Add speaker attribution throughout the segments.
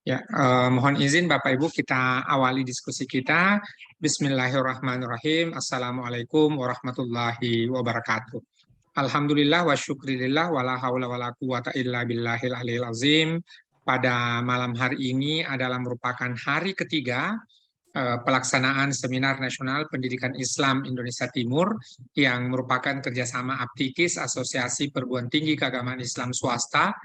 Speaker 1: Ya, mohon izin Bapak Ibu kita awali diskusi kita. Bismillahirrahmanirrahim. Assalamualaikum warahmatullahi wabarakatuh. Alhamdulillah wa syukrilillah wa la haula wa la quwata illa billahil aliyil azim. Pada malam hari ini adalah merupakan hari ketiga pelaksanaan Seminar Nasional Pendidikan Islam Indonesia Timur yang merupakan kerjasama Aptikis, Asosiasi Perguruan Tinggi Keagamaan Islam Swasta,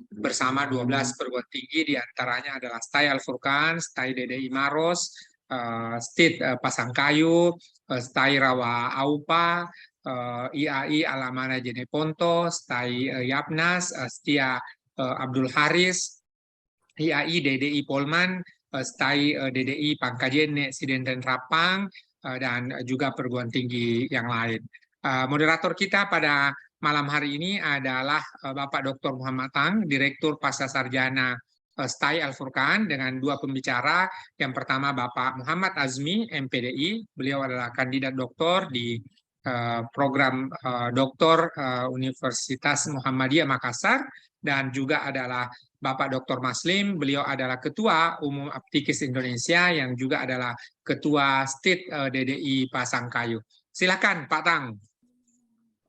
Speaker 1: bersama 12 perguruan tinggi, diantaranya adalah STAI Al-Furqan, STAI DDI Maros, STIT Pasangkayu, STAI Rawa Aupa, IAI Alamana Jeneponto, STAI Yapnas, STIA Abdul Haris, IAI DDI Polman, STAI DDI Pangkajen Sidenten Rapang, dan juga perguruan tinggi yang lain. Moderator kita pada malam hari ini adalah Bapak Dr. Muhammad Tang, Direktur Pascasarjana STAI Al-Furqan, dengan dua pembicara. Yang pertama Bapak Muhammad Azmi, MPDI. Beliau adalah kandidat doktor di program doktor Universitas Muhammadiyah Makassar, dan juga adalah Bapak Dr. Maslim. Beliau adalah Ketua Umum Aptikis Indonesia yang juga adalah Ketua STIT DDI Pasangkayu. Silakan Pak Tang.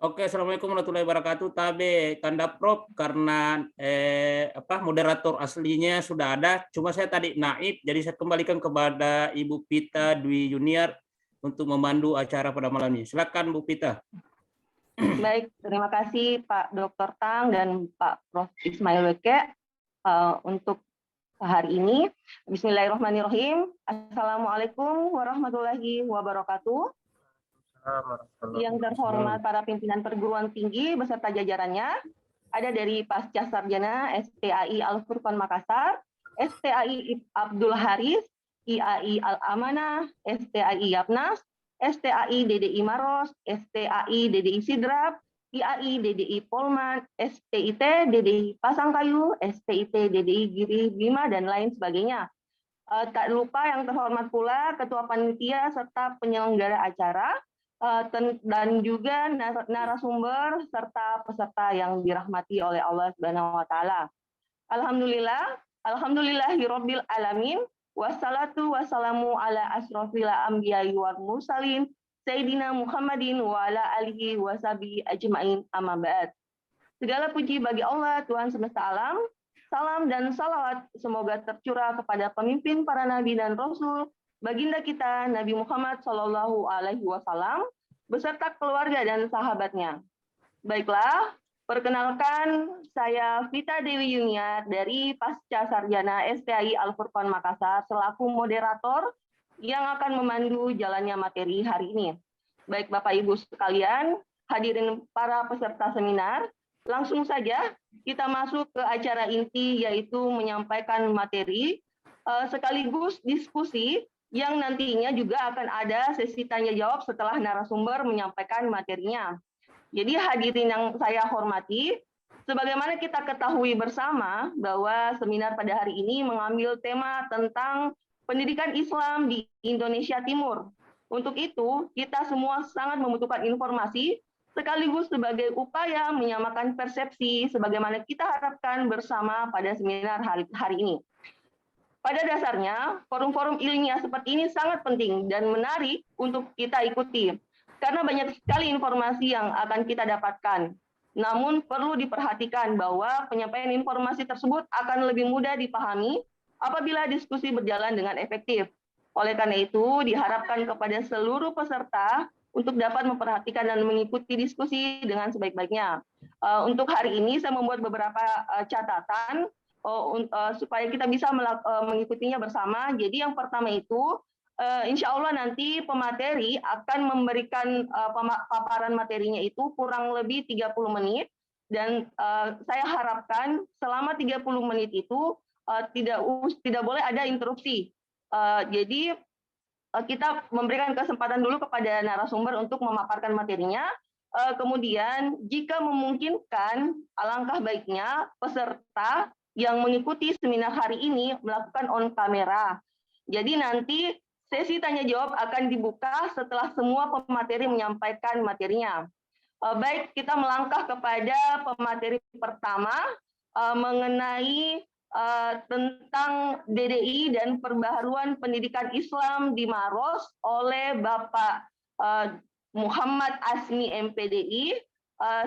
Speaker 2: Oke, assalamualaikum warahmatullahi wabarakatuh. Tabe Kandaprop, karena moderator aslinya sudah ada, cuma saya tadi naib, jadi saya kembalikan kepada Ibu Pita Dwi Junior untuk memandu acara pada malam ini. Silakan Bu Pita.
Speaker 3: Baik, terima kasih Pak Dr. Tang dan Pak Prof. Ismail Weke untuk hari ini. Bismillahirrahmanirrahim. Assalamualaikum warahmatullahi wabarakatuh. Yang terhormat para pimpinan perguruan tinggi beserta jajarannya, ada dari Pascasarjana STAI Al-Furqan Makassar, STAI Abdul Haris, IAI Al-Amanah, STAI Yapnas, STAI DDI Maros, STAI DDI Sidrap, IAI DDI Polman, STIT DDI Pasangkayu, STIT DDI Giri Bima, dan lain sebagainya. Tak lupa yang terhormat pula Ketua Panitia serta penyelenggara acara, dan juga narasumber serta peserta yang dirahmati oleh Allah Subhanahu wa taala. Alhamdulillahirabbil alamin, wassalatu wassalamu ala asrofil anbiya'i wal mursalin Sayyidina Muhammadin wa ala alihi washabihi ajmain, amma ba'd. Segala puji bagi Allah Tuhan semesta alam. Salam dan salawat semoga tercurah kepada pemimpin para nabi dan rasul, baginda kita Nabi Muhammad Shallallahu Alaihi Wasallam beserta keluarga dan sahabatnya. Baiklah, perkenalkan saya Vita Dewi Yunia dari Pascasarjana STAI Al-Furqan Makassar selaku moderator yang akan memandu jalannya materi hari ini. Baik Bapak Ibu sekalian, hadirin para peserta seminar, langsung saja kita masuk ke acara inti, yaitu menyampaikan materi sekaligus diskusi yang nantinya juga akan ada sesi tanya jawab setelah narasumber menyampaikan materinya. Jadi hadirin yang saya hormati, sebagaimana kita ketahui bersama bahwa seminar pada hari ini mengambil tema tentang pendidikan Islam di Indonesia Timur. Untuk itu, kita semua sangat membutuhkan informasi sekaligus sebagai upaya menyamakan persepsi sebagaimana kita harapkan bersama pada seminar hari ini. Pada dasarnya, forum-forum ilmiah seperti ini sangat penting dan menarik untuk kita ikuti, karena banyak sekali informasi yang akan kita dapatkan. Namun perlu diperhatikan bahwa penyampaian informasi tersebut akan lebih mudah dipahami apabila diskusi berjalan dengan efektif. Oleh karena itu, diharapkan kepada seluruh peserta untuk dapat memperhatikan dan mengikuti diskusi dengan sebaik-baiknya. Untuk hari ini saya membuat beberapa catatan supaya kita bisa mengikutinya bersama. Jadi yang pertama itu, insya Allah nanti pemateri akan memberikan paparan materinya itu kurang lebih 30 menit. Dan saya harapkan selama 30 menit itu tidak boleh ada interupsi. Jadi kita memberikan kesempatan dulu kepada narasumber untuk memaparkan materinya. Kemudian jika memungkinkan, alangkah baiknya peserta yang mengikuti seminar hari ini melakukan on kamera. Jadi nanti sesi tanya jawab akan dibuka setelah semua pemateri menyampaikan materinya. Baik, kita melangkah kepada pemateri pertama mengenai tentang DDI dan perbaharuan pendidikan Islam di Maros oleh Bapak Muhammad Asmi MPDI.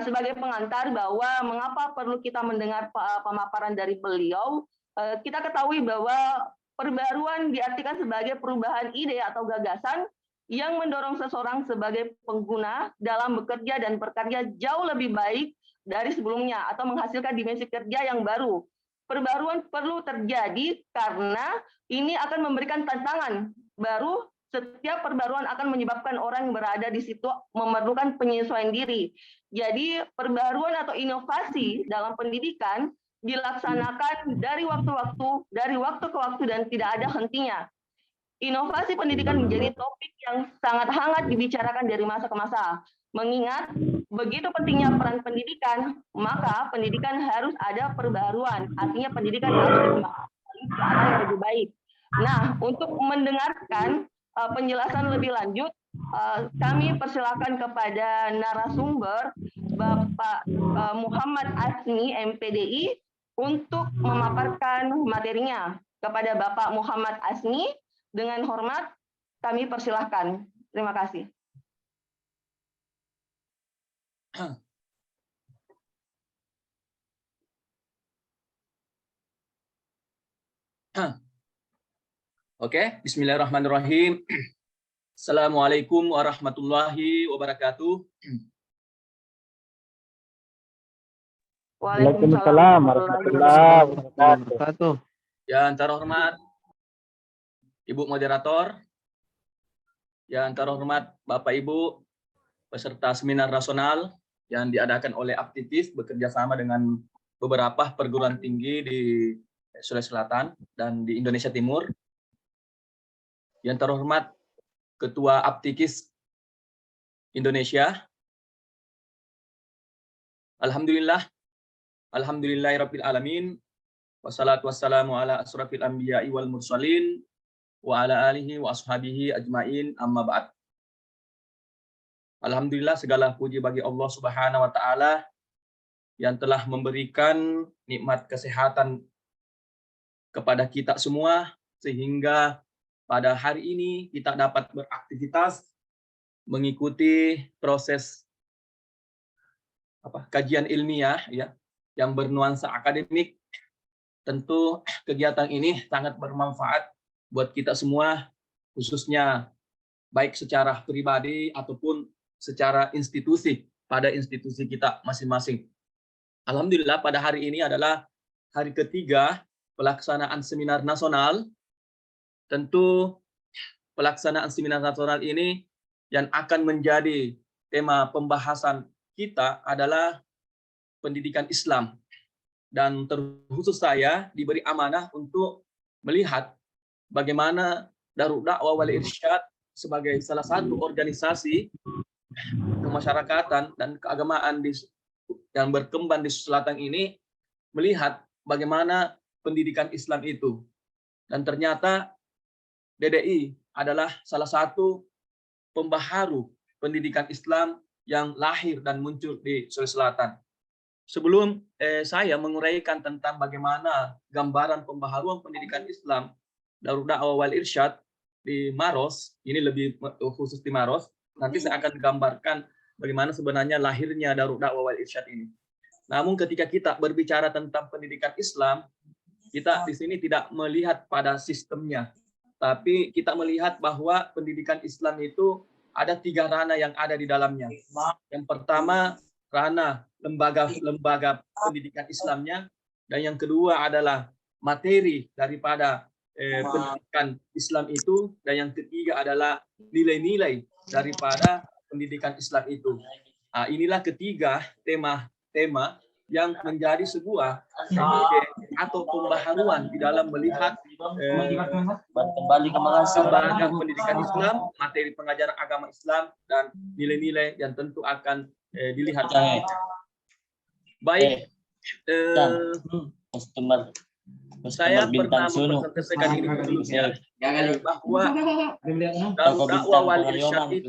Speaker 3: Sebagai pengantar bahwa mengapa perlu kita mendengar pemaparan dari beliau, kita ketahui bahwa perbaruan diartikan sebagai perubahan ide atau gagasan yang mendorong seseorang sebagai pengguna dalam bekerja dan berkarya jauh lebih baik dari sebelumnya atau menghasilkan dimensi kerja yang baru. Perbaruan perlu terjadi karena ini akan memberikan tantangan baru. Setiap perbaruan akan menyebabkan orang yang berada di situ memerlukan penyesuaian diri. Jadi perbaruan atau inovasi dalam pendidikan dilaksanakan dari waktu ke waktu dan tidak ada hentinya. Inovasi pendidikan menjadi topik yang sangat hangat dibicarakan dari masa ke masa. Mengingat begitu pentingnya peran pendidikan, maka pendidikan harus ada perbaruan. Artinya pendidikan harus dikembangkan ke arah yang lebih baik. Nah, untuk mendengarkan penjelasan lebih lanjut, kami persilakan kepada narasumber Bapak Muhammad Asmi MPDI untuk memaparkan materinya. Kepada Bapak Muhammad Asmi, dengan hormat kami persilahkan. Terima kasih.
Speaker 4: Oke, bismillahirrahmanirrahim. Assalamualaikum warahmatullahi wabarakatuh.
Speaker 3: Waalaikumsalam warahmatullahi
Speaker 5: wabarakatuh.
Speaker 4: Yang terhormat Ibu Moderator, yang terhormat Bapak Ibu peserta seminar nasional yang diadakan oleh Aptitis bekerja sama dengan beberapa perguruan tinggi di Sulawesi Selatan dan di Indonesia Timur. Yang terhormat Ketua Aptikis Indonesia. Alhamdulillahirabbil alamin. Wassalatu wassalamu ala asrofil anbiya'i wal mursalin wa ala alihi wa ashabihi ajmain, amma ba'd. Alhamdulillah, segala puji bagi Allah Subhanahu wa taala yang telah memberikan nikmat kesehatan kepada kita semua sehingga pada hari ini kita dapat beraktivitas mengikuti proses kajian ilmiah ya yang bernuansa akademik. Tentu kegiatan ini sangat bermanfaat buat kita semua, khususnya baik secara pribadi ataupun secara institusi pada institusi kita masing-masing. Alhamdulillah, pada hari ini adalah hari ketiga pelaksanaan seminar nasional. Tentu pelaksanaan seminar nasional ini yang akan menjadi tema pembahasan kita adalah pendidikan Islam. Dan terkhusus saya diberi amanah untuk melihat bagaimana Darul Dakwah wal Irsyad sebagai salah satu organisasi kemasyarakatan dan keagamaan yang berkembang di Selatan ini melihat bagaimana pendidikan Islam itu. Dan ternyata DDI adalah salah satu pembaharu pendidikan Islam yang lahir dan muncul di Sulawesi Selatan. Sebelum saya menguraikan tentang bagaimana gambaran pembaharuan pendidikan Islam Darul Dakwah wal Irsyad di Maros, ini lebih khusus di Maros, nanti saya akan gambarkan bagaimana sebenarnya lahirnya Darul Dakwah wal Irsyad ini. Namun ketika kita berbicara tentang pendidikan Islam, kita di sini tidak melihat pada sistemnya, tapi kita melihat bahwa pendidikan Islam itu ada 3 ranah yang ada di dalamnya. Yang pertama, ranah lembaga pendidikan Islamnya, dan yang kedua adalah materi daripada pendidikan Islam itu, dan yang ketiga adalah nilai-nilai daripada pendidikan Islam itu. Nah, inilah ketiga tema-tema yang menjadi sebuah atau pembaharuan di dalam melihat lembaga pendidikan Islam, materi pengajaran agama Islam, dan nilai-nilai yang tentu akan dilihat. Baik, saya pernah mempresentasikan ini sebelumnya bahwa Darul Dakwah wal Irsyad itu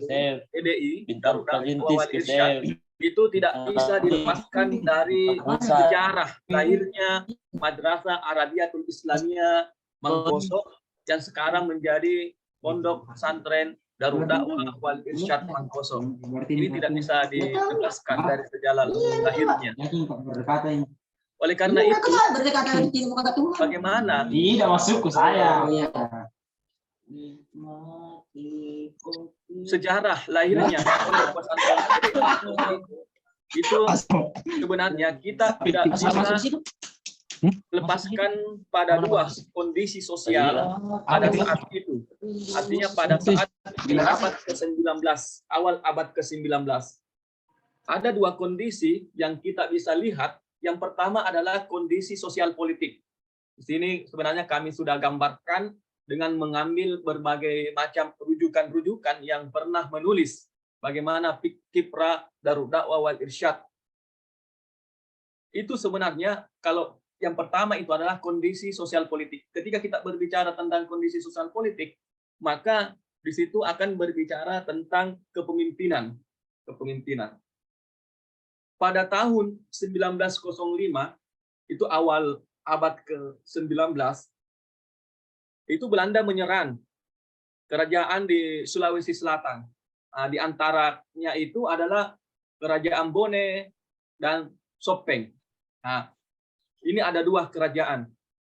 Speaker 4: PDI, Darul Dakwah wal Irsyad itu tidak bisa dilepaskan dari sejarah lahirnya Madrasah Arabiyatul Islamiyah Mangkoso yang sekarang menjadi Pondok Pesantren Darul Dakwah wal Irsyad Mangkoso. Ini tidak bisa dilepaskan dari sejarah lahirnya. Oleh karena itu, bagaimana
Speaker 5: Tidak masuk ke saya.
Speaker 4: sejarah lahirnya Pondok Pesantren itu sebenarnya kita tidak bisa lepaskan pada dua kondisi sosial pada saat itu. Artinya pada saat di abad ke-19, awal abad ke-19. Ada dua kondisi yang kita bisa lihat. Yang pertama adalah kondisi sosial politik. Di sini sebenarnya kami sudah gambarkan dengan mengambil berbagai macam rujukan-rujukan yang pernah menulis bagaimana kiprah Darul Dakwah wal Irsyad. Itu sebenarnya kalau yang pertama itu adalah kondisi sosial politik. Ketika kita berbicara tentang kondisi sosial politik, maka di situ akan berbicara tentang kepemimpinan. Pada tahun 1905, itu awal abad ke-19, itu Belanda menyerang kerajaan di Sulawesi Selatan. Nah, di antaranya itu adalah Kerajaan Bone dan Sopeng. Nah, ini ada dua kerajaan.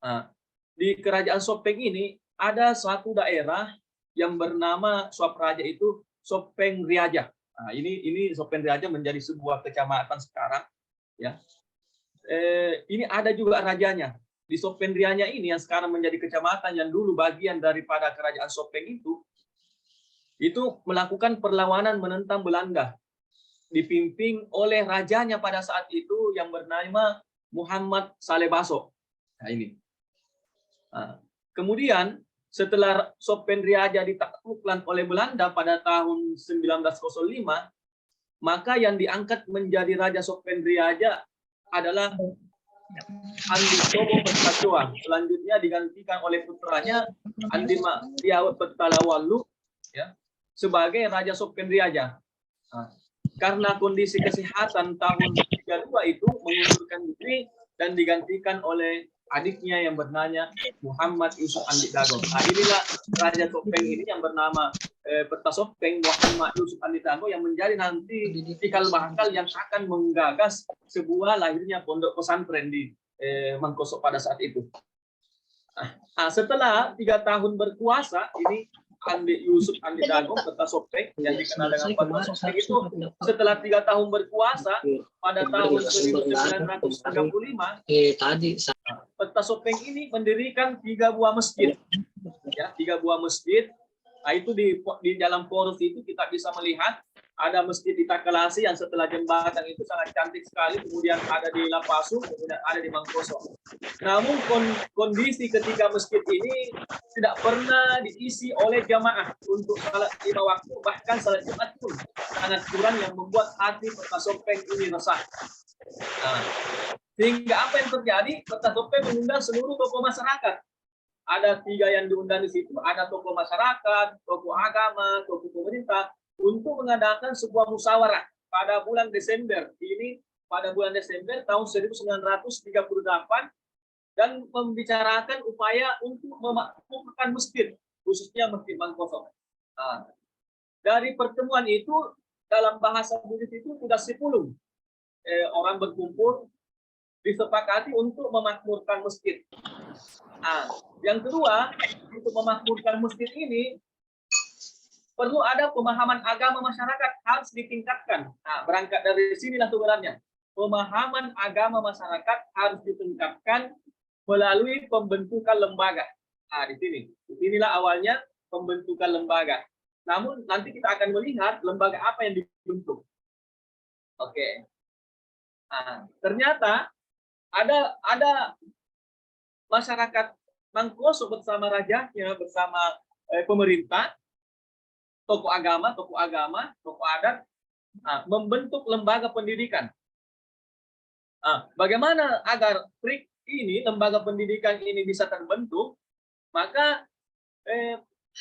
Speaker 4: Nah, di Kerajaan Sopeng ini ada suatu daerah yang bernama Swapraja itu Sopeng Riaja. Nah, ini Sopeng Riaja menjadi sebuah kecamatan sekarang. Ya, ini ada juga rajanya. Di Sopeng Riaja ini yang sekarang menjadi kecamatan yang dulu bagian daripada Kerajaan Sopeng itu melakukan perlawanan menentang Belanda, dipimpin oleh rajanya pada saat itu yang bernama Muhammad Saleh Baso. Nah, ini. Nah, kemudian setelah Sopeng Riaja ditaklukkan oleh Belanda pada tahun 1905, maka yang diangkat menjadi Raja Sopeng Riaja adalah Andi Sobo Pertatoa. Selanjutnya digantikan oleh putranya Andi Diawet Pertalawalu, ya, sebagai Raja Sopeng Riaja. Nah, karena kondisi kesehatan tahun 32 itu mengundurkan diri dan digantikan oleh adiknya yang bernama Muhammad Yusuf Andi Dago. Nah, inilah Raja Sopeng ini yang bernama Peta Sopeng Muhammad Yusuf Andi Dago yang menjadi nanti cikal bakal yang akan menggagas sebuah lahirnya pondok pesantren di Mangkoso pada saat itu. Nah, setelah 3 tahun berkuasa, ini Andi Yusuf Andi Dago, Peta Sopeng yang dikenal dengan Peta Sopeng itu setelah 3 tahun berkuasa pada tahun 1935, Peta Sopeng ini mendirikan 3 buah masjid, ya, 3 buah masjid. Nah, itu di dalam poros itu kita bisa melihat ada masjid di Takalasi yang setelah jembatan itu sangat cantik sekali, kemudian ada di Lapasu, kemudian ada di Mangkoso. Namun kondisi ketika masjid ini tidak pernah diisi oleh jamaah untuk salat 5 waktu, bahkan salat Jumat pun sangat kurang yang membuat hati Peta Sopeng ini resah. Nah, sehingga apa yang terjadi? Peta Sopeng mengundang seluruh tokoh masyarakat. Ada 3 yang diundang di situ, ada tokoh masyarakat, tokoh agama, tokoh pemerintah, untuk mengadakan sebuah musyawarah pada bulan Desember. Ini pada bulan Desember tahun 1938 dan membicarakan upaya untuk memakmurkan masjid, khususnya Masjid Mangkoso. Nah, dari pertemuan itu dalam bahasa Buddhis itu sudah 10 orang berkumpul disepakati untuk memakmurkan masjid. Nah, yang kedua, untuk memakmurkan masjid ini perlu ada pemahaman agama masyarakat harus ditingkatkan. Nah, berangkat dari sinilah sebenarnya pemahaman agama masyarakat harus ditingkatkan melalui pembentukan lembaga. Nah, disinilah awalnya pembentukan lembaga. Namun nanti kita akan melihat lembaga apa yang dibentuk. Oke. Nah, ternyata ada masyarakat Mangkoso bersama rajanya, bersama pemerintah, tokoh agama, tokoh adat, membentuk lembaga pendidikan. Bagaimana agar lembaga pendidikan ini bisa terbentuk? Maka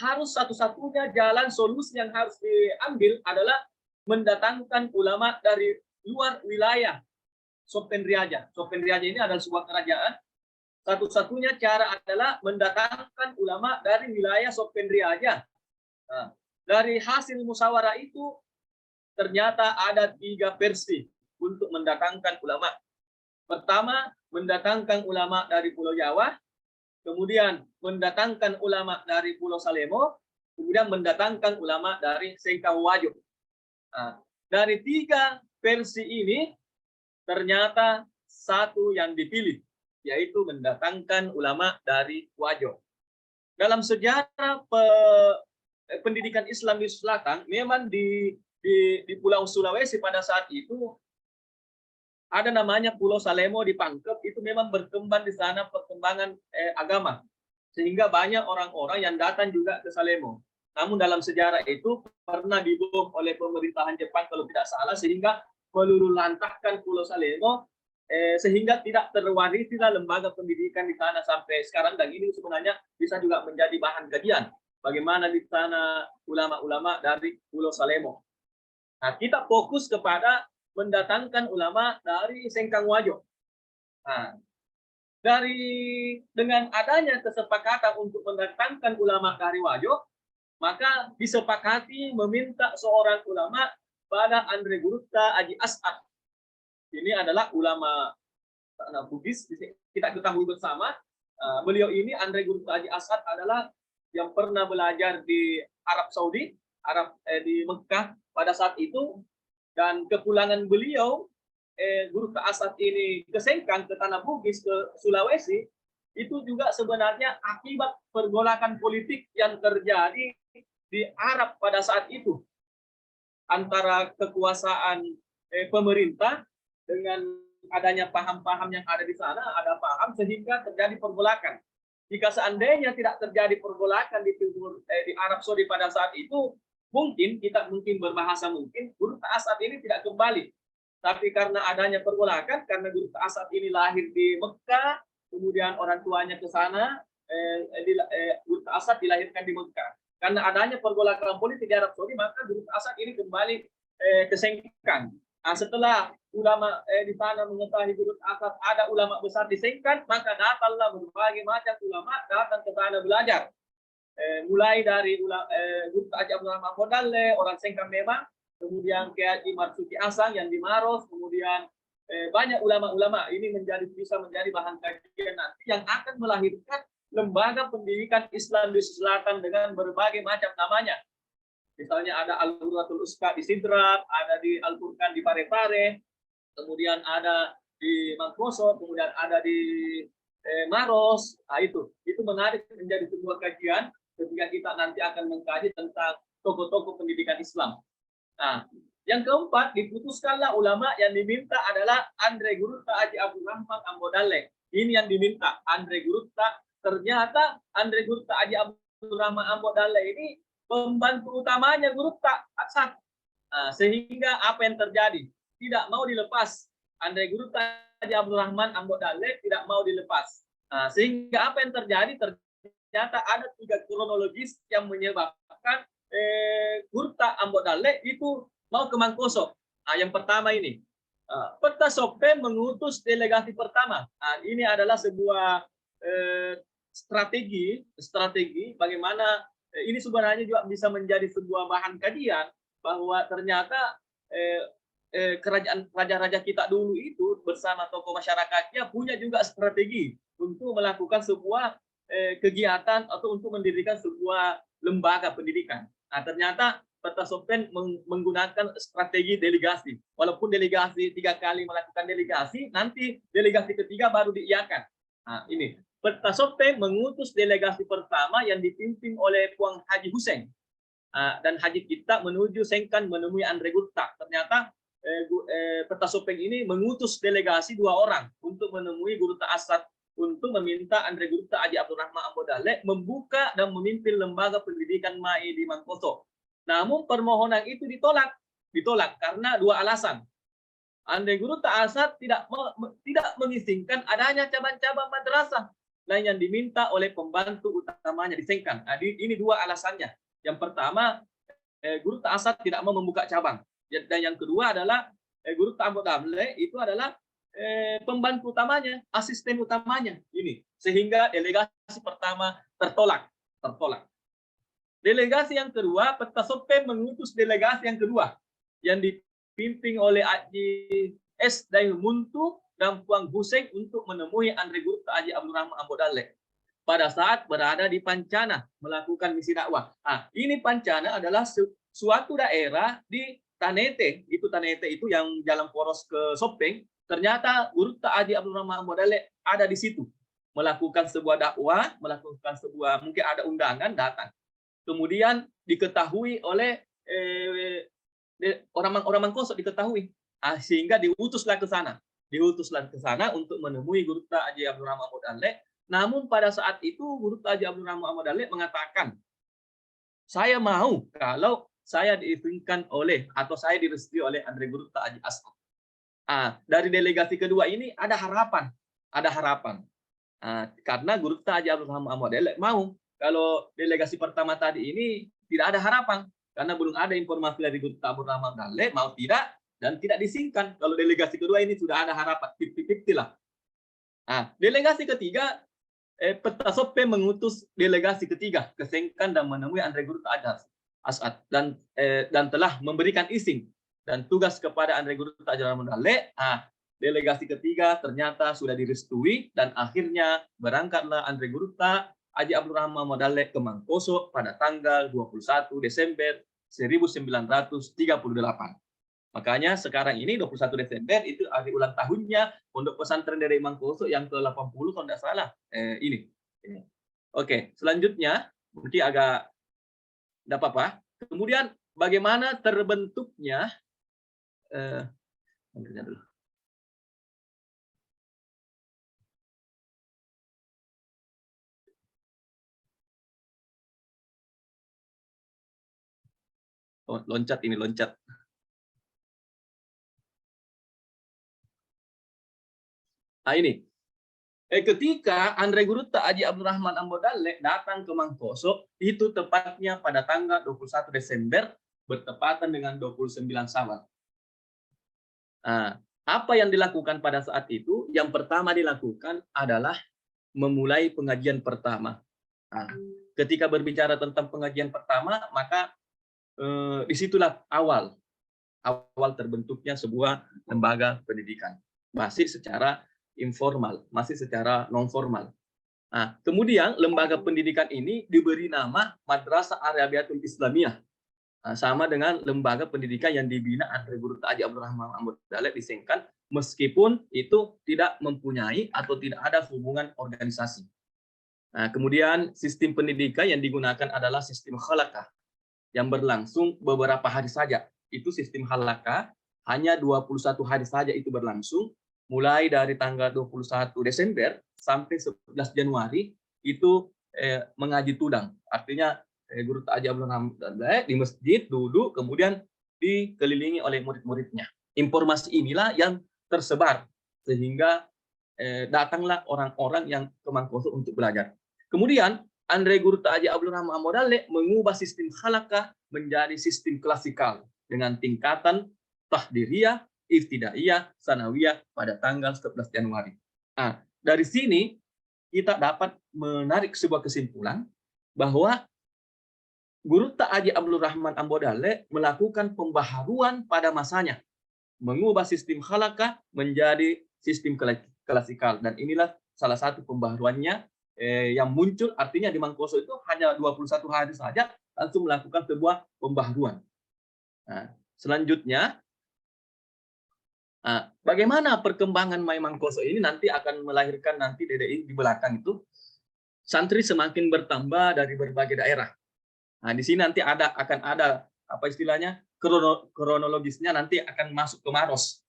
Speaker 4: harus satu-satunya jalan solusi yang harus diambil adalah mendatangkan ulama dari luar wilayah Sopen Riaja. Sopen Riaja ini adalah sebuah kerajaan. Satu-satunya cara adalah mendatangkan ulama dari wilayah Sopen Riaja. Nah, dari hasil musyawarah itu ternyata ada 3 versi untuk mendatangkan ulama. Pertama, mendatangkan ulama dari Pulau Jawa, kemudian mendatangkan ulama dari Pulau Salemo, kemudian mendatangkan ulama dari Sengkang-Wajo. Nah, dari 3 versi ini ternyata satu yang dipilih, yaitu mendatangkan ulama dari Wajo. Dalam sejarah pendidikan Islam di Selatan, memang di Pulau Sulawesi pada saat itu ada namanya Pulau Salemo di Pangkep, itu memang berkembang di sana perkembangan agama, sehingga banyak orang-orang yang datang juga ke Salemo. Namun dalam sejarah itu pernah dibom oleh pemerintahan Jepang kalau tidak salah, sehingga meluluhlantahkan Pulau Salemo, sehingga tidak terwarisilah lembaga pendidikan di sana sampai sekarang. Dan ini sebenarnya bisa juga menjadi bahan kajian bagaimana di sana ulama-ulama dari Pulau Salemo. Nah, kita fokus kepada mendatangkan ulama dari Sengkang-Wajo. Nah, dengan adanya kesepakatan untuk mendatangkan ulama dari Wajo, maka disepakati meminta seorang ulama pada Andre Gurutta Haji As'ad. Ini adalah ulama Bugis, kita ketahui bersama. Beliau ini, Andre Gurutta Haji As'ad, adalah yang pernah belajar di Arab Saudi, di Mekah pada saat itu, dan kepulangan beliau, Gurutta As'ad ini ke Sengkang, ke Tanah Bugis, ke Sulawesi, itu juga sebenarnya akibat pergolakan politik yang terjadi di Arab pada saat itu, antara kekuasaan pemerintah dengan adanya paham-paham yang ada di sana, ada paham sehingga terjadi pergolakan. Jika seandainya tidak terjadi pergolakan di Arab Saudi pada saat itu, mungkin berbahasa Gurutta As'ad ini tidak kembali. Tapi karena adanya pergolakan, karena Gurutta As'ad ini lahir di Mekah, kemudian orang tuanya ke sana, Gurutta As'ad dilahirkan di Mekah. Karena adanya pergolakan politik di Arab Saudi, maka Gurutta As'ad ini kembali ke Sengkang. Nah, setelah ulama di sana mengetahui Gurutta As'ad ada ulama besar di Sengkang, maka datanglah berbagai macam ulama datang ke sana belajar. Mulai dari Gurutta Haji Abdul Rahman Ambon Dalle, orang Sengkang memang, kemudian Kiai Haji Marzuki Asang yang di Maros, kemudian banyak ulama-ulama ini bisa menjadi bahan kajian nanti yang akan melahirkan lembaga pendidikan Islam di Selatan dengan berbagai macam namanya. Misalnya ada Al-Hurratul Uska di Sidrap, ada di Al-Furqan di Parepare, kemudian ada di Mangkoso, kemudian ada di Maros. Nah, itu menarik menjadi sebuah kajian ketika kita nanti akan mengkaji tentang tokoh-tokoh pendidikan Islam. Nah, yang keempat, diputuskanlah ulama yang diminta adalah Andre Gurutta Haji Abdul Rahman Ambon Dalle. Ini yang diminta, Andre Gurutta. Ternyata Andre Gurutta Haji Abdul Rahman Ambon Dalle ini pembantu utamanya Gurutta As'ad. Nah, sehingga apa yang terjadi? Tidak mau dilepas. Andre Gurutta Haji Abdul Rahman Ambon Dalle tidak mau dilepas. Nah, sehingga apa yang terjadi? Ternyata ada 3 kronologis yang menyebabkan Gurutta Ambon Dalle itu mau ke Mangkoso. Nah, yang pertama ini, Peta Sope mengutus delegasi pertama. Nah, ini adalah sebuah strategi bagaimana ini sebenarnya juga bisa menjadi sebuah bahan kajian bahwa ternyata kerajaan raja-raja kita dulu itu bersama tokoh masyarakatnya punya juga strategi untuk melakukan sebuah kegiatan atau untuk mendirikan sebuah lembaga pendidikan. Nah, ternyata Peta Sopen menggunakan strategi delegasi. Walaupun delegasi 3 kali melakukan delegasi, nanti delegasi ketiga baru diiyakan. Nah, ini Peta Sopen mengutus delegasi pertama yang dipimpin oleh Puang Haji Hussein. Dan Haji kita menuju Sengkang menemui Andre Gurutta. Ternyata Peta Sopen ini mengutus delegasi 2 orang untuk menemui Gurutta As'ad untuk meminta Andre Gurutta Haji Abdul Rahman Ambon Dalle membuka dan memimpin lembaga pendidikan MAI di Mangkoso. Namun permohonan itu ditolak karena 2 alasan. Andre Gurutta As'ad tidak mengizinkan adanya cabang-cabang madrasah lain yang diminta oleh pembantu utamanya di Sengkang. Nah, ini 2 alasannya. Yang pertama, Gurutta As'ad tidak mau membuka cabang. Dan yang kedua adalah guru Tambok Damle itu adalah pembantu utamanya, asisten utamanya ini, sehingga delegasi pertama tertolak. Delegasi yang kedua, Petasope mengutus delegasi yang kedua yang dipimpin oleh Haji S. Daimuntu dan Puang Hussein untuk menemui Andre Guru Haji Abdul Rahman Ambok Dalek pada saat berada di Pancana melakukan misi dakwah. Ini Pancana adalah suatu daerah di Tanete. Tanete itu yang jalan poros ke Sopeng. Ternyata Guru Haji Abdul Rahman Ambok Dalek ada di situ melakukan sebuah dakwah, melakukan sebuah, mungkin ada undangan, datang. Kemudian diketahui oleh orang Mangkosok, diketahui, sehingga diutuslah ke sana untuk menemui Guru Haji Abdul Rahman Ambok Dalek. Namun pada saat itu Guru Haji Abdul Rahman Ambok Dalek mengatakan, saya mau kalau saya diizinkan oleh atau saya direstui oleh Andre Guru Haji As'ad. Dari delegasi kedua ini ada harapan. Karena Guru Haji Abdul Rahman Ambok Dalek mau. Kalau delegasi pertama tadi ini tidak ada harapan karena belum ada informasi dari Guru Abdul Rahman Dalek mau tidak dan tidak disingkan. Kalau delegasi kedua ini sudah ada harapan 50-50 lah. Delegasi ketiga Petasope mengutus delegasi ketiga ke Sengkan dan menemui Andre Guru Haji As'ad dan telah memberikan izin dan tugas kepada Andre Guru Haji Rahman Dalek. Delegasi ketiga ternyata sudah direstui dan akhirnya berangkatlah Andre Guru Haji Abdul Rahman Ambok Dalek ke Mangkosok pada tanggal 21 Desember 1938. Makanya sekarang ini 21 Desember itu hari ulang tahunnya Pondok Pesantren dari Mangkosok yang ke-80 kalau tidak salah. Ini. Oke, selanjutnya mungkin agak tidak apa-apa. Kemudian bagaimana terbentuknya dulu. Loncat. Ini. Ketika Andre Guru Haji Abdul Rahman Ambok Dalek datang ke Mangkosok, itu tepatnya pada tanggal 21 Desember, bertepatan dengan 29 Syawal. Apa yang dilakukan pada saat itu? Yang pertama dilakukan adalah memulai pengajian pertama. Ketika berbicara tentang pengajian pertama, maka disitulah awal terbentuknya sebuah lembaga pendidikan. Masih secara informal, masih secara non formal. Kemudian lembaga pendidikan ini diberi nama Madrasah Arabiyatul Islamiyah, sama dengan lembaga pendidikan yang dibina Andre Guru Haji Abdul Rahman Ambok Dalek di Sengkan, meskipun itu tidak mempunyai atau tidak ada hubungan organisasi. Kemudian sistem pendidikan yang digunakan adalah sistem halakah yang berlangsung beberapa hari saja. Itu sistem halakah, hanya 21 hari saja itu berlangsung. Mulai dari tanggal 21 Desember sampai 11 Januari itu mengaji tudang. Artinya Guru Haji Abdul Rahman Dalek di masjid duduk, kemudian dikelilingi oleh murid-muridnya. Informasi inilah yang tersebar sehingga datanglah orang-orang yang ke Mangkosok untuk belajar. Kemudian Andre Guru Haji Abdul Rahman Ambok Dalek mengubah sistem halakah menjadi sistem klasikal dengan tingkatan tahdiriyah, ibtidaiyah, sanawiyah pada tanggal 11 Januari. Dari sini kita dapat menarik sebuah kesimpulan bahwa Guru Haji Abdul Rahman Ambok Dalek melakukan pembaharuan pada masanya, mengubah sistem halakah menjadi sistem klasikal, dan inilah salah satu pembaharuannya yang muncul. Artinya di Mangkosok itu hanya 21 hari saja langsung melakukan sebuah pembaharuan. Selanjutnya, bagaimana perkembangan Mai Mangkosok ini nanti akan melahirkan nanti DDI di belakang itu santri semakin bertambah dari berbagai daerah. Di sini nanti akan ada apa istilahnya kronologisnya nanti akan masuk ke Maros.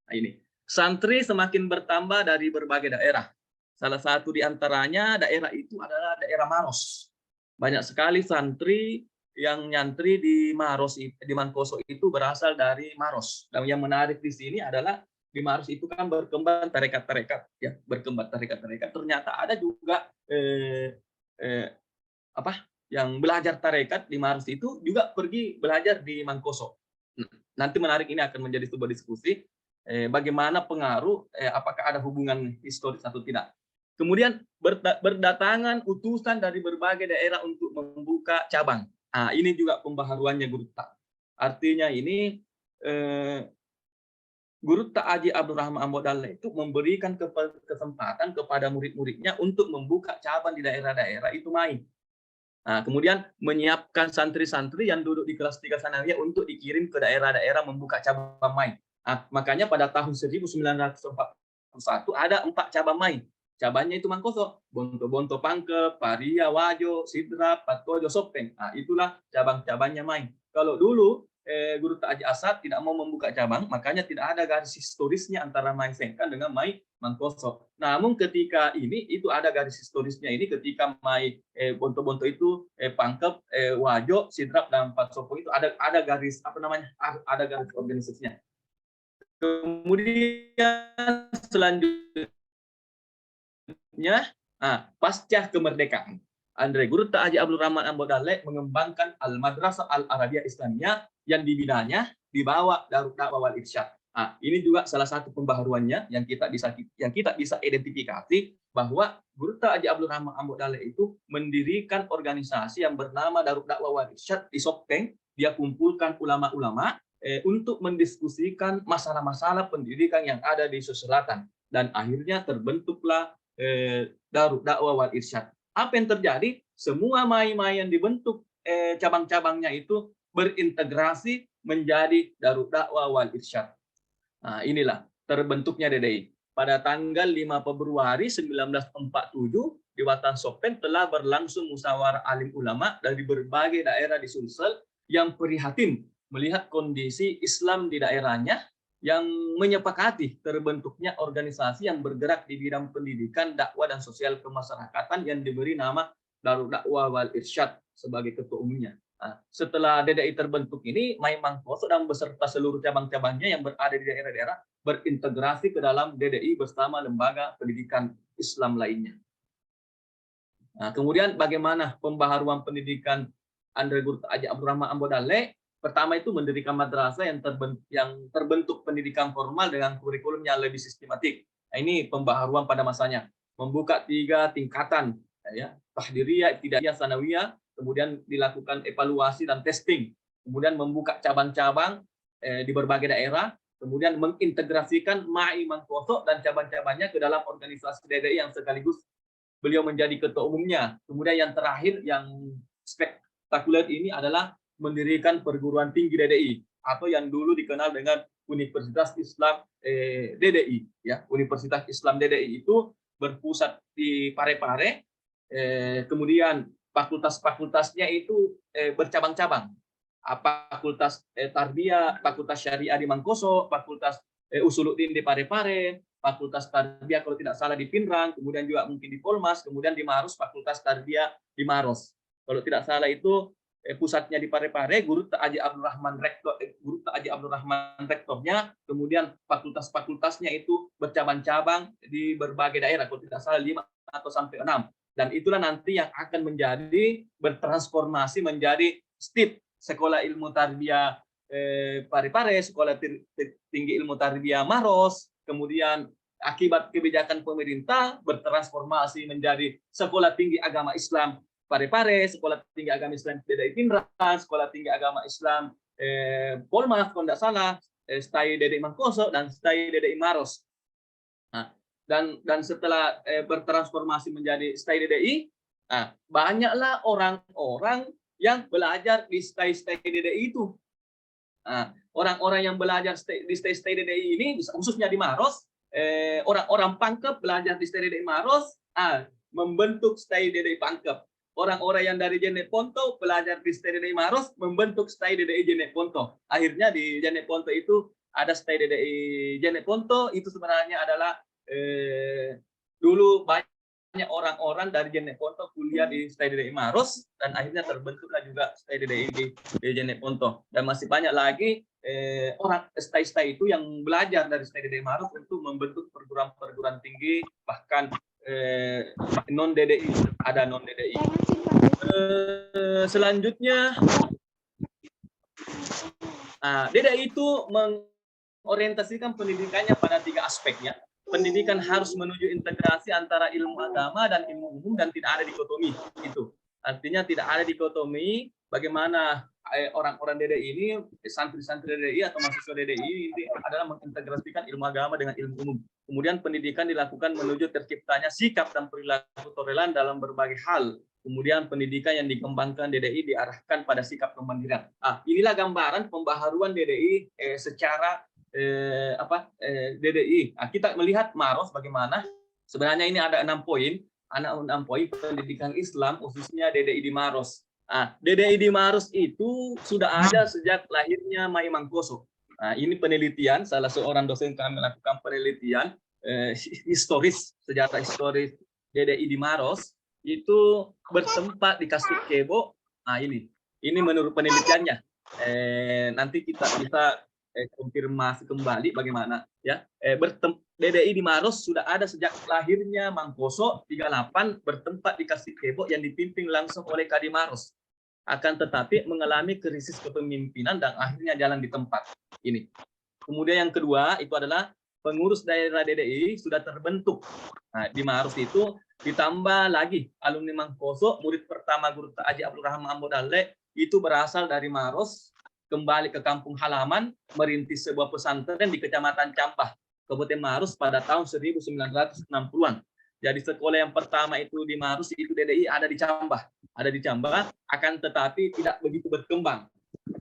Speaker 4: Ini santri semakin bertambah dari berbagai daerah. Salah satu di antaranya daerah itu adalah daerah Maros. Banyak sekali santri yang nyantri di Maros, di Mangkosok itu berasal dari Maros. Dan yang menarik di sini adalah di Maros itu kan berkembang tarekat-tarekat, ya, berkembang tarekat-tarekat. Ternyata ada juga yang belajar tarekat di Maros itu juga pergi belajar di Mangkosok. nanti menarik, ini akan menjadi sebuah diskusi bagaimana pengaruh, apakah ada hubungan historis atau tidak. Kemudian berdatangan utusan dari berbagai daerah untuk membuka cabang. Nah, ini juga pembaharuannya Gurutta. Artinya ini Gurutta Haji Abdul Rahman Ambodalle itu memberikan kesempatan kepada murid-muridnya untuk membuka cabang di daerah-daerah itu main. Nah, kemudian menyiapkan santri-santri yang duduk di kelas 3 sanawiyah untuk dikirim ke daerah-daerah membuka cabang main. Nah, makanya pada tahun 1941 ada 4 cabang main. Cabangnya itu Mangkoso, Bonto-Bonto Pangkep, Paria, Wajo, Sidrap, Patojo, Sopeng. Nah, itulah cabang-cabangnya main. Kalau dulu Gurutta Haji Asad tidak mau membuka cabang, makanya tidak ada garis historisnya antara Mai Sengkan dengan Mai Mangkoso. Namun ketika ini itu ada garis historisnya ini ketika Mai Bonto-Bonto itu Pangkep, Wajo, Sidrap dan Patsopo itu ada garis ada garis organisasinya. Kemudian selanjutnya pasca kemerdekaan, Andre Gurutta Haji Abdul Rahman Ambodalle mengembangkan Al-Madrasah Al-Arabiyah Islamiyah yang di bidangnya dibawa Darut Dakwah wal Irsyad. Nah, ini juga salah satu pembaharuannya yang kita bisa identifikasi bahwa Gurutta Haji Abdul Rahman Ambodalle itu mendirikan organisasi yang bernama Darut Dakwah wal Irsyad di Sopeng. Dia kumpulkan ulama-ulama untuk mendiskusikan masalah-masalah pendidikan yang ada di Sulawesi Selatan, dan akhirnya terbentuklah Darut Dakwah wal Irsyad. Apa yang terjadi? Semua mai-mai yang dibentuk cabang-cabangnya itu berintegrasi menjadi Darut Dakwah wal Irsyad. Nah, inilah terbentuknya DDI. Pada tanggal 5 Februari 1947 di Watan Sopeng telah berlangsung musyawarah alim ulama dari berbagai daerah di Sulsel yang prihatin melihat kondisi Islam di daerahnya, yang menyepakati terbentuknya organisasi yang bergerak di bidang pendidikan, dakwah, dan sosial kemasyarakatan yang diberi nama Darut Dakwah wal Irsyad sebagai ketua umumnya. Nah, setelah DDI terbentuk ini, Mai Mangkoso dan beserta seluruh cabang-cabangnya yang berada di daerah-daerah berintegrasi ke dalam DDI bersama lembaga pendidikan Islam lainnya. Nah, kemudian bagaimana pembaharuan pendidikan Andre Gurutta Haji Abdul Rahman Ambodalle? Pertama itu mendirikan madrasah yang terbentuk pendidikan formal dengan kurikulum yang lebih sistematik. Nah, ini pembaharuan pada masanya. Membuka 3 tingkatan, ya, Tahdiriyah, Ibtidaiyah, Sanawiyah, kemudian dilakukan evaluasi dan testing. Kemudian membuka cabang-cabang di berbagai daerah, kemudian mengintegrasikan Mai Mangkoso dan cabang-cabangnya ke dalam organisasi DDI yang sekaligus beliau menjadi ketua umumnya. Kemudian yang terakhir yang spektakuler ini adalah mendirikan perguruan tinggi DDI atau yang dulu dikenal dengan Universitas Islam DDI, ya. Universitas Islam DDI itu berpusat di Parepare, kemudian fakultas-fakultasnya itu bercabang-cabang. Fakultas Tarbiyah, Fakultas Syariah di Mangkoso, Fakultas Usuluddin di Parepare, Fakultas Tarbiyah kalau tidak salah di Pinrang, kemudian juga mungkin di Polmas, kemudian di Maros Fakultas Tarbiyah di Maros. Kalau tidak salah itu pusatnya di Parepare, Gurutta Haji Abdul Rahman rektornya, kemudian fakultas-fakultasnya itu bercabang-cabang di berbagai daerah, kalau tidak salah 5 atau sampai 6. Dan itulah nanti yang akan menjadi bertransformasi menjadi STIP, Sekolah Ilmu Tarbiyah Parepare, Sekolah Tinggi Ilmu Tarbiyah Maros, kemudian akibat kebijakan pemerintah bertransformasi menjadi Sekolah Tinggi Agama Islam Parepare, Sekolah Tinggi Agama Islam DDI Pinrang, Sekolah Tinggi Agama Islam Polmas, kalau tidak salah, STAI DDI Mangkoso, dan STAI DDI Maros. Nah, dan setelah bertransformasi menjadi STAI DDI, nah, banyaklah orang-orang yang belajar di STAI DDI itu. Nah, orang-orang yang belajar di STAI DDI ini, khususnya di Maros, orang-orang Pangkep belajar di STAI DDI Maros, membentuk STAI DDI Pangkep. Orang-orang yang dari Jeneponto belajar di STAI DDI Maros membentuk STAI DDI Jeneponto. Akhirnya di Jeneponto itu ada STAI DDI Jeneponto. Itu sebenarnya adalah dulu banyak orang-orang dari Jeneponto kuliah di STAI DDI Maros, dan akhirnya terbentuklah juga STAI DDI di Jeneponto. Dan masih banyak lagi orang STAI itu yang belajar dari STAI DDI Maros untuk membentuk perguruan-perguruan tinggi, bahkan non DDI, ada non DDI. Selanjutnya DDI itu mengorientasikan pendidikannya pada 3 aspeknya. Pendidikan harus menuju integrasi antara ilmu agama dan ilmu umum dan tidak ada dikotomi. Itu artinya tidak ada dikotomi bagaimana orang-orang DDI ini, santri-santri DDI atau mahasiswa DDI ini adalah mengintegrasikan ilmu agama dengan ilmu umum. Kemudian pendidikan dilakukan menuju terciptanya sikap dan perilaku toleran dalam berbagai hal. Kemudian pendidikan yang dikembangkan DDI diarahkan pada sikap kemandirian. Inilah gambaran pembaharuan DDI secara DDI. Kita melihat Maros bagaimana sebenarnya ini ada 6 poin, pendidikan Islam khususnya DDI di Maros. DDI di Maros itu sudah ada sejak lahirnya Mai Mangkoso. Ini penelitian, salah seorang dosen kami melakukan penelitian historis, sejarah historis DDI di Maros itu bertempat di Kastik Kebo. Ini menurut penelitiannya. Nanti kita bisa konfirmasi kembali bagaimana ya. DDI di Maros sudah ada sejak lahirnya Mangkoso 38 bertempat di Kastik Kebo yang dipimpin langsung oleh Kadi Maros. Akan tetapi mengalami krisis kepemimpinan dan akhirnya jalan di tempat ini. Kemudian yang kedua itu adalah pengurus daerah DDI sudah terbentuk. Di Maros itu ditambah lagi alumni Mangkoso, murid pertama Guru Haji Abdul Rahman Ambo Dalle itu berasal dari Maros, kembali ke kampung halaman, merintis sebuah pesantren di Kecamatan Campah, Kabupaten Maros pada tahun 1960-an. Jadi sekolah yang pertama itu di Maros itu DDI ada di Campah, akan tetapi tidak begitu berkembang.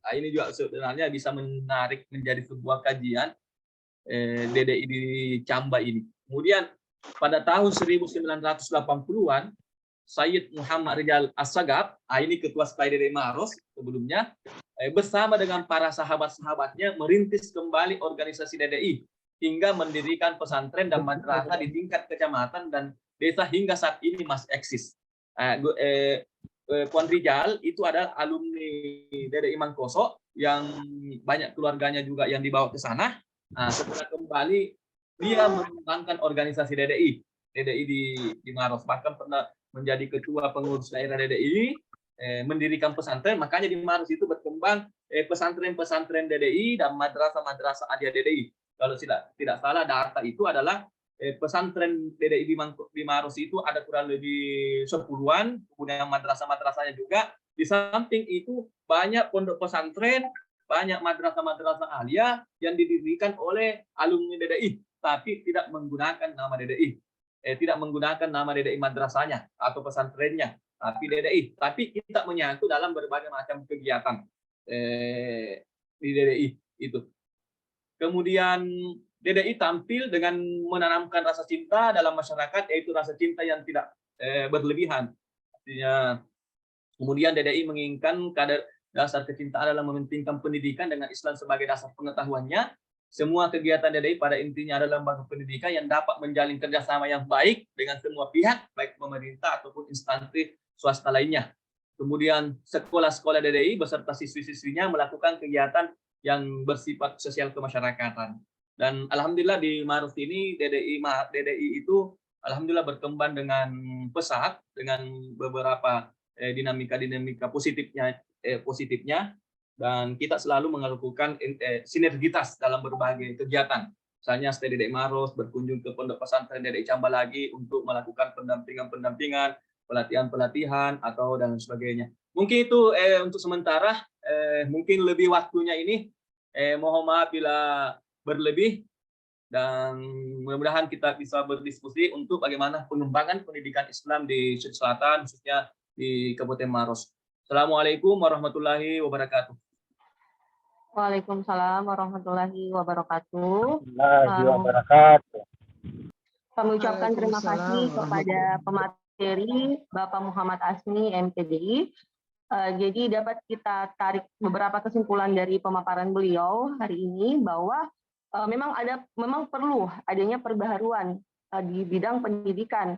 Speaker 4: Ini juga sebenarnya bisa menarik menjadi sebuah kajian DDI di Campah ini. Kemudian pada tahun 1980-an, Sayyid Muhammad Rijal As-Sagab, ini ketua SPAI DDI Maros sebelumnya, bersama dengan para sahabat-sahabatnya merintis kembali organisasi DDI hingga mendirikan pesantren dan madrasah di tingkat kecamatan dan desa hingga saat ini masih eksis. Puan Rijal itu adalah alumni DDI Mangkoso yang banyak keluarganya juga yang dibawa ke sana. Setelah kembali dia mengembangkan organisasi DDI di Maros, bahkan pernah menjadi ketua pengurus daerah DDI, mendirikan pesantren. Makanya di Maros itu berkembang pesantren-pesantren DDI dan madrasah-madrasah adia DDI. Kalau tidak salah data itu adalah pesantren DDI di Maros itu ada kurang lebih 10-an, kemudian madrasah-madrasahnya juga. Di samping itu banyak pondok pesantren, banyak madrasah-madrasah alia yang didirikan oleh alumni DDI, tapi tidak menggunakan nama DDI. Tidak menggunakan nama DDI madrasahnya atau pesantrennya, tapi DDI. Tapi kita menyatu dalam berbagai macam kegiatan di DDI itu. Kemudian DDI tampil dengan menanamkan rasa cinta dalam masyarakat, yaitu rasa cinta yang tidak berlebihan. Artinya, kemudian DDI menginginkan kadar dasar kecintaan adalah mementingkan pendidikan dengan Islam sebagai dasar pengetahuannya. Semua kegiatan DDI pada intinya adalah lembaga pendidikan yang dapat menjalin kerjasama yang baik dengan semua pihak, baik pemerintah ataupun instansi swasta lainnya. Kemudian sekolah-sekolah DDI beserta siswi-siswinya melakukan kegiatan yang bersifat sosial kemasyarakatan. Dan alhamdulillah di Maros ini DDI itu alhamdulillah berkembang dengan pesat, dengan beberapa dinamika positifnya, dan kita selalu melakukan sinergitas dalam berbagai kegiatan. Misalnya stay DDI Maros, berkunjung ke pondok pesantren DDI Campah lagi untuk melakukan pendampingan, pelatihan, atau dan sebagainya. Mungkin itu untuk sementara, mungkin lebih waktunya ini, mohon maaf bila berlebih, dan mudah-mudahan kita bisa berdiskusi untuk bagaimana pengembangan pendidikan Islam di Sulawesi Selatan, khususnya di Kabupaten Maros. Assalamualaikum warahmatullahi wabarakatuh.
Speaker 3: Waalaikumsalam warahmatullahi wabarakatuh. Kami ucapkan terima kasih kepada pemateri Bapak Muhammad Asmi, MPDI. Jadi dapat kita tarik beberapa kesimpulan dari pemaparan beliau hari ini bahwa memang perlu adanya perbaharuan di bidang pendidikan.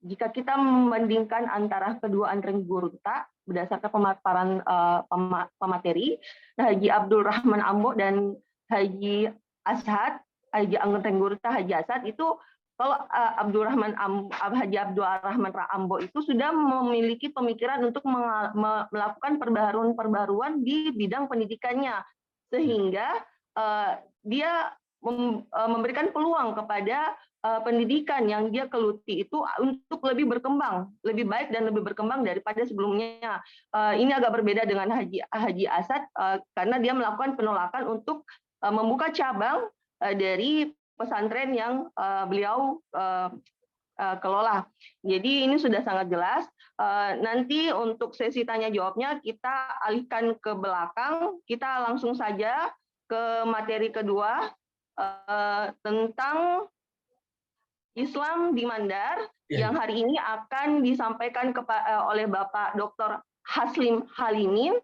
Speaker 3: Jika kita membandingkan antara kedua aliran guru kita berdasarkan pemaparan pemateri Haji Abdul Rahman Ambo dan Haji Asad, Haji Anggoteng Guru Haji Asad itu, kalau Haji Abdul Rahman Ambo itu sudah memiliki pemikiran untuk melakukan perbaharuan di bidang pendidikannya, sehingga dia memberikan peluang kepada pendidikan yang dia geluti itu untuk lebih berkembang, lebih baik dan lebih berkembang daripada sebelumnya. Ini agak berbeda dengan Haji Asad karena dia melakukan penolakan untuk membuka cabang dari pesantren yang beliau kelola. Jadi ini sudah sangat jelas. Nanti untuk sesi tanya jawabnya kita alihkan ke belakang. Kita langsung saja ke materi kedua tentang Islam di Mandar yang hari ini akan disampaikan oleh Bapak Dr. Haslim Halimin.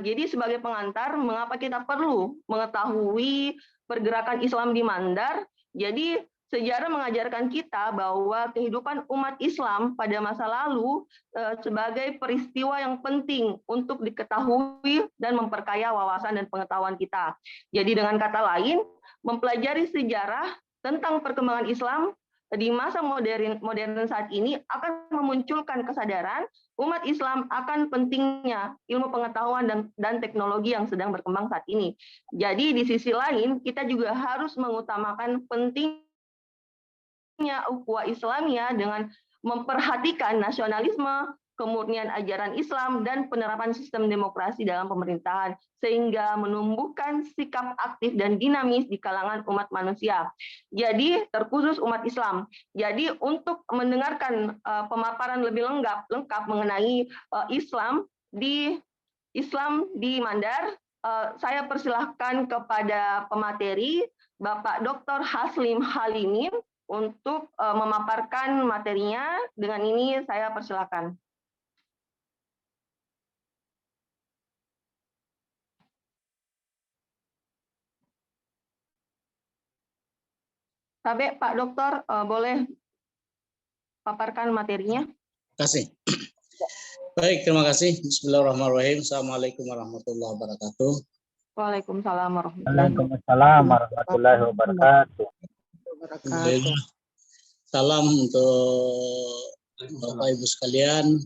Speaker 3: Jadi sebagai pengantar, mengapa kita perlu mengetahui pergerakan Islam di Mandar? Jadi sejarah mengajarkan kita bahwa kehidupan umat Islam pada masa lalu sebagai peristiwa yang penting untuk diketahui dan memperkaya wawasan dan pengetahuan kita. Jadi dengan kata lain, mempelajari sejarah tentang perkembangan Islam di masa modern saat ini akan memunculkan kesadaran umat Islam akan pentingnya ilmu pengetahuan dan teknologi yang sedang berkembang saat ini. Jadi di sisi lain kita juga harus mengutamakan pentingnya ukhuwah Islamiyah dengan memperhatikan nasionalisme, kemurnian ajaran Islam, dan penerapan sistem demokrasi dalam pemerintahan, sehingga menumbuhkan sikap aktif dan dinamis di kalangan umat manusia. Jadi, terkhusus umat Islam. Jadi, untuk mendengarkan pemaparan lebih lengkap mengenai Islam di Mandar, saya persilahkan kepada pemateri, Bapak Dr. Haslim Halimin, untuk memaparkan materinya. Dengan ini, saya persilahkan. Tabe, Pak Dokter, boleh paparkan materinya?
Speaker 5: Terima kasih. Baik, terima kasih. Bismillahirrahmanirrahim. Assalamualaikum warahmatullahi wabarakatuh.
Speaker 3: Waalaikumsalam
Speaker 6: warahmatullahi wabarakatuh.
Speaker 5: Salam untuk Bapak Ibu sekalian,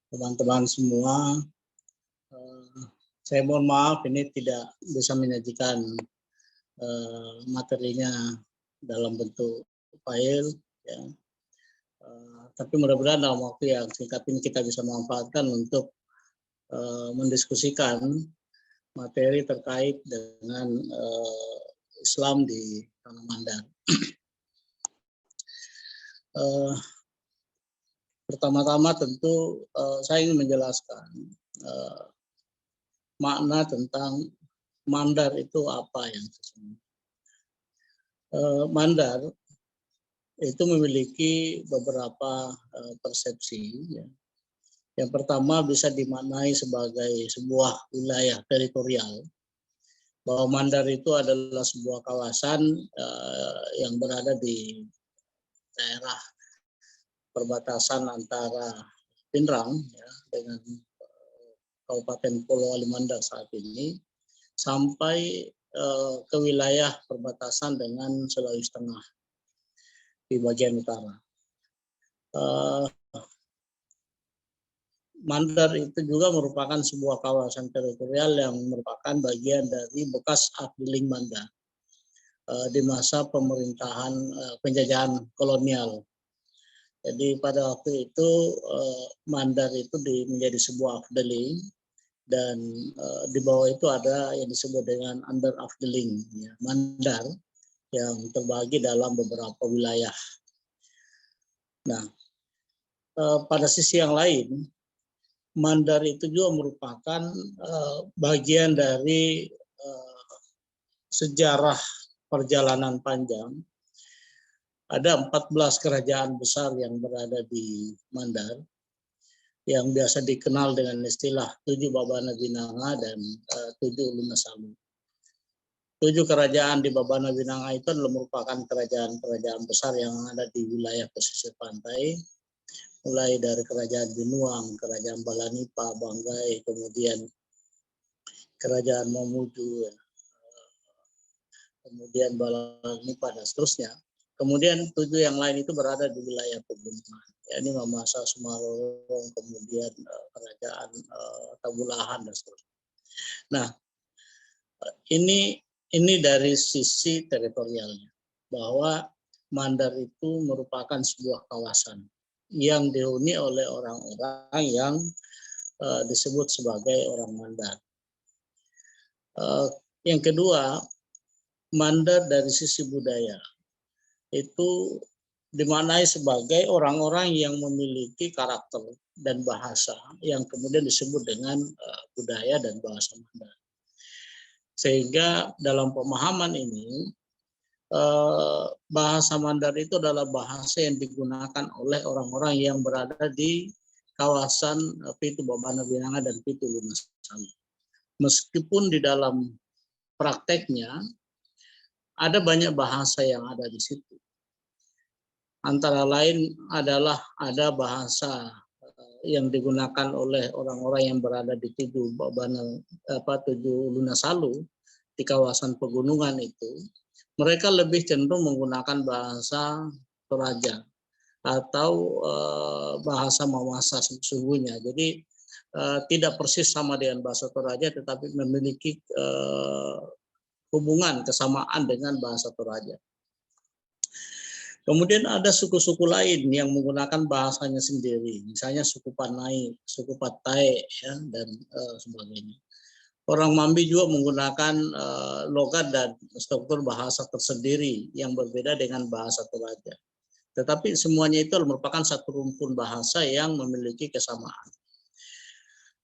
Speaker 5: teman-teman semua. Saya mohon maaf ini tidak bisa menyajikan materinya dalam bentuk file, ya. Tapi mudah-mudahan dalam waktu yang singkat ini kita bisa manfaatkan untuk mendiskusikan materi terkait dengan Islam di Tanah Mandar. Pertama-tama tentu saya ingin menjelaskan makna tentang Mandar itu apa yang sesungguhnya. Mandar itu memiliki beberapa persepsi. Ya. Yang pertama bisa dimaknai sebagai sebuah wilayah teritorial, bahwa Mandar itu adalah sebuah kawasan yang berada di daerah perbatasan antara Pinrang ya, dengan Kabupaten Polowali Mandar saat ini, sampai ke wilayah perbatasan dengan Sulawesi Tengah di bagian utara. Mandar itu juga merupakan sebuah kawasan teritorial yang merupakan bagian dari bekas Afdeling Mandar di masa pemerintahan penjajahan kolonial. Jadi pada waktu itu Mandar itu menjadi sebuah Afdeling, dan di bawah itu ada yang disebut dengan Under Afdeling, ya, Mandar, yang terbagi dalam beberapa wilayah. Nah, pada sisi yang lain, Mandar itu juga merupakan bagian dari sejarah perjalanan panjang. Ada 14 kerajaan besar yang berada di Mandar, yang biasa dikenal dengan istilah 7 Babana Binanga dan 7 Lunasalu. 7 kerajaan di Babana Binanga itu adalah merupakan kerajaan-kerajaan besar yang ada di wilayah pesisir pantai, mulai dari Kerajaan Binuang, Kerajaan Balanipa, Banggai, kemudian Kerajaan Mamuju, kemudian Balanipa, dan seterusnya. Kemudian 7 yang lain itu berada di wilayah pegunungan. Ya, ini Mamasa, Sumarorong, kemudian Kerajaan Tabulahan, dan seterusnya. Nah, ini dari sisi teritorialnya, bahwa Mandar itu merupakan sebuah kawasan yang dihuni oleh orang-orang yang disebut sebagai orang Mandar. Yang kedua, Mandar dari sisi budaya itu dimaknai sebagai orang-orang yang memiliki karakter dan bahasa yang kemudian disebut dengan budaya dan bahasa Mandar. Sehingga dalam pemahaman ini, bahasa Mandar itu adalah bahasa yang digunakan oleh orang-orang yang berada di kawasan Pitu Babana Binanga dan Pitu Lunasalu. Meskipun di dalam prakteknya ada banyak bahasa yang ada di situ. Antara lain adalah ada bahasa yang digunakan oleh orang-orang yang berada di Tujuh Lunasalu di kawasan pegunungan itu. Mereka lebih cenderung menggunakan bahasa Toraja atau bahasa Mamasa sesungguhnya. Jadi tidak persis sama dengan bahasa Toraja, tetapi memiliki hubungan kesamaan dengan bahasa Toraja. Kemudian ada suku-suku lain yang menggunakan bahasanya sendiri, misalnya suku Panai, suku Patai, ya, dan sebagainya. Orang Mambi juga menggunakan logat dan struktur bahasa tersendiri yang berbeda dengan bahasa Toraja. Tetapi semuanya itu merupakan satu rumpun bahasa yang memiliki kesamaan.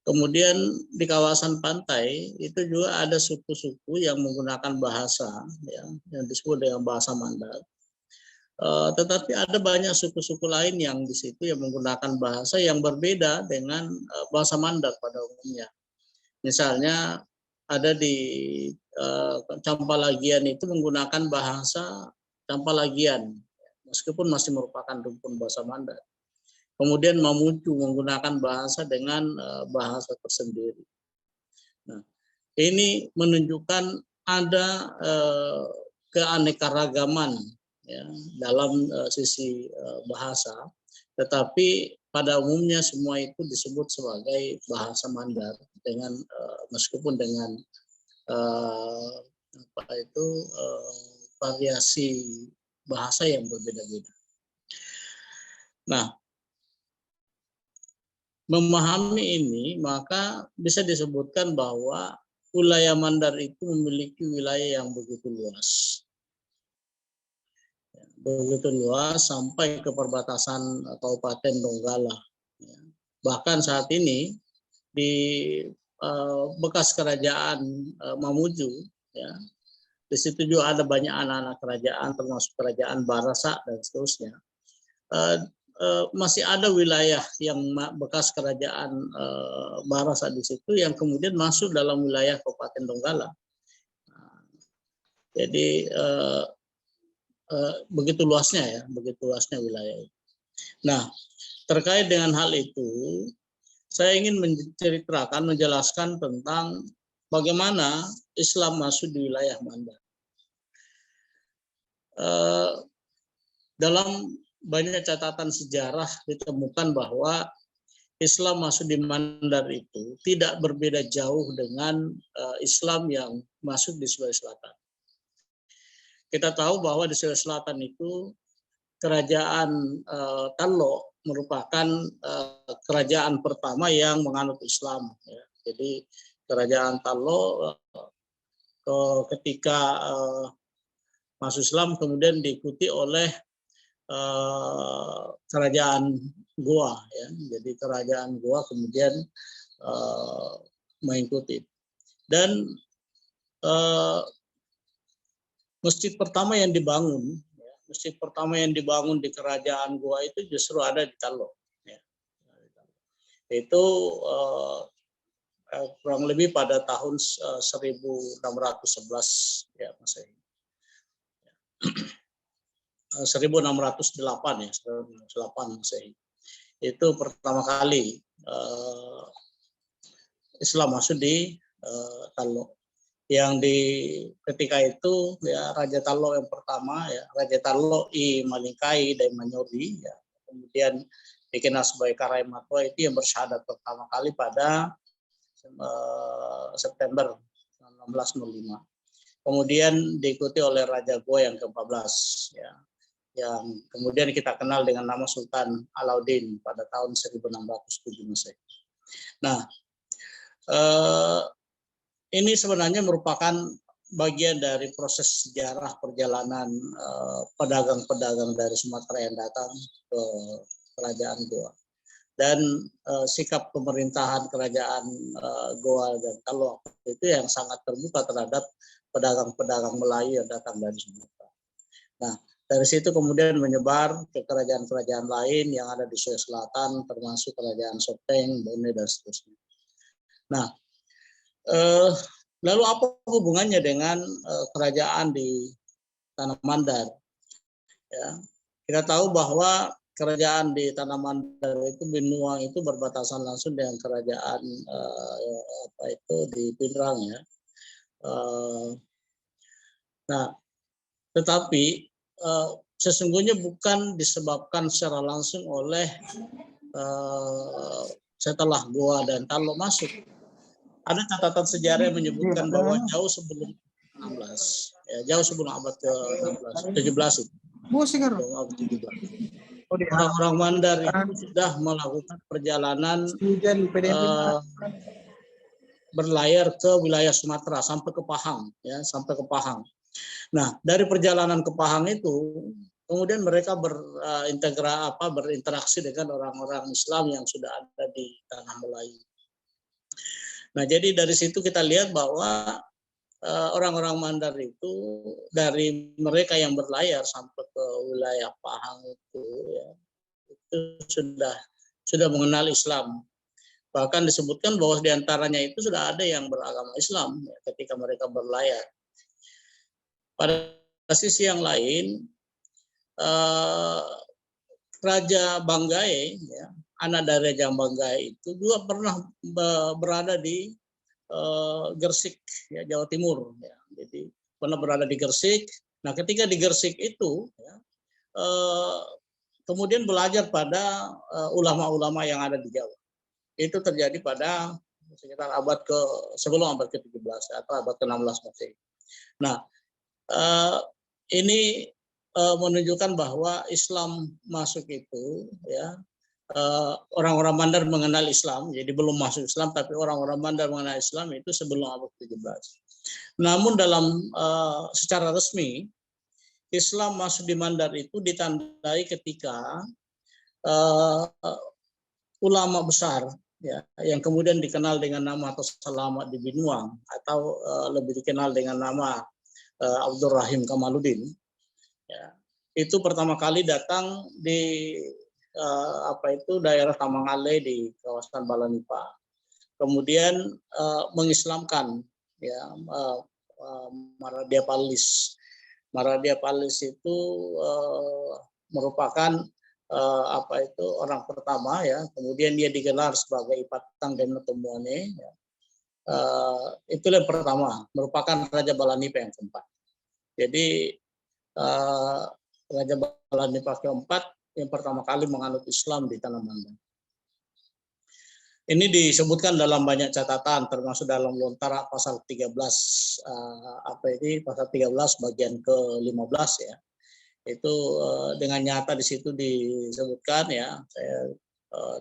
Speaker 5: Kemudian di kawasan pantai itu juga ada suku-suku yang menggunakan bahasa ya, yang disebut dengan bahasa Mandar. Tetapi ada banyak suku-suku lain yang di situ yang menggunakan bahasa yang berbeda dengan bahasa Mandar pada umumnya. Misalnya ada di Campalagian itu menggunakan bahasa Campalagian, meskipun masih merupakan rumpun bahasa Mandar. Kemudian Mamuju menggunakan bahasa dengan bahasa tersendiri. Nah, ini menunjukkan ada keanekaragaman ya, dalam sisi bahasa, tetapi pada umumnya semua itu disebut sebagai bahasa Mandar dengan meskipun dengan variasi bahasa yang berbeda-beda. Nah, memahami ini maka bisa disebutkan bahwa wilayah Mandar itu memiliki wilayah yang begitu luas. Begitu luas sampai ke perbatasan Kabupaten Donggala. Bahkan saat ini di bekas kerajaan Mamuju, ya, di situ juga ada banyak anak-anak kerajaan, termasuk kerajaan Barasa dan seterusnya. Masih ada wilayah yang bekas kerajaan Barasa di situ yang kemudian masuk dalam wilayah Kabupaten Donggala. Jadi begitu luasnya wilayah itu. Nah, terkait dengan hal itu, saya ingin menjelaskan tentang bagaimana Islam masuk di wilayah Mandar. Dalam banyak catatan sejarah ditemukan bahwa Islam masuk di Mandar itu tidak berbeda jauh dengan Islam yang masuk di Sulawesi Selatan. Kita tahu bahwa di Sulawesi Selatan itu kerajaan Tallo merupakan kerajaan pertama yang menganut Islam. Ya. Jadi kerajaan Tallo ketika masuk Islam kemudian diikuti oleh kerajaan Goa. Ya. Jadi kerajaan Goa kemudian mengikuti. Dan masjid pertama yang dibangun di kerajaan Goa itu justru ada di Tallo. Ya. Itu kurang lebih pada tahun 1611 ya Masehi. 1608 ya, 1608 Masehi. Itu pertama kali Islam masuk di Tallo. Yang di ketika itu ya Raja Tallo yang pertama ya Raja Tallo I Malingkai dan Manyori ya, kemudian dikenal sebagai Karai Matwa itu yang bersyahadat pertama kali pada September 1605. Kemudian diikuti oleh Raja Goa yang ke-14 ya, yang kemudian kita kenal dengan nama Sultan Alauddin pada tahun 1607 Masehi. Nah, ini sebenarnya merupakan bagian dari proses sejarah perjalanan pedagang-pedagang dari Sumatera yang datang ke Kerajaan Goa. Dan sikap pemerintahan Kerajaan Goa dan Talok itu yang sangat terbuka terhadap pedagang-pedagang Melayu yang datang dari Sumatera. Nah, dari situ kemudian menyebar ke kerajaan-kerajaan lain yang ada di Sulawesi Selatan, termasuk Kerajaan Sopeng, Bone, dan seterusnya. Nah, lalu apa hubungannya dengan kerajaan di Tanah Mandar? Ya, kita tahu bahwa kerajaan di Tanah Mandar itu Binuang itu berbatasan langsung dengan kerajaan di Pindrang ya. Nah, tetapi sesungguhnya bukan disebabkan secara langsung oleh setelah Goa dan Talok masuk. Ada catatan sejarah yang menyebutkan bahwa jauh sebelum 16, ya, jauh sebelum abad ke-16, 17 itu. Abad 17. Orang-orang Mandar itu sudah melakukan perjalanan berlayar ke wilayah Sumatera sampai ke Pahang, ya, sampai ke Pahang. Nah, dari perjalanan ke Pahang itu, kemudian mereka berinteraksi dengan orang-orang Islam yang sudah ada di tanah Melayu. Nah, jadi dari situ kita lihat bahwa orang-orang Mandar itu dari mereka yang berlayar sampai ke wilayah Pahang itu, ya, itu sudah mengenal Islam. Bahkan disebutkan bahwa diantaranya itu sudah ada yang beragama Islam ya, ketika mereka berlayar. Pada sisi yang lain, Raja Banggai, ya, anak dari Raja Banggai itu juga pernah berada di Gersik, ya, Jawa Timur. Ya. Jadi pernah berada di Gersik. Nah, ketika di Gersik itu, ya, kemudian belajar pada ulama-ulama yang ada di Jawa. Itu terjadi pada sekitar sebelum abad ke-17 atau abad ke-16 Masehi. Nah, ini menunjukkan bahwa Islam masuk itu, ya, orang-orang Mandar mengenal Islam, jadi belum masuk Islam, tapi orang-orang Mandar mengenal Islam itu sebelum abad ke-17. Namun dalam secara resmi, Islam masuk di Mandar itu ditandai ketika ulama besar, ya, yang kemudian dikenal dengan nama atau Salamat di Binuang, atau lebih dikenal dengan nama Abdul Rahim Kamaluddin, ya, itu pertama kali datang di daerah Tamangale di kawasan Balanipa. Kemudian mengislamkan, ya, Maradia Palis. Maradia Palis itu merupakan orang pertama, ya. Kemudian dia digelar sebagai Ipatang dan Temuane. Ya. Itulah yang pertama, merupakan Raja Balanipa yang keempat. Jadi Raja Balanipa keempat yang pertama kali menganut Islam di Tanah Mandar. Ini disebutkan dalam banyak catatan, termasuk dalam Lontara pasal 13, pasal 13 bagian ke-15, ya. Itu dengan nyata di situ disebutkan, ya. Saya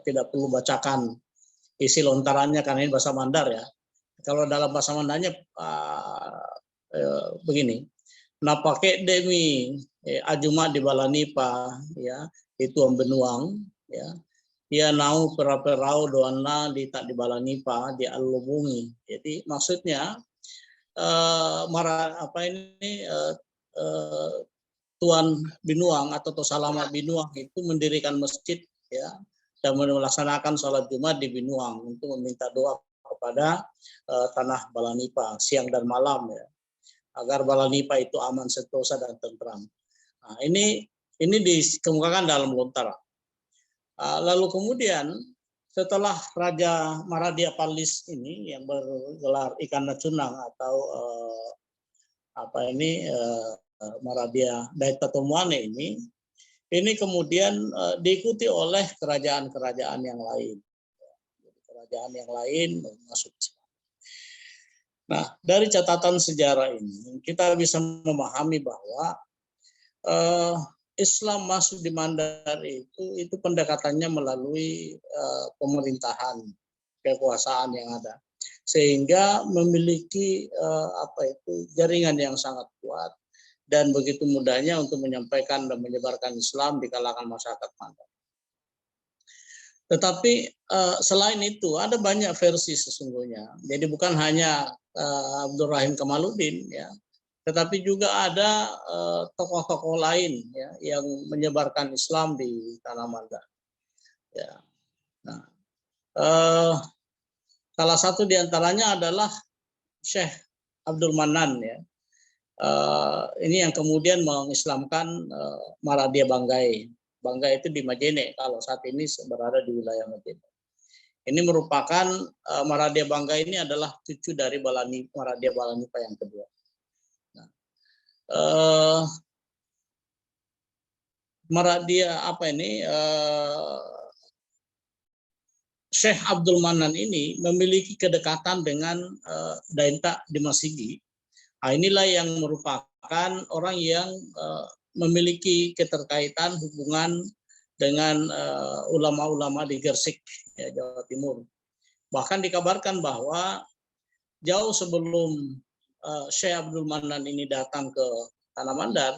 Speaker 5: tidak perlu bacakan isi lontarannya karena ini bahasa Mandar, ya. Kalau dalam bahasa Mandarnya begini. Napake demi ajuma di Balanipa, ya, itu Benuang, ya. Ia nau perau doana di tak di Balanipa di Alubungi. Jadi maksudnya Tuan Binuang atau Salamat Binuang itu mendirikan masjid, ya, dan melaksanakan sholat Jumat di Binuang untuk meminta doa kepada tanah Balanipa siang dan malam, ya, agar Balanipa itu aman, sentosa, dan tentram. Nah, ini dikemukakan dalam Lontara. Lalu kemudian setelah Raja Maradia Palis ini yang bergelar Ikan Nacunang atau Maradia Daita Tomuane ini kemudian diikuti oleh kerajaan-kerajaan yang lain. Kerajaan yang lain masuk Islam. Nah, dari catatan sejarah ini kita bisa memahami bahwa Islam masuk di Mandar itu pendekatannya melalui pemerintahan, kekuasaan yang ada, sehingga memiliki jaringan yang sangat kuat dan begitu mudahnya untuk menyampaikan dan menyebarkan Islam di kalangan masyarakat Mandar. Tetapi selain itu ada banyak versi sesungguhnya. Jadi bukan hanya Abdul Rahim Kamaluddin, ya, tetapi juga ada tokoh-tokoh lain, ya, yang menyebarkan Islam di tanah Mandar. Ya. Nah, salah satu diantaranya adalah Syekh Abdul Manan, ya. Ini yang kemudian mengislamkan Maradia Banggai. Banggai itu di Majene, kalau saat ini berada di wilayah Majene. Ini merupakan Maradia Banggai ini adalah cucu dari Maradia Balanipa yang kedua. Nah, Maradia Syekh Abdul Manan ini memiliki kedekatan dengan Dainta Dimasigi. Nah, inilah yang merupakan orang yang memiliki keterkaitan hubungan dengan ulama-ulama di Gresik, ya, Jawa Timur. Bahkan dikabarkan bahwa jauh sebelum Syekh Abdul Manan ini datang ke Tanah Mandar,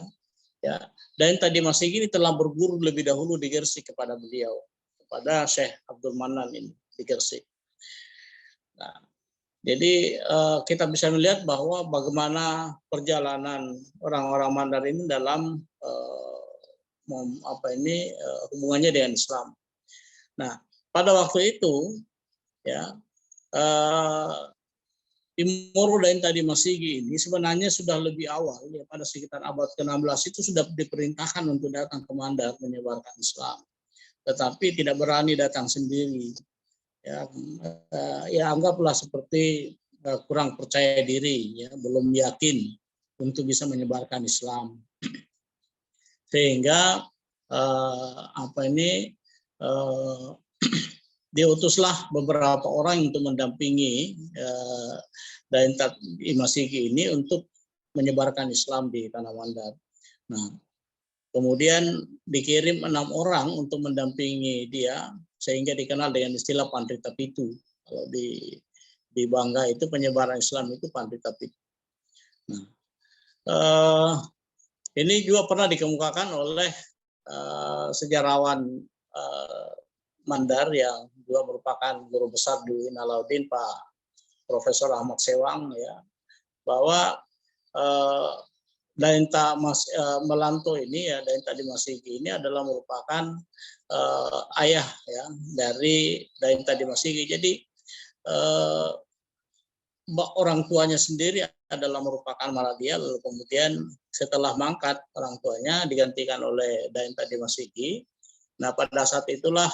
Speaker 5: ya, Dainta Dimasigi ini telah berguru lebih dahulu di Gresik kepada beliau, kepada Syekh Abdul Manan ini di Gresik. Nah, jadi kita bisa melihat bahwa bagaimana perjalanan orang-orang Mandar ini dalam hubungannya dengan Islam. Nah, pada waktu itu, ya, Imoro Dainta Dimasigi ini sebenarnya sudah lebih awal, ya, pada sekitar abad ke-16 itu sudah diperintahkan untuk datang ke Mandar menyebarkan Islam, tetapi tidak berani datang sendiri. Ya, anggaplah seperti kurang percaya diri, ya, belum yakin untuk bisa menyebarkan Islam. Sehingga diutuslah beberapa orang untuk mendampingi Dainta Dimasigi ini untuk menyebarkan Islam di Tanah Mandar. Nah, kemudian dikirim 6 orang untuk mendampingi dia, sehingga dikenal dengan istilah Pandrita Pitu. Kalau di Bangga itu penyebaran Islam itu Pandrita Pitu. Nah, ini juga pernah dikemukakan oleh sejarawan Mandar yang juga merupakan guru besar di UIN Alauddin, Pak Profesor Ahmad Sewang, ya, bahwa Dainta Melanto ini, ya, Dainta Dimasigi ini adalah merupakan ayah, ya, dari Dainta Dimasigi. Jadi orang tuanya sendiri adalah merupakan Maradia, lalu kemudian setelah mangkat orang tuanya digantikan oleh Dainta Dimasigi. Nah, pada saat itulah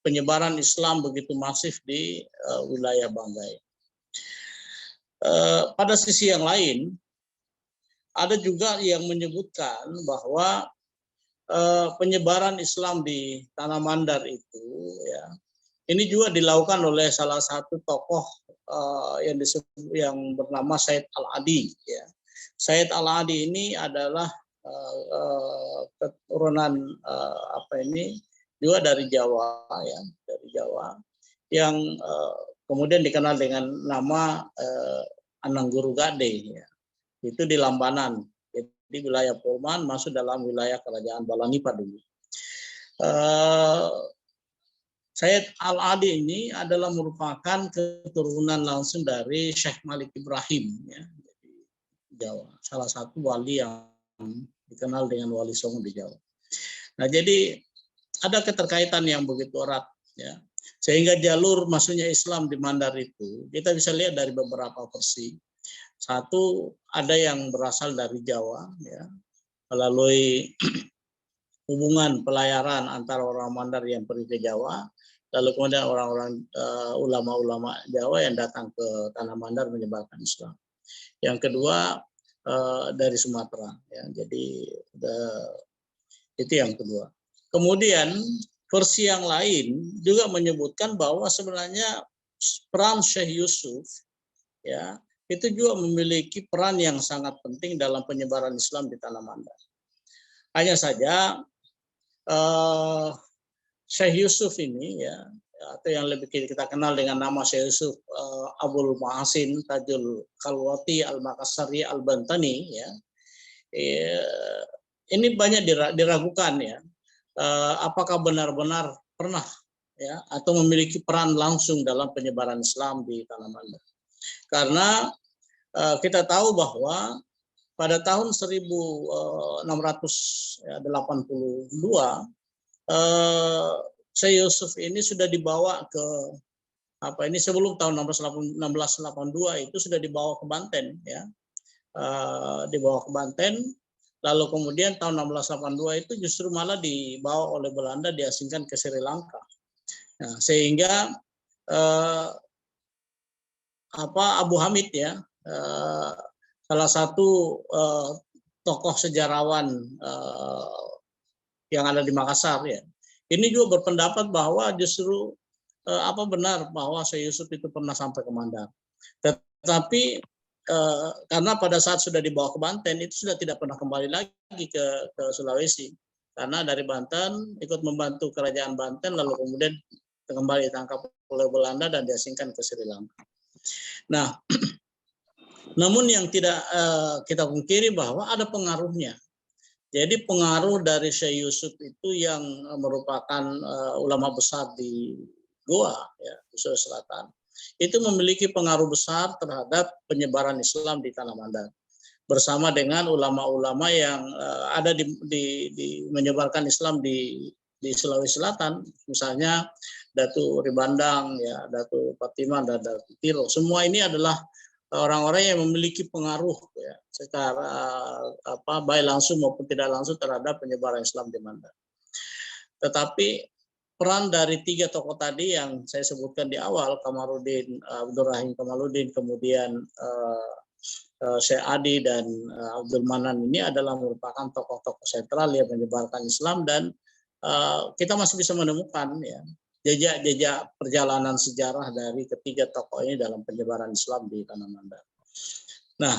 Speaker 5: penyebaran Islam begitu masif di wilayah Banggai. Pada sisi yang lain, ada juga yang menyebutkan bahwa penyebaran Islam di Tanah Mandar itu, ya, ini juga dilakukan oleh salah satu tokoh yang bernama Said Al-Adi. Ya. Said Al-Adi ini adalah keturunan juga dari Jawa, ya, dari Jawa, yang kemudian dikenal dengan nama Anangguru Gade, ya. Itu di Lambanan, jadi wilayah Polman masuk dalam wilayah Kerajaan Balanipa dulu. Said Al-Adi ini adalah merupakan keturunan langsung dari Syekh Malik Ibrahim, ya, di Jawa, salah satu wali yang dikenal dengan Wali Songo di Jawa. Nah, jadi ada keterkaitan yang begitu erat, ya, sehingga jalur masuknya Islam di Mandar itu kita bisa lihat dari beberapa versi. Satu, ada yang berasal dari Jawa, ya, melalui hubungan pelayaran antara orang Mandar yang pergi ke Jawa, lalu kemudian orang-orang ulama-ulama Jawa yang datang ke Tanah Mandar menyebarkan Islam. Yang kedua, dari Sumatera, ya. Jadi itu yang kedua. Kemudian versi yang lain juga menyebutkan bahwa sebenarnya peran Syekh Yusuf, ya, itu juga memiliki peran yang sangat penting dalam penyebaran Islam di Tanah Mandar. Hanya saja Syekh Yusuf ini ya, atau yang lebih kita kenal dengan nama Syekh Yusuf Abul Mahasin Tajul Khalwati Al-Makassari Al-Bantani ya, ini banyak diragukan ya, apakah benar-benar pernah ya atau memiliki peran langsung dalam penyebaran Islam di Tanah Mandar. Karena kita tahu bahwa pada tahun 1682 Syekh Yusuf ini sudah dibawa ke sebelum tahun 1682 itu sudah dibawa ke Banten ya, dibawa ke Banten, lalu kemudian tahun 1682 itu justru malah dibawa oleh Belanda, diasingkan ke Sri Lanka. Nah, sehingga Abu Hamid ya, salah satu tokoh sejarawan yang ada di Makassar ya, ini juga berpendapat bahwa justru benar bahwa Syekh Yusuf itu pernah sampai ke Mandar. Tetapi karena pada saat sudah dibawa ke Banten itu sudah tidak pernah kembali lagi ke Sulawesi, karena dari Banten ikut membantu kerajaan Banten, lalu kemudian kembali ditangkap oleh Belanda dan diasingkan ke Sri Lanka. Nah, namun yang tidak kita pungkiri bahwa ada pengaruhnya. Jadi pengaruh dari Syekh Yusuf itu yang merupakan ulama besar di Goa, ya, di Sulawesi Selatan, itu memiliki pengaruh besar terhadap penyebaran Islam di Tanah Mandar. Bersama dengan ulama-ulama yang ada di menyebarkan Islam di Sulawesi Selatan, misalnya Datu Ribandang, ya, Datu Fatimah, dan Datu Tiro. Semua ini adalah orang-orang yang memiliki pengaruh ya, secara baik langsung maupun tidak langsung terhadap penyebaran Islam di Mandar. Tetapi peran dari tiga tokoh tadi yang saya sebutkan di awal, Kamarudin, Abdul Rahim Kamaluddin, kemudian Syekh Adi dan Abdul Manan, ini adalah merupakan tokoh-tokoh sentral yang menyebarkan Islam, dan kita masih bisa menemukan ya jejak-jejak perjalanan sejarah dari ketiga tokoh ini dalam penyebaran Islam di Tanah Mandar. Nah,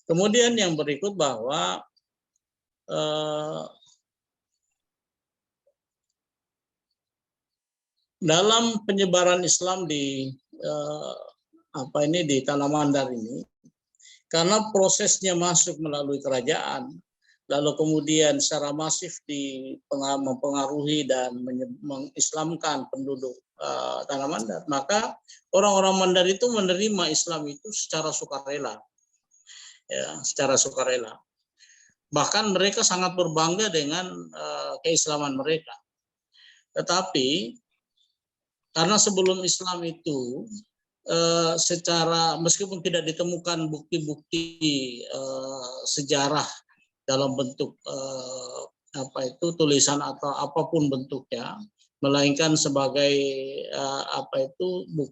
Speaker 5: kemudian yang berikut bahwa dalam penyebaran Islam di di Tanah Mandar ini, karena prosesnya masuk melalui kerajaan, lalu kemudian secara masif mempengaruhi dan mengislamkan penduduk Tanah Mandar, maka orang-orang Mandar itu menerima Islam itu secara sukarela, ya, secara sukarela. Bahkan mereka sangat berbangga dengan keislaman mereka. Tetapi karena sebelum Islam itu secara, meskipun tidak ditemukan bukti-bukti sejarah dalam bentuk tulisan atau apapun bentuknya, melainkan sebagai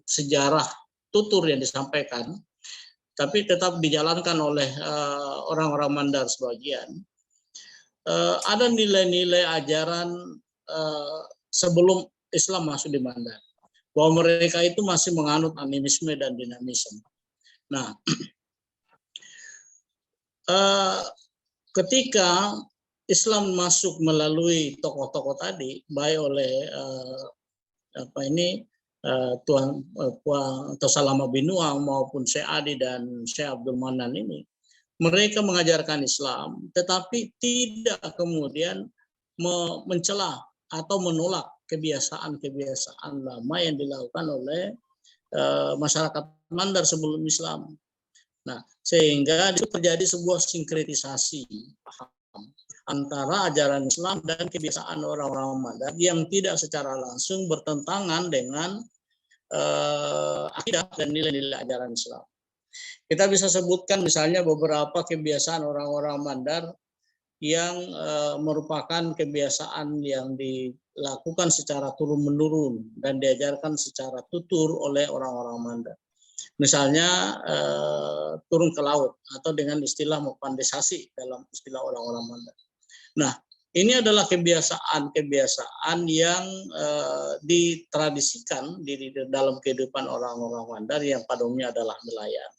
Speaker 5: sejarah tutur yang disampaikan, tapi tetap dijalankan oleh orang-orang Mandar sebagian. Ada nilai-nilai ajaran sebelum Islam masuk di Mandar, bahwa mereka itu masih menganut animisme dan dinamisme. Nah, ketika Islam masuk melalui tokoh-tokoh tadi, baik oleh Tuan Salama Binuang maupun Syekh Adi dan Syekh Abdul Manan ini, mereka mengajarkan Islam, tetapi tidak kemudian mencela atau menolak kebiasaan-kebiasaan lama yang dilakukan oleh masyarakat Mandar sebelum Islam. Nah, sehingga itu terjadi sebuah sinkretisasi paham antara ajaran Islam dan kebiasaan orang-orang Mandar yang tidak secara langsung bertentangan dengan akidah dan nilai-nilai ajaran Islam. Kita bisa sebutkan misalnya beberapa kebiasaan orang-orang Mandar yang merupakan kebiasaan yang dilakukan secara turun-menurun dan diajarkan secara tutur oleh orang-orang Mandar. Misalnya turun ke laut, atau dengan istilah mopandesasi dalam istilah orang-orang Mandar. Nah, Ini adalah kebiasaan yang ditradisikan di dalam kehidupan orang-orang Mandar yang pada umumnya adalah nelayan.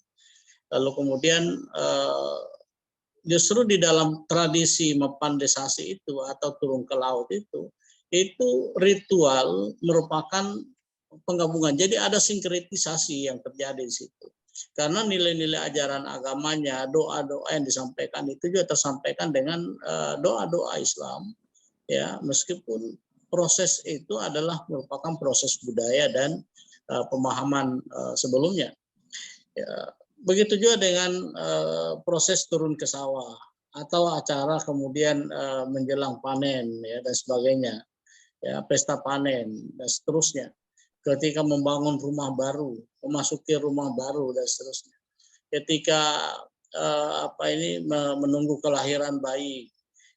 Speaker 5: Lalu kemudian justru di dalam tradisi mempandesasi itu atau turun ke laut itu ritual merupakan penggabungan. Jadi ada sinkretisasi yang terjadi di situ. Karena nilai-nilai ajaran agamanya, doa-doa yang disampaikan itu juga tersampaikan dengan doa-doa Islam, ya, meskipun proses itu adalah merupakan proses budaya dan pemahaman sebelumnya. Ya, begitu juga dengan proses turun ke sawah atau acara kemudian menjelang panen, ya, dan sebagainya, ya, pesta panen dan seterusnya. Ketika membangun rumah baru, memasuki rumah baru dan seterusnya. Ketika menunggu kelahiran bayi,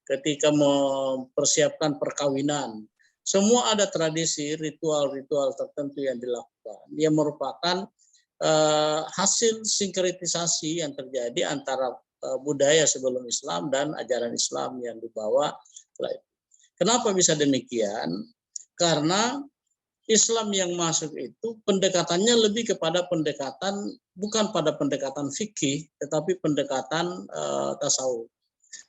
Speaker 5: ketika mempersiapkan perkawinan, semua ada tradisi ritual-ritual tertentu yang dilakukan. Dia merupakan hasil sinkretisasi yang terjadi antara budaya sebelum Islam dan ajaran Islam yang dibawa. Kenapa bisa demikian? Karena Islam yang masuk itu pendekatannya lebih kepada pendekatan, bukan pada pendekatan fikih, tetapi pendekatan tasawuf.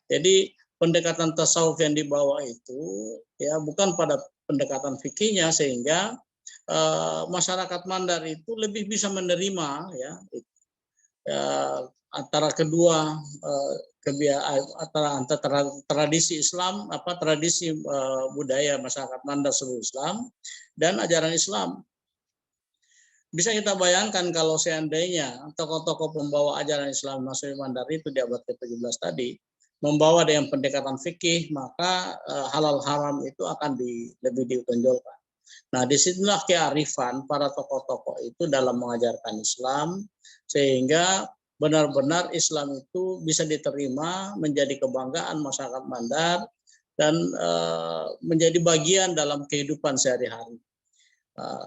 Speaker 5: Jadi pendekatan tasawuf yang dibawa itu ya bukan pada pendekatan fikihnya, sehingga masyarakat Mandar itu lebih bisa menerima, ya, antara kedua antara tradisi Islam, tradisi budaya masyarakat Mandar sebelum Islam dan ajaran Islam. Bisa kita bayangkan kalau seandainya tokoh-tokoh pembawa ajaran Islam masuk Mandar itu di abad ke-17 tadi membawa dengan pendekatan fikih, maka halal haram itu akan lebih ditonjolkan. Nah, disinilah kearifan para tokoh-tokoh itu dalam mengajarkan Islam, sehingga benar-benar Islam itu bisa diterima, menjadi kebanggaan masyarakat Mandar, dan menjadi bagian dalam kehidupan sehari-hari.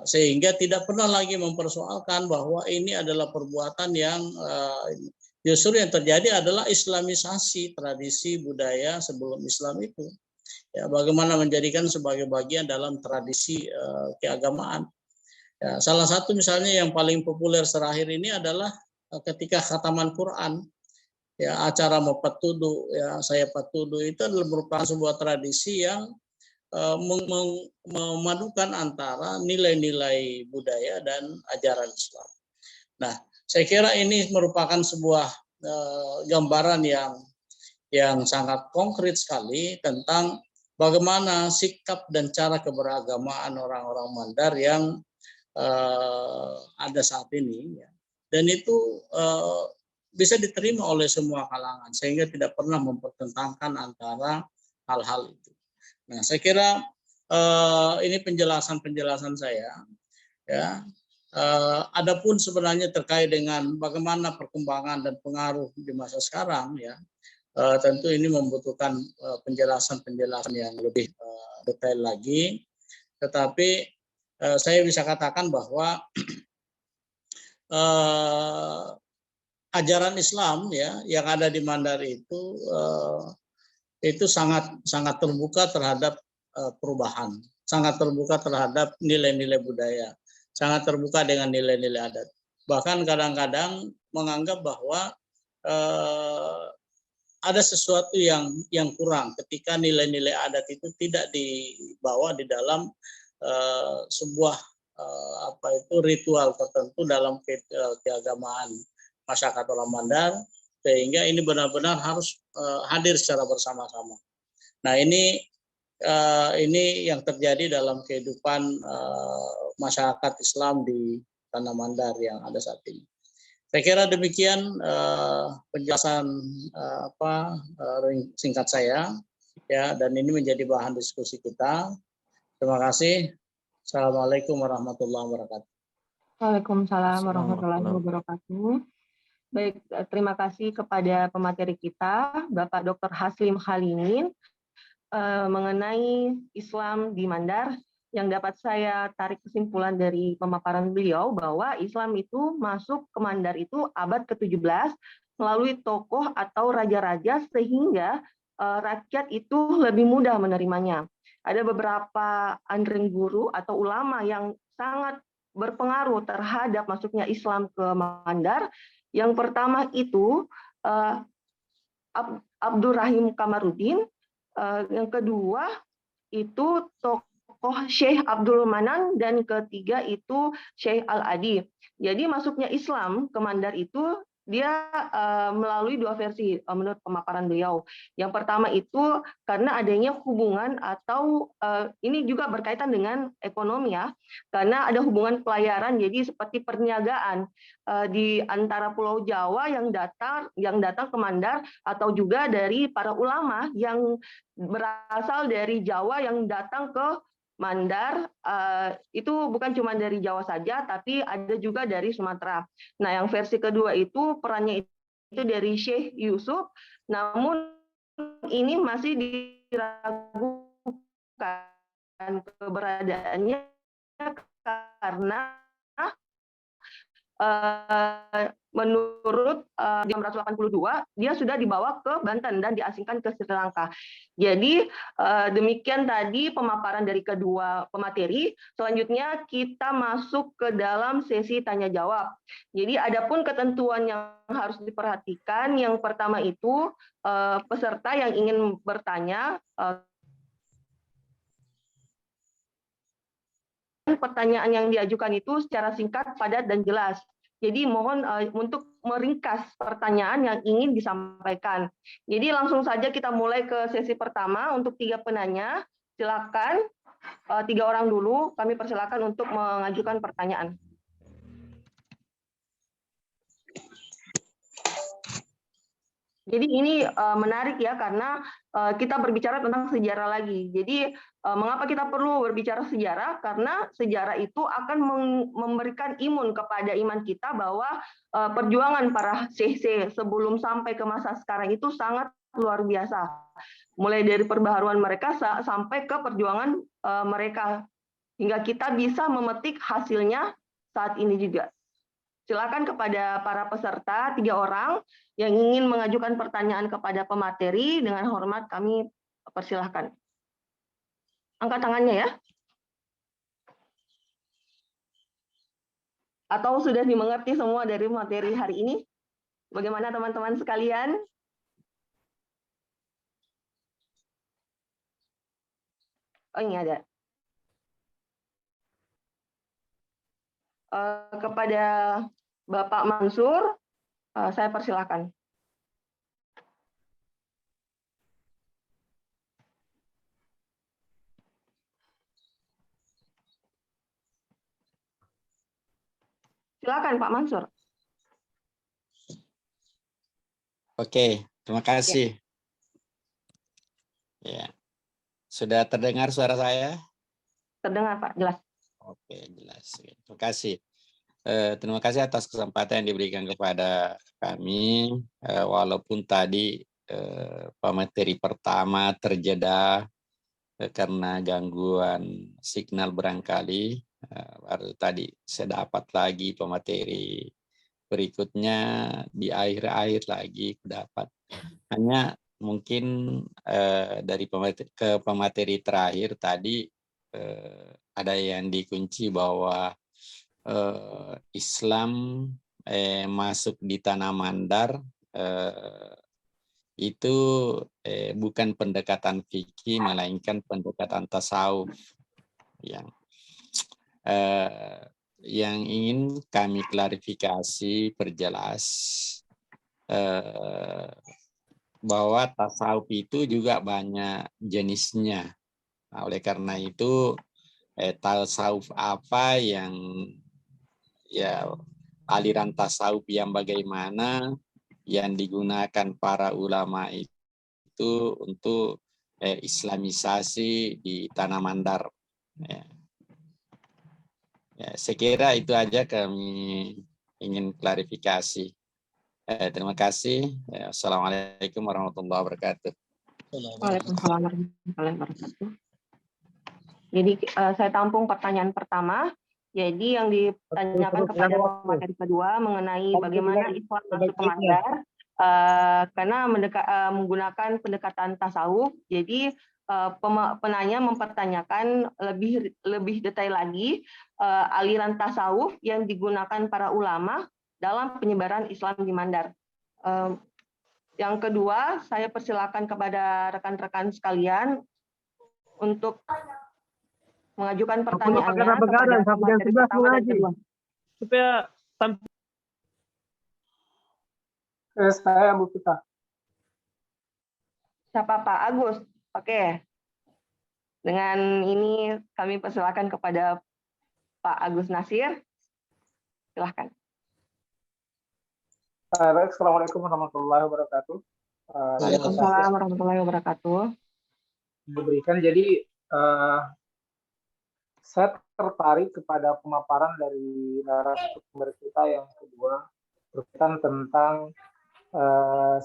Speaker 5: Sehingga tidak pernah lagi mempersoalkan bahwa ini adalah perbuatan yang justru yang terjadi adalah islamisasi tradisi budaya sebelum Islam itu. Ya, bagaimana menjadikan sebagai bagian dalam tradisi keagamaan. Ya, salah satu misalnya yang paling populer terakhir ini adalah ketika khataman Quran, ya, acara mapatudu, ya, saya patudu itu adalah merupakan sebuah tradisi yang memadukan antara nilai-nilai budaya dan ajaran Islam. Nah, saya kira ini merupakan sebuah gambaran yang sangat konkret sekali tentang bagaimana sikap dan cara keberagamaan orang-orang Mandar yang ada saat ini, ya. Dan itu bisa diterima oleh semua kalangan, sehingga tidak pernah mempertentangkan antara hal-hal itu. Nah, saya kira ini penjelasan saya, ya. Adapun sebenarnya terkait dengan bagaimana perkembangan dan pengaruh di masa sekarang, ya, tentu ini membutuhkan penjelasan-penjelasan yang lebih detail lagi. Tetapi saya bisa katakan bahwa ajaran Islam, ya, yang ada di Mandar itu sangat terbuka terhadap perubahan, sangat terbuka terhadap nilai-nilai budaya, sangat terbuka dengan nilai-nilai adat. Bahkan kadang-kadang menganggap bahwa ada sesuatu yang kurang ketika nilai-nilai adat itu tidak dibawa di dalam sebuah ritual tertentu dalam keagamaan masyarakat orang Mandar, sehingga ini benar-benar harus hadir secara bersama-sama. Nah, ini yang terjadi dalam kehidupan masyarakat Islam di Tanah Mandar yang ada saat ini. Saya kira demikian penjelasan singkat saya, ya, dan ini menjadi bahan diskusi kita. Terima kasih. Assalamualaikum warahmatullahi wabarakatuh.
Speaker 3: Waalaikumsalam warahmatullahi wabarakatuh. Baik, terima kasih kepada pemateri kita, Bapak Dr. Haslim Halimin, mengenai Islam di Mandar, yang dapat saya tarik kesimpulan dari pemaparan beliau bahwa Islam itu masuk ke Mandar itu abad ke-17 melalui tokoh atau raja-raja, sehingga rakyat itu lebih mudah menerimanya. Ada beberapa andring guru atau ulama yang sangat berpengaruh terhadap masuknya Islam ke Mandar. Yang pertama itu Abdul Rahim Kamarudin, yang kedua itu tokoh Syekh Abdul Manan, dan ketiga itu Syekh Al-Adi. Jadi masuknya Islam ke Mandar itu dia melalui dua versi menurut pemaparan beliau. Yang pertama itu karena adanya hubungan atau ini juga berkaitan dengan ekonomi ya, karena ada hubungan pelayaran, jadi seperti perniagaan di antara Pulau Jawa yang datang ke Mandar, atau juga dari para ulama yang berasal dari Jawa yang datang ke Mandar, itu bukan cuma dari Jawa saja, tapi ada juga dari Sumatera. Nah, yang versi kedua itu perannya itu dari Syekh Yusuf, namun ini masih diragukan keberadaannya karena menurut 1982 dia sudah dibawa ke Banten dan diasingkan ke Sri Lanka. Jadi demikian tadi pemaparan dari kedua pemateri. Selanjutnya kita masuk ke dalam sesi tanya jawab. Jadi adapun ketentuan yang harus diperhatikan, yang pertama itu peserta yang ingin bertanya pertanyaan yang diajukan itu secara singkat, padat, dan jelas. Jadi mohon untuk meringkas pertanyaan yang ingin disampaikan. Jadi langsung saja kita mulai ke sesi pertama untuk 3 penanya. Silakan 3 orang dulu, kami persilakan untuk mengajukan pertanyaan. Jadi ini menarik ya, karena kita berbicara tentang sejarah lagi. Jadi mengapa kita perlu berbicara sejarah? Karena sejarah itu akan memberikan imun kepada iman kita bahwa perjuangan para syekh sebelum sampai ke masa sekarang itu sangat luar biasa. Mulai dari perbaharuan mereka sampai ke perjuangan mereka, hingga kita bisa memetik hasilnya saat ini juga. Silakan kepada para peserta 3 orang yang ingin mengajukan pertanyaan kepada pemateri, dengan hormat kami persilahkan. Angkat tangannya ya. Atau sudah dimengerti semua dari materi hari ini? Bagaimana teman-teman sekalian? Oh, ini ada. Kepada Bapak Mansur, saya persilakan. Silakan Pak Mansur.
Speaker 6: Oke, terima kasih. Ya. Sudah terdengar suara saya?
Speaker 3: Terdengar Pak, jelas.
Speaker 6: Oke, jelas. Terima kasih. Terima kasih atas kesempatan yang diberikan kepada kami. Walaupun tadi pemateri pertama terjeda karena gangguan signal barangkali, baru tadi saya dapat lagi pemateri berikutnya di akhir-akhir lagi dapat. Hanya mungkin dari pemateri terakhir tadi ada yang dikunci bahwa Islam masuk di tanah Mandar itu bukan pendekatan fikih, melainkan pendekatan tasawuf yang ingin kami klarifikasi, perjelas bahwa tasawuf itu juga banyak jenisnya. Nah, oleh karena itu tasawuf apa yang aliran tasawuf yang bagaimana yang digunakan para ulama itu untuk islamisasi di tanah Mandar. Saya kira itu aja kami ingin klarifikasi. Terima kasih. Assalamualaikum warahmatullahi wabarakatuh.
Speaker 3: Waalaikumsalam warahmatullahi wabarakatuh. Jadi saya tampung pertanyaan pertama. Jadi yang ditanyakan kepada pemateri kedua mengenai bagaimana Islam masuk ke Mandar. karena menggunakan pendekatan tasawuf. Jadi penanya mempertanyakan lebih detail lagi aliran tasawuf yang digunakan para ulama dalam penyebaran Islam di Mandar. Yang kedua, saya persilakan kepada rekan-rekan sekalian untuk mengajukan pertanyaannya kepada materi pertama dan kedua.
Speaker 7: Supaya saya Bu Pita.
Speaker 3: Siapa Pak Agus? Oke. Dengan ini kami persilakan kepada Pak Agus Nasir. Silahkan.
Speaker 7: Baik, Assalamualaikum warahmatullahi wabarakatuh.
Speaker 3: Waalaikumsalam warahmatullahi wabarakatuh.
Speaker 7: Diberikan, jadi saya tertarik kepada pemaparan dari narasumber kita yang kedua berkaitan tentang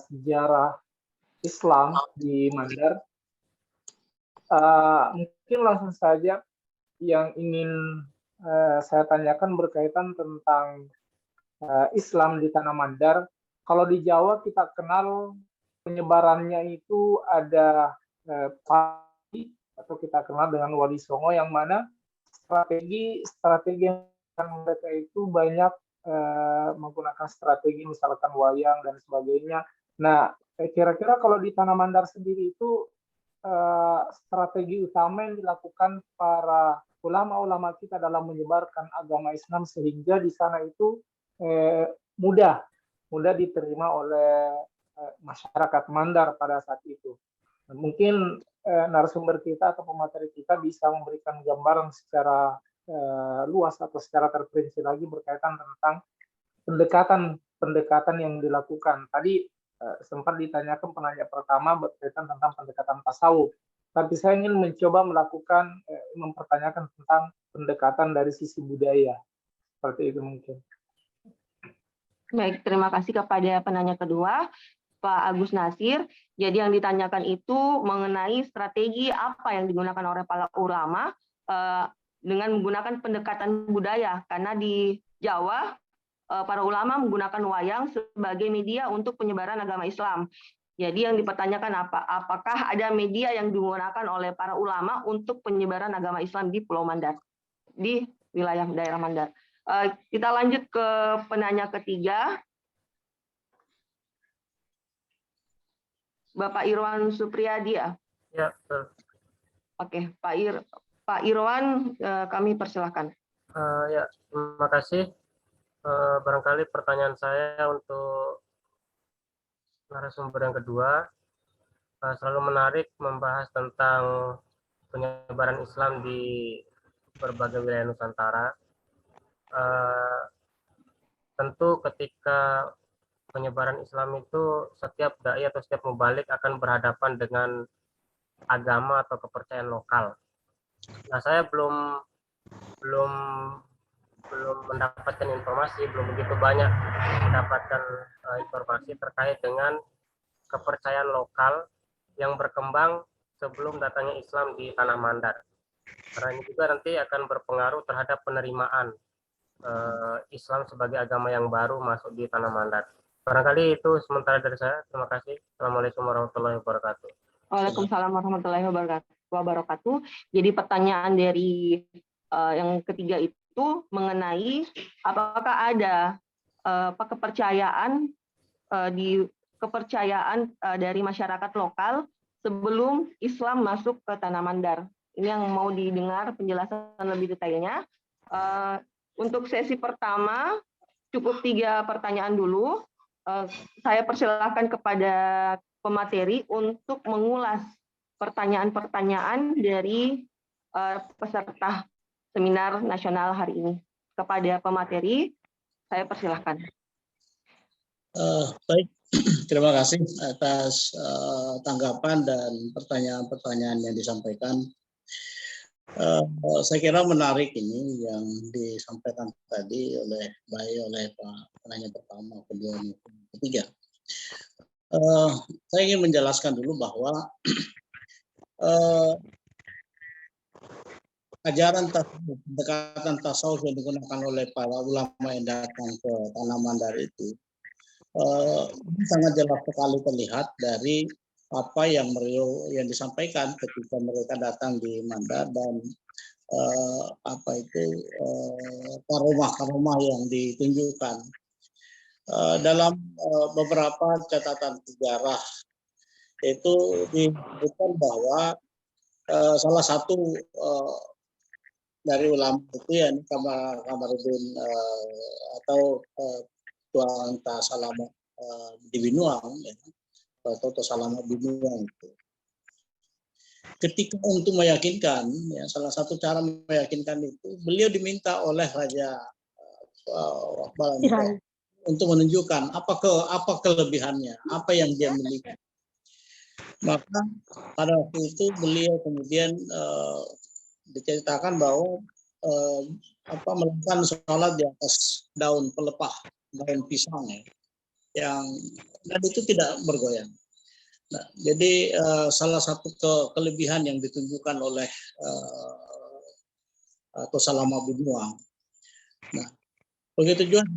Speaker 7: sejarah Islam di Mandar. Mungkin langsung saja yang ingin saya tanyakan berkaitan tentang Islam di Tanah Mandar. Kalau di Jawa kita kenal penyebarannya itu ada Pati atau kita kenal dengan Wali Songo, yang mana strategi mereka itu banyak menggunakan strategi misalkan wayang dan sebagainya. Nah, kira-kira kalau di Tanah Mandar sendiri itu strategi utama yang dilakukan para ulama-ulama kita dalam menyebarkan agama Islam sehingga di sana itu mudah diterima oleh masyarakat Mandar pada saat itu. Mungkin narasumber kita atau pemateri kita bisa memberikan gambaran secara luas atau secara terperinci lagi berkaitan tentang pendekatan yang dilakukan. Tadi sempat ditanyakan penanya pertama berkaitan tentang pendekatan tasawuf. Tapi saya ingin mencoba mempertanyakan tentang pendekatan dari sisi budaya. Seperti itu mungkin.
Speaker 3: Baik, terima kasih kepada penanya kedua, Pak Agus Nasir. Jadi yang ditanyakan itu mengenai strategi apa yang digunakan oleh para ulama dengan menggunakan pendekatan budaya. Karena di Jawa, para ulama menggunakan wayang sebagai media untuk penyebaran agama Islam. Jadi yang dipertanyakan apakah ada media yang digunakan oleh para ulama untuk penyebaran agama Islam di Pulau Mandar, di wilayah daerah Mandar. Kita lanjut ke penanya ketiga, Bapak Irwan Supriyadi ya?
Speaker 7: Ya, betul.
Speaker 3: Oke, Pak Irwan, kami persilahkan.
Speaker 7: Ya, terima kasih. Barangkali pertanyaan saya untuk narasumber yang kedua, selalu menarik membahas tentang penyebaran Islam di berbagai wilayah Nusantara. Tentu ketika penyebaran Islam itu setiap dai atau setiap mubalik akan berhadapan dengan agama atau kepercayaan lokal. Nah, saya belum mendapatkan informasi, belum begitu banyak mendapatkan informasi terkait dengan kepercayaan lokal yang berkembang sebelum datangnya Islam di Tanah Mandar. Karena ini juga nanti akan berpengaruh terhadap penerimaan Islam sebagai agama yang baru masuk di Tanah Mandar. Barangkali itu sementara dari saya. Terima kasih. Assalamualaikum warahmatullahi wabarakatuh.
Speaker 3: Waalaikumsalam warahmatullahi wabarakatuh. Jadi pertanyaan dari yang ketiga itu mengenai apakah ada kepercayaan dari masyarakat lokal sebelum Islam masuk ke Tanah Mandar. Ini yang mau didengar penjelasan lebih detailnya. Untuk sesi pertama cukup 3 pertanyaan dulu. Saya persilahkan kepada pemateri untuk mengulas pertanyaan-pertanyaan dari peserta seminar nasional hari ini. Kepada pemateri, saya persilahkan.
Speaker 5: Baik, terima kasih atas tanggapan dan pertanyaan-pertanyaan yang disampaikan. Saya kira menarik ini yang disampaikan tadi oleh Pak penanya pertama, kedua, dan ketiga. Saya ingin menjelaskan dulu bahwa ajaran pendekatan tasawuf yang digunakan oleh para ulama yang datang ke Tanah Mandar itu Ini sangat jelas sekali terlihat dari apa yang disampaikan ketika mereka datang di Mandar dan karomah-karomah yang ditunjukkan. Dalam beberapa catatan sejarah itu disebutkan bahwa salah satu dari ulama itu ya Kamaruddin atau Tuan Tasalama di Binuang ya, atau Tasalama Binuang itu. Ketika untuk meyakinkan, ya, salah satu cara meyakinkan itu beliau diminta oleh Raja untuk menunjukkan apa kelebihannya, apa yang dia miliki. Maka pada waktu itu beliau kemudian diceritakan bahwa melakukan sholat di atas daun pelepah, daun pisang ya, dan itu tidak bergoyang. Nah, jadi salah satu kelebihan yang ditunjukkan oleh Tasalama Binuang. Nah, begitu juga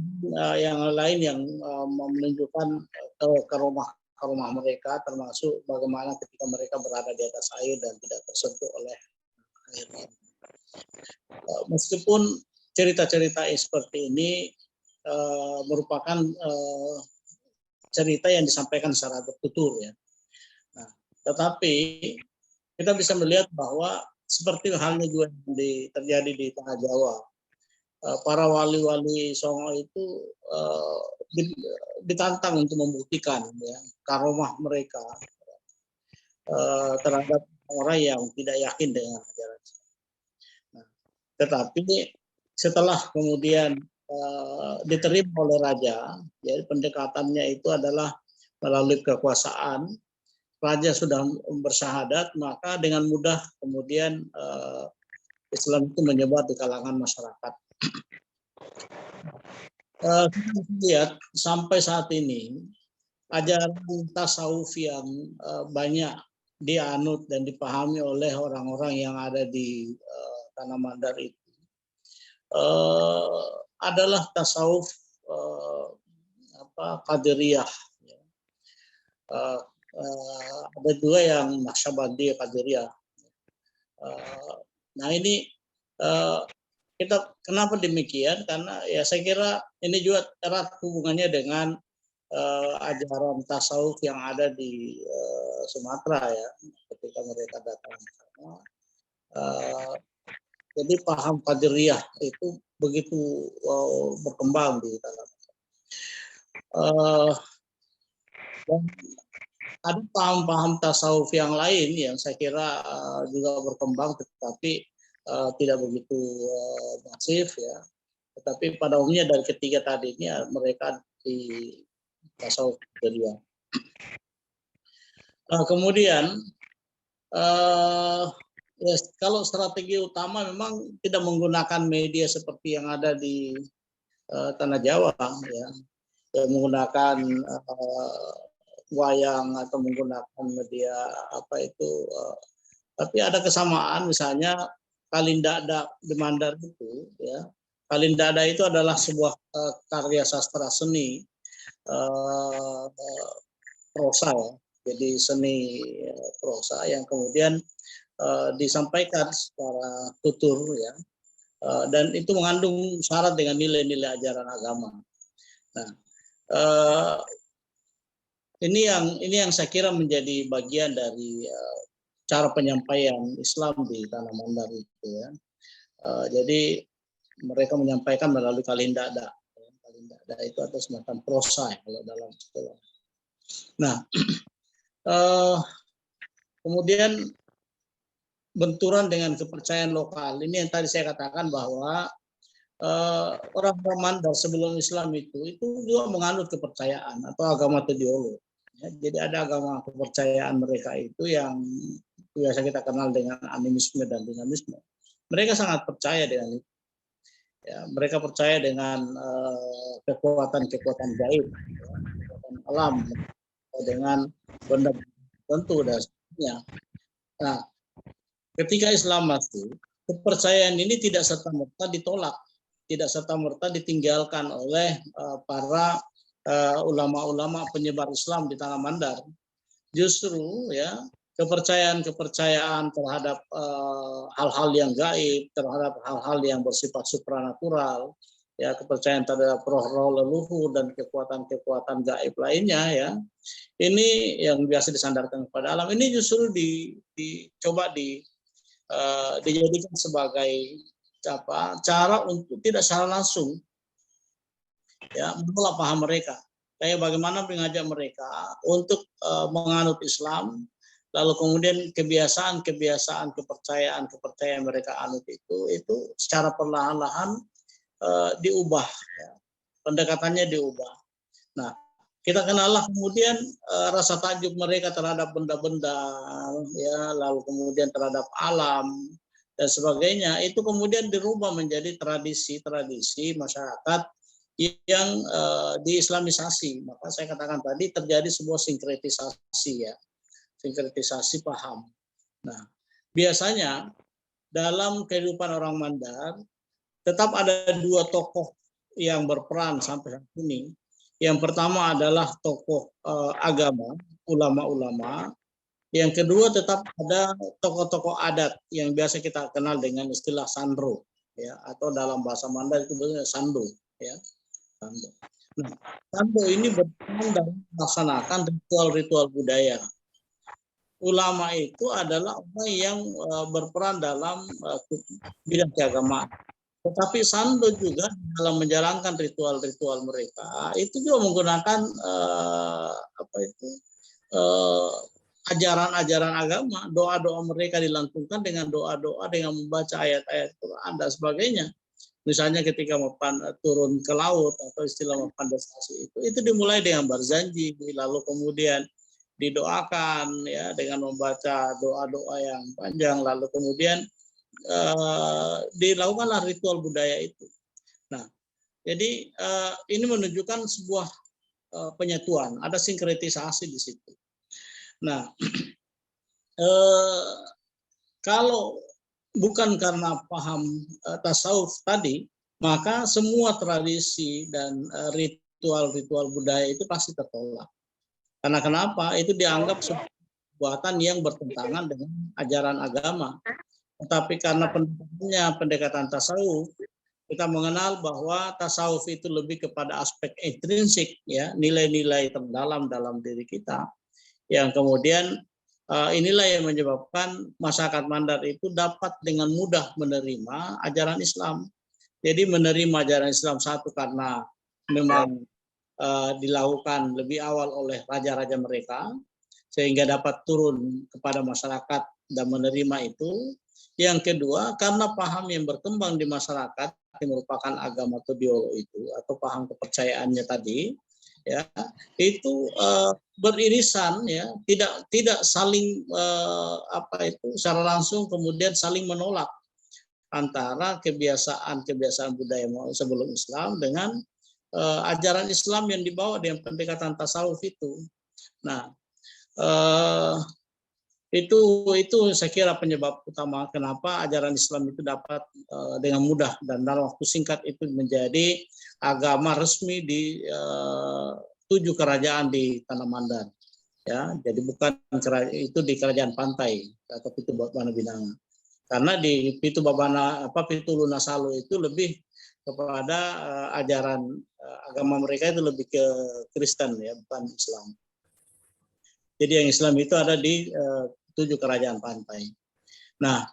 Speaker 5: yang lain yang menunjukkan karomah mereka, termasuk bagaimana ketika mereka berada di atas air dan tidak tersentuh oleh air. Meskipun cerita-cerita seperti ini merupakan cerita yang disampaikan secara bertutur ya. Nah, tetapi kita bisa melihat bahwa seperti halnya juga yang terjadi di Tanah Jawa, para wali-wali Songo itu ditantang untuk membuktikan ya, karomah mereka terhadap orang yang tidak yakin dengan ajaran. Nah, tetapi setelah kemudian diterima oleh raja, jadi pendekatannya itu adalah melalui kekuasaan. Raja sudah bersyahadat, maka dengan mudah kemudian Islam itu menyebar di kalangan masyarakat. Kita lihat sampai saat ini ajaran tasawuf yang banyak dianut dan dipahami oleh orang-orang yang ada di Tanah Mandar itu adalah tasawuf Qadiriyah. Ada juga yang Naqsyabandi Qadiriyah. Nah ini kita kenapa demikian? Karena ya saya kira ini juga erat hubungannya dengan ajaran tasawuf yang ada di Sumatera ya, ketika mereka datang ke sana. Jadi paham Qadiriyah itu begitu berkembang di dalam. Dan ada paham-paham tasawuf yang lain yang saya kira juga berkembang, tetapi tidak begitu masif ya. Tetapi pada umumnya dari ketiga tadi ini mereka di tasawuf Qadiriyah. Kemudian ya, kalau strategi utama memang tidak menggunakan media seperti yang ada di Tanah Jawa ya, menggunakan wayang atau menggunakan media tapi ada kesamaan, misalnya Kalindada di Mandar itu ya. Kalindada itu adalah sebuah karya sastra seni prosa ya. Jadi seni prosa yang kemudian disampaikan secara tutur ya, dan itu mengandung syarat dengan nilai-nilai ajaran agama. Nah, ini yang saya kira menjadi bagian dari cara penyampaian Islam di Tanah Mandar itu ya. Jadi mereka menyampaikan melalui Kalindada. Kalindada itu atau semacam prosa ya, kalau dalam istilah. Nah, kemudian benturan dengan kepercayaan lokal. Ini yang tadi saya katakan bahwa orang Mandar sebelum Islam itu juga menganut kepercayaan atau agama teodiolog. Ya, jadi ada agama kepercayaan mereka itu yang biasa kita kenal dengan animisme dan dinamisme. Mereka sangat percaya dengan itu. Ya, mereka percaya dengan kekuatan-kekuatan gaib, kekuatan alam, dengan benda tentu dan sebagainya. Nah, ketika Islam masuk, kepercayaan ini tidak serta-merta ditolak, tidak serta-merta ditinggalkan oleh para ulama-ulama penyebar Islam di Tanah Mandar, justru ya kepercayaan terhadap hal-hal yang gaib, terhadap hal-hal yang bersifat supranatural, ya kepercayaan terhadap roh-roh leluhur dan kekuatan-kekuatan gaib lainnya, ya ini yang biasa disandarkan kepada alam, ini justru dicoba dijadikan sebagai cara untuk tidak secara langsung ya menolak paham mereka. Kayak bagaimana mengajak mereka untuk menganut Islam, lalu kemudian kebiasaan, kepercayaan mereka anut itu secara perlahan-lahan diubah, ya. Pendekatannya diubah. Nah, kita kenallah kemudian rasa takjub mereka terhadap benda-benda, ya, lalu kemudian terhadap alam dan sebagainya, itu kemudian dirubah menjadi tradisi-tradisi masyarakat yang diislamisasi. Maka saya katakan tadi terjadi sebuah sinkretisasi, ya, sinkretisasi paham. Nah, biasanya dalam kehidupan orang Mandar tetap ada dua tokoh yang berperan sampai saat ini. Yang pertama adalah tokoh agama, ulama-ulama. Yang kedua tetap ada tokoh-tokoh adat yang biasa kita kenal dengan istilah sandro, ya, atau dalam bahasa Mandar itu benar sando, ya. Sando. Nah, sando ini berperan dalam melaksanakan ritual-ritual budaya. Ulama itu adalah orang yang berperan dalam bidang keagamaan. Tetapi sando juga dalam menjalankan ritual-ritual mereka itu juga menggunakan ajaran-ajaran agama, doa-doa mereka dilantunkan dengan doa-doa, dengan membaca ayat-ayat Quran dan sebagainya. Misalnya ketika mau turun ke laut atau istilah pandasasi itu dimulai dengan berjanji, lalu kemudian didoakan, ya, dengan membaca doa-doa yang panjang, lalu kemudian dilakukanlah ritual budaya itu. Nah, jadi ini menunjukkan sebuah penyatuan, ada sinkretisasi di situ. Nah, kalau bukan karena paham tasawuf tadi, maka semua tradisi dan ritual-ritual budaya itu pasti tertolak. Karena kenapa? Itu dianggap sebuah perbuatan yang bertentangan dengan ajaran agama. Tetapi karena pendekatan tasawuf, kita mengenal bahwa tasawuf itu lebih kepada aspek intrinsik, ya, nilai-nilai terdalam dalam diri kita, yang kemudian inilah yang menyebabkan masyarakat Mandar itu dapat dengan mudah menerima ajaran Islam. Jadi menerima ajaran Islam satu karena memang dilakukan lebih awal oleh raja-raja mereka, sehingga dapat turun kepada masyarakat dan menerima itu. Yang kedua, karena paham yang berkembang di masyarakat yang merupakan agama atau ideologi itu atau paham kepercayaannya tadi, ya, itu beririsan, ya, tidak saling secara langsung kemudian saling menolak antara kebiasaan budaya sebelum Islam dengan ajaran Islam yang dibawa dengan pendekatan tasawuf itu. Nah, itu saya kira penyebab utama kenapa ajaran Islam itu dapat dengan mudah dan dalam waktu singkat itu menjadi agama resmi di 7 kerajaan di Tanah Mandar, ya. Jadi bukan itu di kerajaan pantai atau Pitu Babana Binanga, karena di Pitu Lunasalo itu lebih kepada ajaran agama mereka itu lebih ke Kristen, ya, bukan Islam. Jadi yang Islam itu ada di 7 kerajaan pantai. Nah,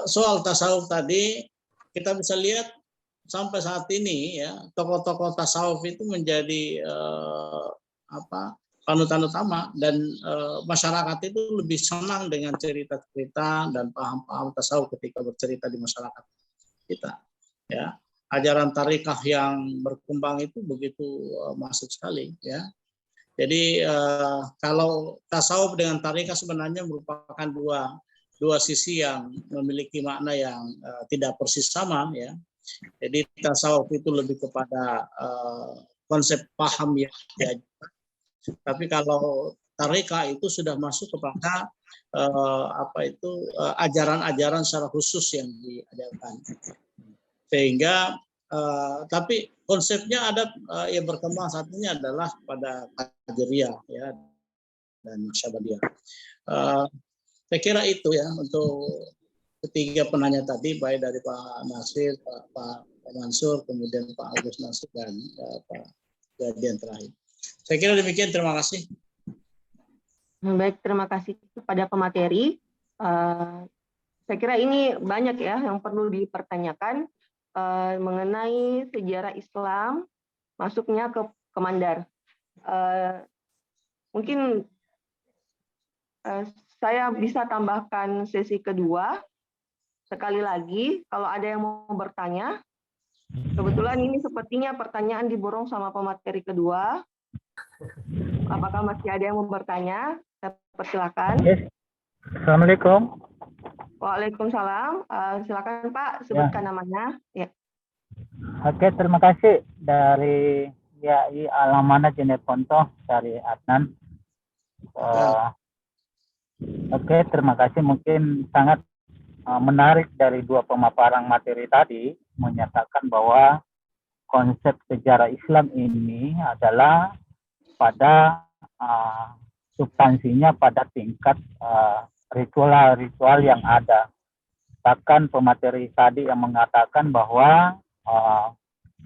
Speaker 5: soal tasawuf tadi kita bisa lihat sampai saat ini, ya, tokoh-tokoh tasawuf itu menjadi panutan utama dan masyarakat itu lebih senang dengan cerita-cerita dan paham-paham tasawuf ketika bercerita di masyarakat kita, ya. Ajaran tarikah yang berkembang itu begitu masif sekali, ya. Jadi kalau tasawuf dengan tarikah sebenarnya merupakan dua sisi yang memiliki makna yang tidak persis sama, ya. Jadi tasawuf itu lebih kepada konsep paham yang diajarkan. Tapi kalau tarikah itu sudah masuk kepada ajaran-ajaran secara khusus yang diajarkan. Sehingga Tapi konsepnya ada yang berkembang saat ini adalah pada Qadiriyah ya dan Naqsyabandiyah. Saya kira itu ya untuk ketiga penanya tadi, baik dari Pak Nasir, Pak Mansur, kemudian Pak Agus Nasir dan Pak Jadian terakhir. Saya kira demikian, terima kasih.
Speaker 3: Baik, terima kasih kepada pemateri. Saya kira ini banyak ya yang perlu dipertanyakan mengenai sejarah Islam masuknya ke Mandar. Mungkin saya bisa tambahkan sesi kedua. Sekali lagi, kalau ada yang mau bertanya, kebetulan ini sepertinya pertanyaan diborong sama pemateri kedua. Apakah masih ada yang mau bertanya? Saya persilakan.
Speaker 8: Assalamualaikum.
Speaker 3: Waalaikumsalam. Silakan Pak, sebutkan namanya. Ya.
Speaker 8: Oke, terima kasih dari YAI Alamana Jeneponto dari Adnan. Oke, terima kasih. Mungkin sangat menarik dari dua pemaparan materi tadi menyatakan bahwa konsep sejarah Islam ini adalah pada substansinya pada tingkat ritual-ritual yang ada. Bahkan pemateri tadi yang mengatakan bahwa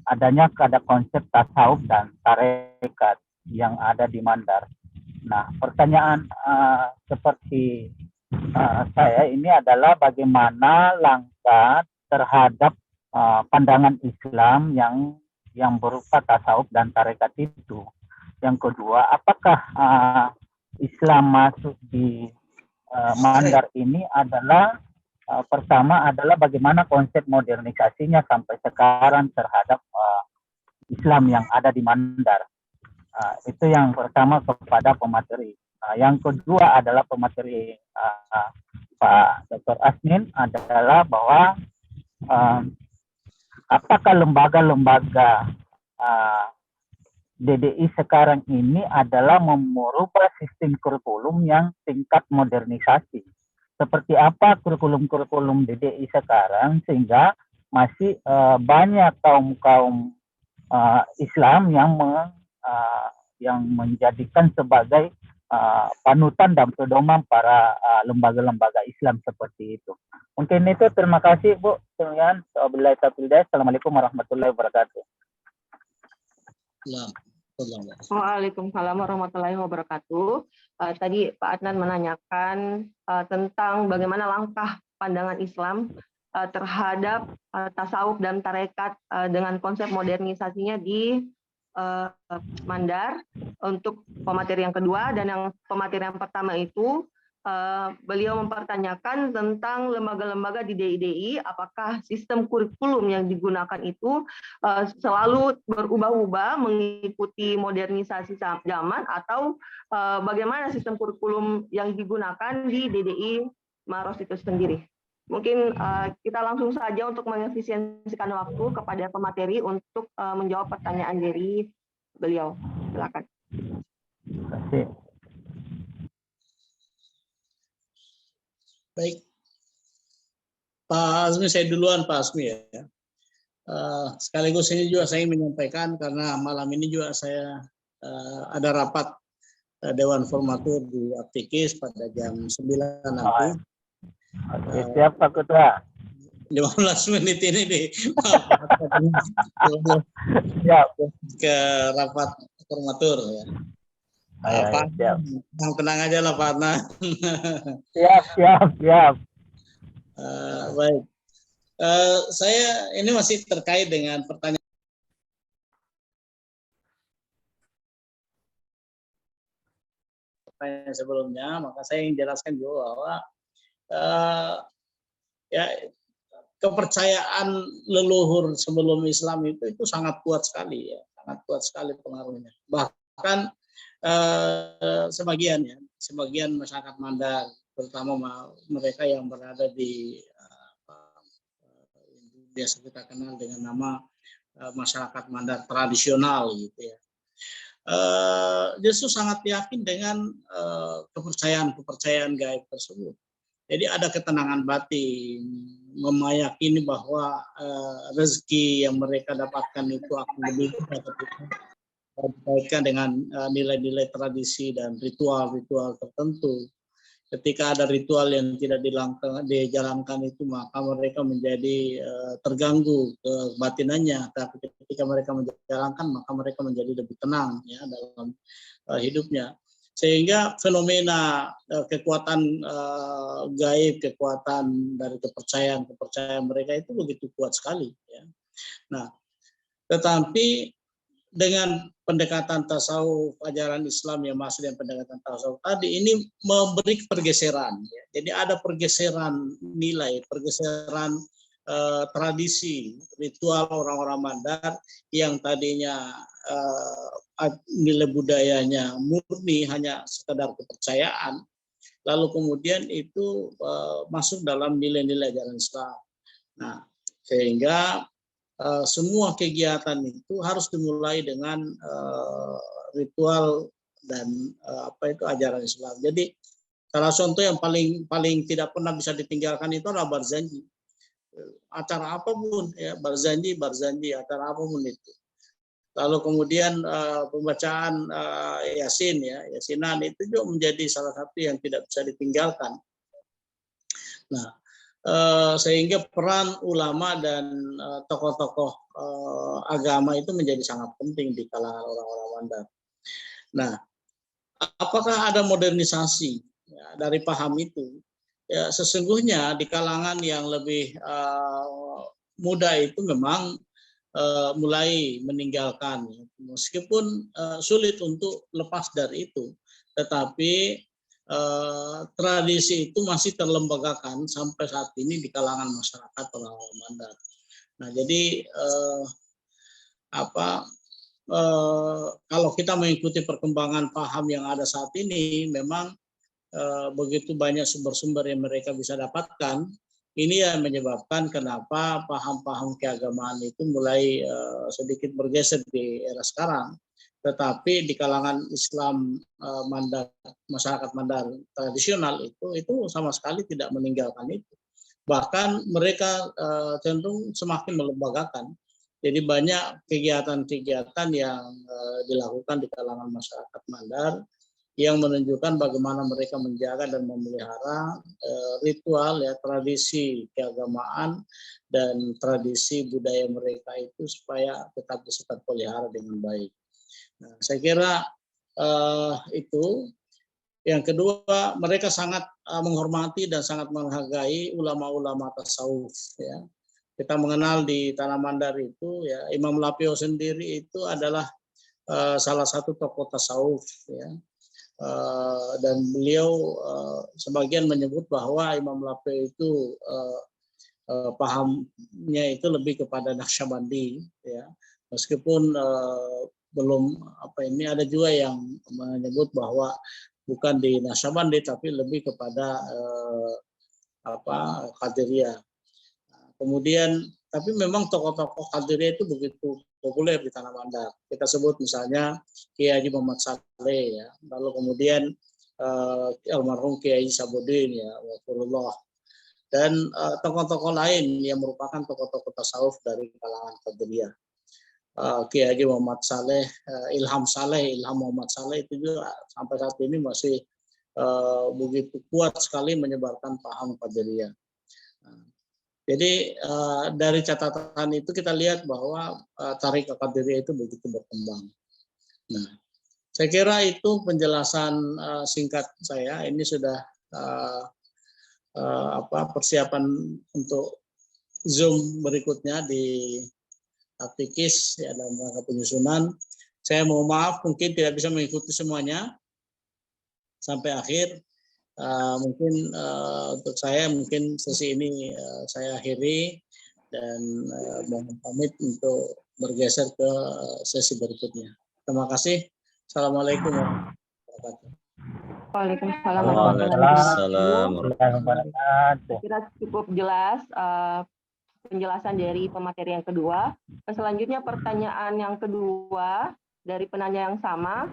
Speaker 8: adanya ada konsep tasawuf dan tarekat yang ada di Mandar. Nah, pertanyaan seperti saya ini adalah bagaimana langkah terhadap pandangan Islam yang berupa tasawuf dan tarekat itu. Yang kedua, apakah Islam masuk di Mandar ini adalah pertama adalah bagaimana konsep modernisasinya sampai sekarang terhadap Islam yang ada di Mandar. Itu yang pertama kepada pemateri. Yang kedua adalah pemateri Pak Dr. Asmin adalah bahwa apakah lembaga-lembaga DDI sekarang ini adalah merubah sistem kurikulum yang tingkat modernisasi. Seperti apa kurikulum-kurikulum DDI sekarang sehingga masih banyak kaum Islam yang menjadikan sebagai panutan dan pedoman para lembaga-lembaga Islam seperti itu. Mungkin itu, terima kasih Bu. Assalamualaikum warahmatullahi wabarakatuh.
Speaker 3: Waalaikumsalam warahmatullahi wabarakatuh. Tadi Pak Adnan menanyakan tentang bagaimana langkah pandangan Islam terhadap tasawuf dan tarekat dengan konsep modernisasinya di Mandar untuk pemateri yang kedua, dan yang pemateri yang pertama itu beliau mempertanyakan tentang lembaga-lembaga di DIDI, apakah sistem kurikulum yang digunakan itu selalu berubah-ubah mengikuti modernisasi zaman atau bagaimana sistem kurikulum yang digunakan di DDI Maros itu sendiri. Mungkin kita langsung saja untuk mengefisiensikan waktu kepada pemateri untuk menjawab pertanyaan dari beliau. Silakan.
Speaker 8: Terima kasih.
Speaker 5: Baik. Pak Azmi, saya duluan Pak Azmi ya. Sekaligus ini juga saya ingin menyampaikan karena malam ini juga saya ada rapat Dewan Formatur di Aptikis pada jam 9 nanti.
Speaker 8: Oke, siap Pak Ketua.
Speaker 5: 15 menit ini ke rapat formatur ya. Pak, tenang aja lah Pak Adnan.
Speaker 8: Siap.
Speaker 5: Baik. Saya ini masih terkait dengan pertanyaan sebelumnya, maka saya ingin jelaskan juga bahwa ya kepercayaan leluhur sebelum Islam itu sangat kuat sekali ya, sangat kuat sekali pengaruhnya. Bahkan sebagian masyarakat Mandar, terutama mereka yang berada di biasa kita kenal dengan nama masyarakat Mandar tradisional gitu ya. Justru sangat yakin dengan kepercayaan gaib tersebut. Jadi ada ketenangan batin, meyakini bahwa rezeki yang mereka dapatkan itu akan lebih dikaitkan dengan nilai-nilai tradisi dan ritual-ritual tertentu. Ketika ada ritual yang tidak dijalankan itu, maka mereka menjadi terganggu kebatinannya. Tapi ketika mereka menjalankan, maka mereka menjadi lebih tenang ya dalam hidupnya. Sehingga fenomena kekuatan gaib, kekuatan dari kepercayaan mereka itu begitu kuat sekali. Ya. Nah, tetapi dengan pendekatan tasawuf, ajaran Islam yang masuk dengan pendekatan tasawuf tadi, ini memberi pergeseran. Ya. Jadi ada pergeseran nilai, pergeseran tradisi, ritual orang-orang Mandar yang tadinya nilai budayanya murni hanya sekadar kepercayaan, lalu kemudian itu masuk dalam nilai-nilai ajaran Islam. Nah, sehingga semua kegiatan itu harus dimulai dengan ritual dan ajaran Islam. Jadi salah contoh yang paling tidak pernah bisa ditinggalkan itu adalah barzanji. Acara apapun ya, barzanji acara apapun itu. Lalu kemudian pembacaan Yasin ya, Yasinan itu juga menjadi salah satu yang tidak bisa ditinggalkan. Nah, sehingga peran ulama dan tokoh-tokoh agama itu menjadi sangat penting di kalangan orang-orang Mandar. Nah, apakah ada modernisasi ya, dari paham itu? Ya, sesungguhnya di kalangan yang lebih muda itu memang mulai meninggalkan, meskipun sulit untuk lepas dari itu, tetapi tradisi itu masih terlembagakan sampai saat ini di kalangan masyarakat orang-orang Mandar. Nah, jadi kalau kita mengikuti perkembangan paham yang ada saat ini, memang begitu banyak sumber-sumber yang mereka bisa dapatkan. Ini yang menyebabkan kenapa paham-paham keagamaan itu mulai sedikit bergeser di era sekarang. Tetapi di kalangan Islam Mandar, masyarakat Mandar tradisional itu sama sekali tidak meninggalkan itu. Bahkan mereka cenderung semakin melembagakan. Jadi banyak kegiatan-kegiatan yang dilakukan di kalangan masyarakat Mandar yang menunjukkan bagaimana mereka menjaga dan memelihara ritual ya, tradisi keagamaan dan tradisi budaya mereka itu supaya tetap bisa terpelihara dengan baik. Nah, saya kira itu. Yang kedua, mereka sangat menghormati dan sangat menghargai ulama-ulama tasawuf. Ya. Kita mengenal di Tanah Mandar itu, ya, Imam Lapio sendiri itu adalah salah satu tokoh tasawuf. Ya. Dan beliau sebagian menyebut bahwa Imam Lapio itu pahamnya itu lebih kepada Naqsyabandi. Ya. Meskipun belum ini ada juga yang menyebut bahwa bukan di Naqsyabandi tapi lebih kepada Qadiriyah. Kemudian tapi memang tokoh-tokoh Qadiriyah itu begitu populer di Tanah Mandar. Kita sebut misalnya Kiai Haji Muhammad Saleh ya, lalu kemudian almarhum Kiai Haji Sabudin ya, wafurullah, dan tokoh-tokoh lain yang merupakan tokoh-tokoh tasawuf dari kalangan Qadiriyah. Kiai Haji Muhammad Saleh, Ilham Muhammad Saleh itu juga sampai saat ini masih begitu kuat sekali menyebarkan paham Qadiriyah. Jadi dari catatan itu kita lihat bahwa tarekat Qadiriyah itu begitu berkembang. Nah, saya kira itu penjelasan singkat saya. Ini sudah persiapan untuk Zoom berikutnya di Apikis ya, dalam rangka penyusunan. Saya mohon maaf mungkin tidak bisa mengikuti semuanya sampai akhir. Mungkin untuk saya mungkin sesi ini saya akhiri dan mohon pamit untuk bergeser ke sesi berikutnya. Terima kasih. Assalamualaikum warahmatullahi wabarakatuh.
Speaker 3: Waalaikumsalam
Speaker 8: warahmatullahi wabarakatuh.
Speaker 3: Kira cukup jelas penjelasan dari pemateri yang kedua. Selanjutnya pertanyaan yang kedua dari penanya yang sama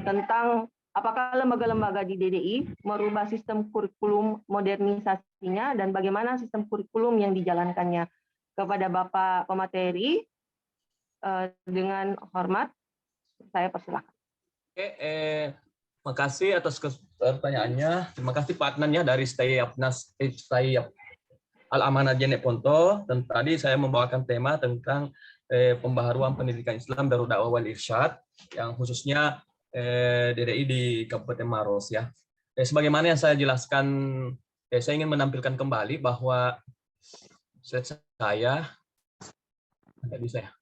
Speaker 3: tentang Apakah lembaga-lembaga di DDI merubah sistem kurikulum modernisasinya dan bagaimana sistem kurikulum yang dijalankannya? Kepada Bapak pemateri, dengan hormat, saya persilakan.
Speaker 4: Oke, terima kasih atas pertanyaannya. Terima kasih Pak Adnan ya dari Stayap Al-Amanah Jenek Ponto. Dan tadi saya membawakan tema tentang pembaharuan pendidikan Islam Darul Dakwah wal Irsyad yang khususnya DDI di Kabupaten Maros ya. Sebagaimana yang saya jelaskan, saya ingin menampilkan kembali bahwa saya tidak bisa ya.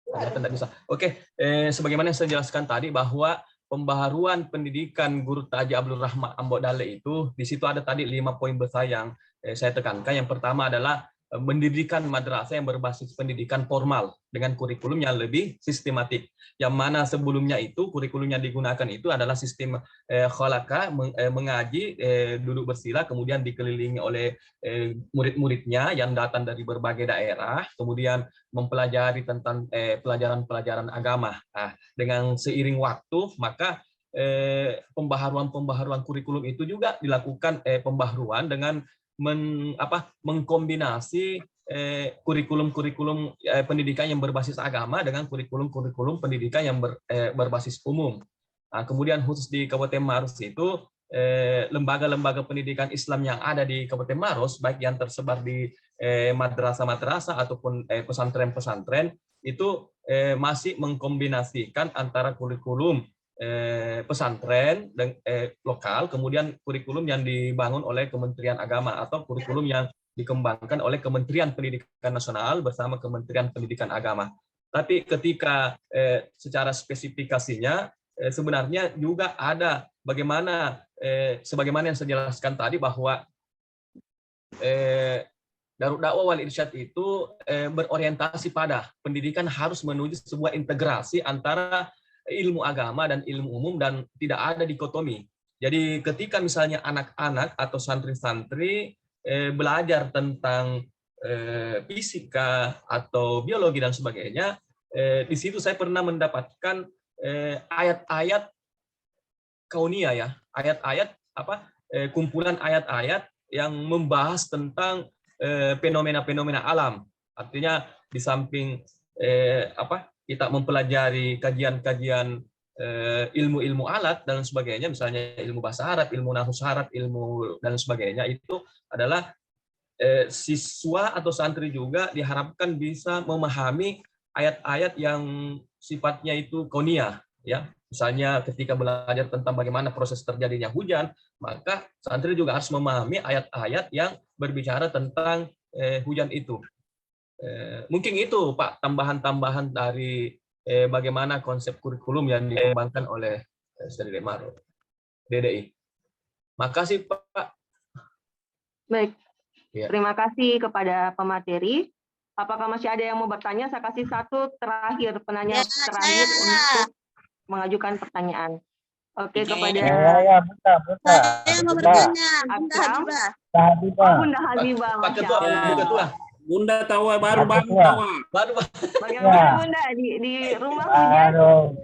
Speaker 4: Ternyata tidak bisa. Oke, sebagaimana yang saya jelaskan tadi bahwa pembaharuan pendidikan Guru Taji Abdul Rahman Ambok Dale itu di situ ada tadi 5 poin besar yang saya tekankan. Yang pertama adalah mendirikan madrasah yang berbasis pendidikan formal dengan kurikulum yang lebih sistematik. Yang mana sebelumnya itu kurikulum yang digunakan itu adalah sistem khalaqah, mengaji, duduk bersila, kemudian dikelilingi oleh murid-muridnya yang datang dari berbagai daerah, kemudian mempelajari tentang pelajaran-pelajaran agama. Nah, dengan seiring waktu maka pembaharuan kurikulum itu juga dilakukan pembaharuan dengan mengkombinasi kurikulum pendidikan yang berbasis agama dengan kurikulum pendidikan yang berbasis umum. Nah, kemudian khusus di Kabupaten Maros itu lembaga-lembaga pendidikan Islam yang ada di Kabupaten Maros, baik yang tersebar di madrasah-madrasah ataupun pesantren-pesantren, itu masih mengkombinasikan antara kurikulum pesantren dan lokal, kemudian kurikulum yang dibangun oleh Kementerian Agama atau kurikulum yang dikembangkan oleh Kementerian Pendidikan Nasional bersama Kementerian Pendidikan Agama. Tapi ketika secara spesifikasinya sebenarnya juga ada bagaimana sebagaimana yang saya jelaskan tadi bahwa Darul Dakwah wal Irsyad itu berorientasi pada pendidikan harus menuju sebuah integrasi antara ilmu agama dan ilmu umum dan tidak ada dikotomi. Jadi ketika misalnya anak-anak atau santri-santri belajar tentang fisika atau biologi dan sebagainya, di situ saya pernah mendapatkan ayat-ayat kauniyah ya, ayat-ayat kumpulan ayat-ayat yang membahas tentang fenomena-fenomena alam. Artinya di samping kita mempelajari kajian-kajian ilmu-ilmu alat dan sebagainya, misalnya ilmu bahasa Arab, ilmu nahwu Arab, ilmu dan sebagainya, itu adalah siswa atau santri juga diharapkan bisa memahami ayat-ayat yang sifatnya itu kauniyah ya. Misalnya ketika belajar tentang bagaimana proses terjadinya hujan, maka santri juga harus memahami ayat-ayat yang berbicara tentang hujan itu. Mungkin itu Pak tambahan-tambahan dari bagaimana konsep kurikulum yang dikembangkan oleh Stadion Maros DDI. Makasih Pak.
Speaker 3: Baik,
Speaker 4: ya.
Speaker 3: Terima kasih kepada pemateri. Apakah masih ada yang mau bertanya? Saya kasih satu terakhir penanya terakhir untuk mengajukan pertanyaan. Oke, kepada
Speaker 8: Ya, Bunda.
Speaker 9: Saya mau bertanya, Bunda
Speaker 3: Akram.
Speaker 9: Habibah.
Speaker 3: Bunda Habibah,
Speaker 4: Pak
Speaker 3: Masya
Speaker 4: Ketua,
Speaker 3: Allah.
Speaker 4: Bu Ketua.
Speaker 2: Bunda tahu baru tahu.
Speaker 3: Bagaimana Bunda di rumah hujan?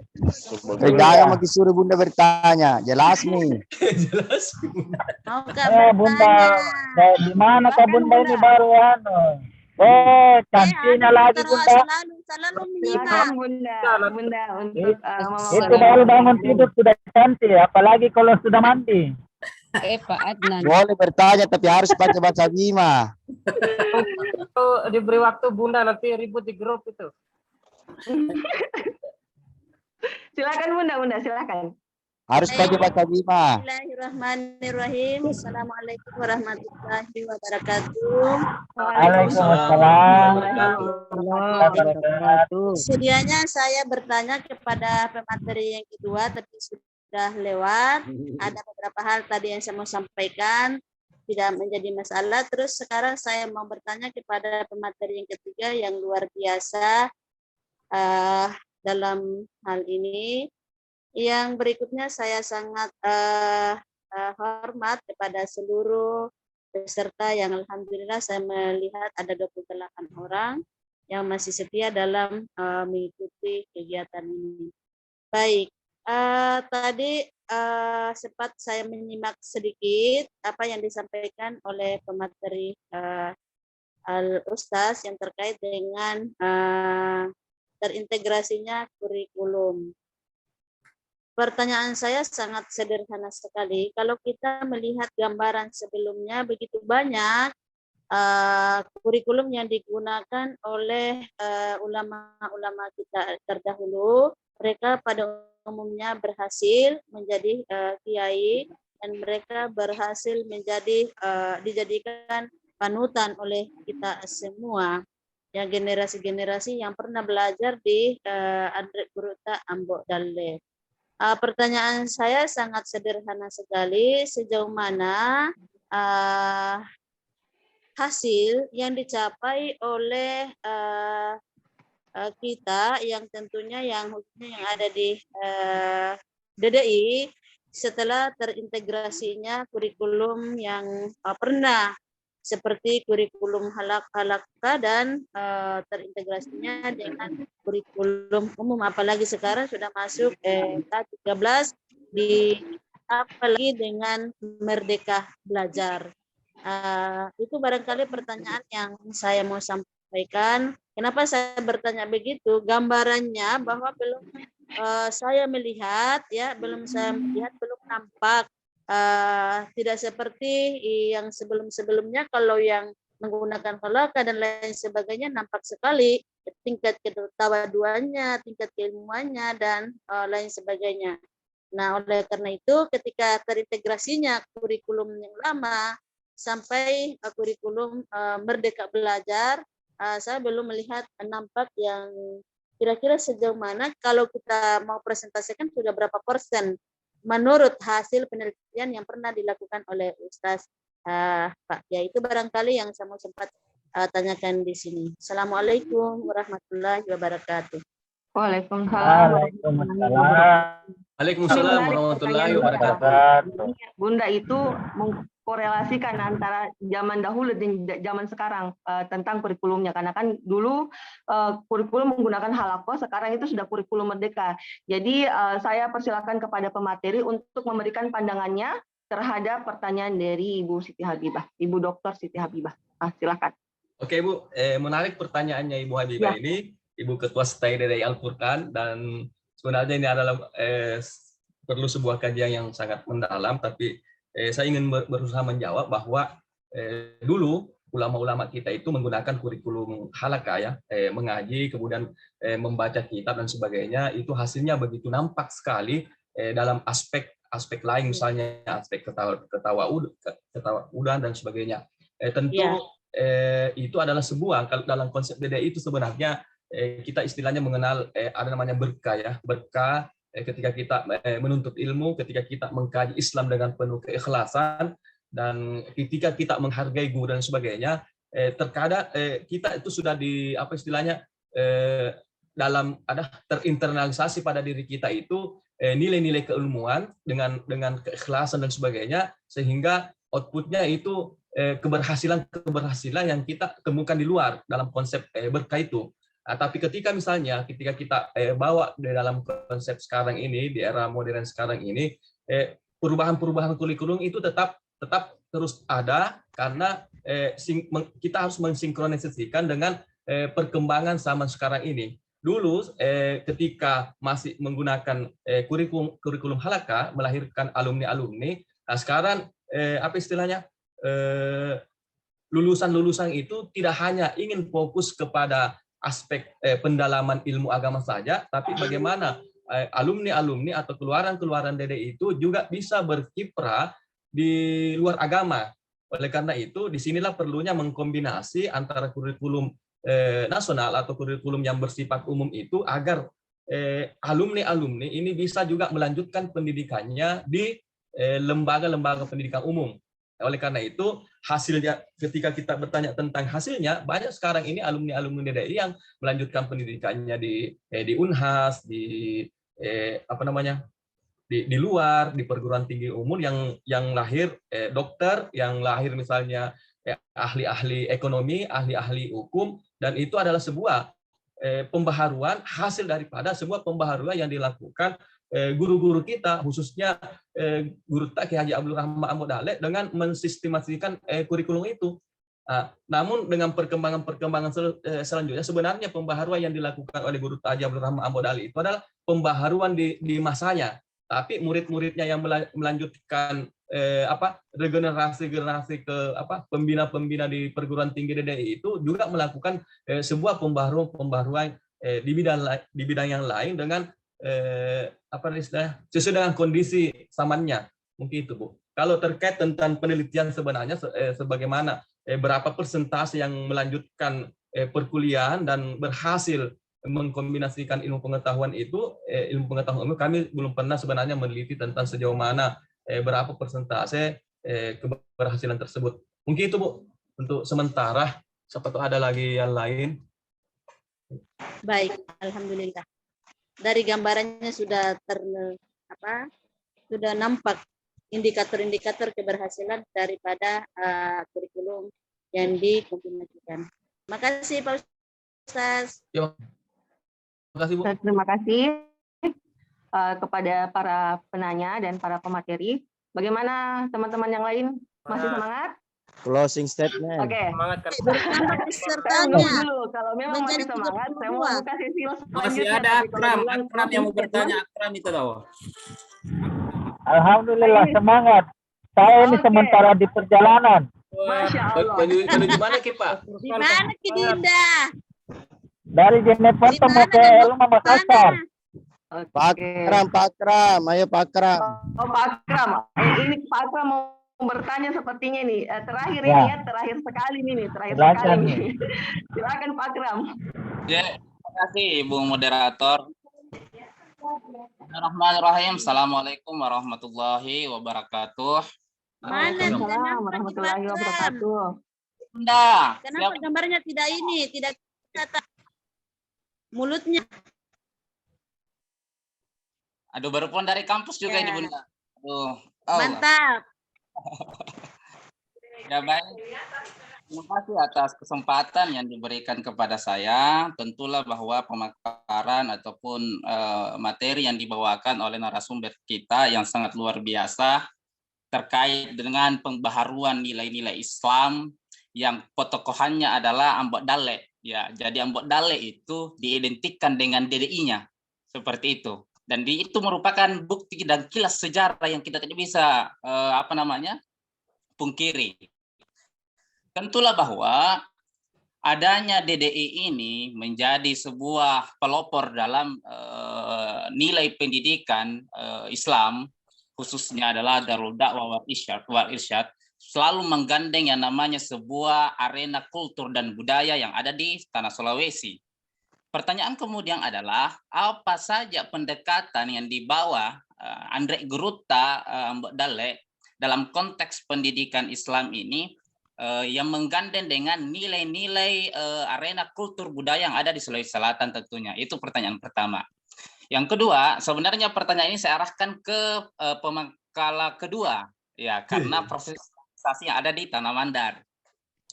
Speaker 10: Jangan mau disuruh Bunda bertanya, jelas nih.
Speaker 4: Jelas.
Speaker 9: Mau
Speaker 8: Bunda, di mana kah Bunda ini baru cantiknya lagi Bunda.
Speaker 9: Selalu
Speaker 3: Silakan Bunda untuk
Speaker 8: Itu baru bangun tidur sudah cantik, apalagi kalau sudah mandi.
Speaker 9: Pak Adnan.
Speaker 10: Boleh bertanya tapi harus pakai bahasa Bima.
Speaker 7: Diberi waktu Bunda, nanti ribut di grup itu.
Speaker 3: Silakan Bunda, silakan.
Speaker 10: Harus pakai bahasa Bima.
Speaker 9: Bismillahirrahmanirrahim. Assalamualaikum warahmatullahi wabarakatuh.
Speaker 8: Waalaikumsalam.
Speaker 9: Sedianya saya bertanya kepada pemateri yang kedua, tapi sudah lewat. Ada beberapa hal tadi yang saya mau sampaikan, tidak menjadi masalah. Terus sekarang saya mau bertanya kepada pemateri yang ketiga yang luar biasa dalam hal ini. Yang berikutnya saya sangat hormat kepada seluruh peserta yang alhamdulillah saya melihat ada 28 orang yang masih setia dalam mengikuti kegiatan ini. Baik, Tadi sempat saya menyimak sedikit apa yang disampaikan oleh pemateri Al-Ustaz yang terkait dengan terintegrasinya kurikulum. Pertanyaan saya sangat sederhana sekali. Kalau kita melihat gambaran sebelumnya, begitu banyak kurikulum yang digunakan oleh ulama-ulama kita terdahulu. Mereka pada umumnya berhasil menjadi kiai dan mereka berhasil menjadi dijadikan panutan oleh kita semua. Yang generasi-generasi yang pernah belajar di Andrek Guruta Ambok Dalle. Pertanyaan saya sangat sederhana sekali, sejauh mana hasil yang dicapai oleh kita yang tentunya yang khususnya yang ada di DDI setelah terintegrasinya kurikulum yang pernah seperti kurikulum halakha dan terintegrasinya dengan kurikulum umum, apalagi sekarang sudah masuk K13 di apalagi dengan Merdeka Belajar. Itu barangkali pertanyaan yang saya mau sampaikan. Kenapa saya bertanya begitu? Gambarannya bahwa belum saya melihat belum nampak. Tidak seperti yang sebelum-sebelumnya. Kalau yang menggunakan halakha dan lain sebagainya nampak sekali tingkat ketawaduannya, tingkat keilmuannya dan lain sebagainya. Nah, oleh karena itu ketika terintegrasinya kurikulum yang lama sampai kurikulum Merdeka Belajar, saya belum melihat nampak yang kira-kira sejauh mana kalau kita mau presentasikan sudah berapa persen menurut hasil penelitian yang pernah dilakukan oleh Ustaz Pak. Ya, itu barangkali yang saya mau sempat tanyakan di sini. Assalamualaikum warahmatullahi wabarakatuh.
Speaker 3: Waalaikumsalam.
Speaker 4: Waalaikumsalam warahmatullahi wabarakatuh.
Speaker 3: Bunda itu mengkorelasikan antara zaman dahulu dan zaman sekarang tentang kurikulumnya, karena kan dulu kurikulum menggunakan halakha, sekarang itu sudah kurikulum merdeka. Jadi saya persilakan kepada pemateri untuk memberikan pandangannya terhadap pertanyaan dari Ibu Siti Habibah, Ibu Dr. Siti Habibah. Silakan.
Speaker 4: Oke Ibu, menarik pertanyaannya Ibu Habibah ini, Ibu Ketua Stay dari Al-Furqan, dan sebenarnya ini adalah perlu sebuah kajian yang sangat mendalam, tapi saya ingin berusaha menjawab bahwa dulu ulama-ulama kita itu menggunakan kurikulum halakha ya, mengaji, kemudian membaca kitab dan sebagainya, itu hasilnya begitu nampak sekali dalam aspek lain, misalnya aspek ketawaudan dan sebagainya. Tentu itu adalah sebuah, kalau dalam konsep DDI itu sebenarnya kita istilahnya mengenal ada namanya berkah ya, berkah ketika kita menuntut ilmu, ketika kita mengkaji Islam dengan penuh keikhlasan, dan ketika kita menghargai guru dan sebagainya, terkadang kita itu sudah di apa istilahnya dalam ada terinternalisasi pada diri kita itu nilai-nilai keilmuan dengan keikhlasan dan sebagainya, sehingga outputnya itu keberhasilan yang kita temukan di luar dalam konsep berkah itu. Tapi ketika kita bawa di dalam konsep sekarang ini, di era modern sekarang ini, perubahan kurikulum itu tetap terus ada, karena kita harus mensinkronisasikan dengan perkembangan zaman sekarang ini. Dulu ketika masih menggunakan kurikulum halakha melahirkan alumni-alumni, sekarang apa istilahnya, lulusan-lulusan itu tidak hanya ingin fokus kepada aspek pendalaman ilmu agama saja, tapi bagaimana alumni-alumni atau keluaran-keluaran DDI itu juga bisa berkiprah di luar agama. Oleh karena itu, disinilah perlunya mengkombinasi antara kurikulum nasional atau kurikulum yang bersifat umum itu, agar alumni-alumni ini bisa juga melanjutkan pendidikannya di lembaga-lembaga pendidikan umum. Oleh karena itu, hasilnya ketika kita bertanya tentang hasilnya, banyak sekarang ini alumni-alumni DDI yang melanjutkan pendidikannya di Unhas, di luar, di perguruan tinggi umum, yang lahir dokter, yang lahir misalnya ahli-ahli ekonomi, ahli-ahli hukum, dan itu adalah sebuah pembaharuan, hasil daripada sebuah pembaharuan yang dilakukan guru-guru kita, khususnya guru kita Kiai Haji Abdul Rahman Ambon Dalek, dengan mensistemasikan kurikulum itu. Namun dengan perkembangan selanjutnya, sebenarnya pembaharuan yang dilakukan oleh guru Haji Abdul Rahman Ambon Dalek itu adalah pembaharuan di masanya. Tapi murid-muridnya yang melanjutkan regenerasi ke pembina-pembina di perguruan tinggi DDI itu juga melakukan sebuah pembaharuan di bidang yang lain dengan sesuai dengan kondisi zamannya. Mungkin itu, Bu. Kalau terkait tentang penelitian sebenarnya sebagaimana berapa persentase yang melanjutkan perkuliahan dan berhasil mengkombinasikan ilmu pengetahuan itu, kami belum pernah sebenarnya meneliti tentang sejauh mana berapa persentase keberhasilan tersebut. Mungkin itu, Bu, untuk sementara. Siapa tahu ada lagi yang lain.
Speaker 9: Baik, alhamdulillah. Dari gambarannya sudah sudah nampak indikator-indikator keberhasilan daripada kurikulum yang dikombinasikan. Terima kasih, Pak Ustaz.
Speaker 4: Terima kasih, Bu.
Speaker 3: Terima kasih kepada para penanya dan para pemateri. Bagaimana teman-teman yang lain? Masih semangat?
Speaker 10: Closing statement.
Speaker 3: Oke.
Speaker 2: Semangat, Kak.
Speaker 9: Bertambah
Speaker 3: Saya
Speaker 9: pesertanya.
Speaker 3: menunggu dulu. Kalau memang masih
Speaker 9: Menjadi
Speaker 3: semangat, saya mau
Speaker 9: 32.
Speaker 3: buka sesi
Speaker 2: Masih
Speaker 3: selanjutnya.
Speaker 2: ada
Speaker 3: Tapi kalau bilang
Speaker 2: Akram yang mau
Speaker 3: closing
Speaker 2: bertanya.
Speaker 3: statement,
Speaker 2: Akram itu tahu.
Speaker 8: Alhamdulillah semangat. Saya ini
Speaker 3: Oke.
Speaker 8: sementara di perjalanan.
Speaker 3: Masya Allah.
Speaker 4: Menuju mana, Ki, Pak?
Speaker 9: Di mana Ki Dinda?
Speaker 8: Dari Jeneponto mau ke Rumah Makassar.
Speaker 10: Pak Akram, ayo Pak Akram.
Speaker 3: Oh, Pak Akram. Ini Pak Akram mau bertanya sepertinya nih. Terakhir
Speaker 8: Ya.
Speaker 3: ini ya, terakhir sekali nih. Terakhir
Speaker 8: Silakan
Speaker 3: sekali
Speaker 8: nih.
Speaker 3: nih. Silakan Pak Akram.
Speaker 6: Ya, terima kasih Ibu Moderator. Bismillahirrahmanirrahim. Assalamualaikum warahmatullahi wabarakatuh.
Speaker 9: Mana
Speaker 3: Waalaikumsalam warahmatullahi wabarakatuh.
Speaker 6: Bunda,
Speaker 9: Kenapa gambarnya tidak kata mulutnya?
Speaker 6: aduh baru pulang dari kampus juga
Speaker 9: Ya.
Speaker 6: ini Bunda. Aduh, Allah.
Speaker 9: Mantap.
Speaker 6: Ya baik. Terima kasih atas kesempatan yang diberikan kepada saya. Tentulah bahwa pemaparan ataupun materi yang dibawakan oleh narasumber kita yang sangat luar biasa terkait dengan pembaharuan nilai-nilai Islam yang potokohannya adalah Ambon Dalek. Ya, jadi Ambon Dalek itu diidentikan dengan DDI-nya seperti itu. Dan itu merupakan bukti dan kilas sejarah yang kita tidak bisa pungkiri. Tentulah bahwa adanya DDI ini menjadi sebuah pelopor dalam nilai pendidikan Islam, khususnya adalah Darul Dakwah wal Irsyad, selalu menggandeng yang namanya sebuah arena kultur dan budaya yang ada di tanah Sulawesi. Pertanyaan kemudian adalah apa saja pendekatan yang dibawa Andre Geruta Mbok Dalek dalam konteks pendidikan Islam ini yang menggandeng dengan nilai-nilai arena kultur budaya yang ada di Sulawesi Selatan tentunya. Itu pertanyaan pertama. Yang kedua, sebenarnya pertanyaan ini saya arahkan ke pemangkala kedua, ya, karena proses islamisasi yang ada di Tanah Mandar.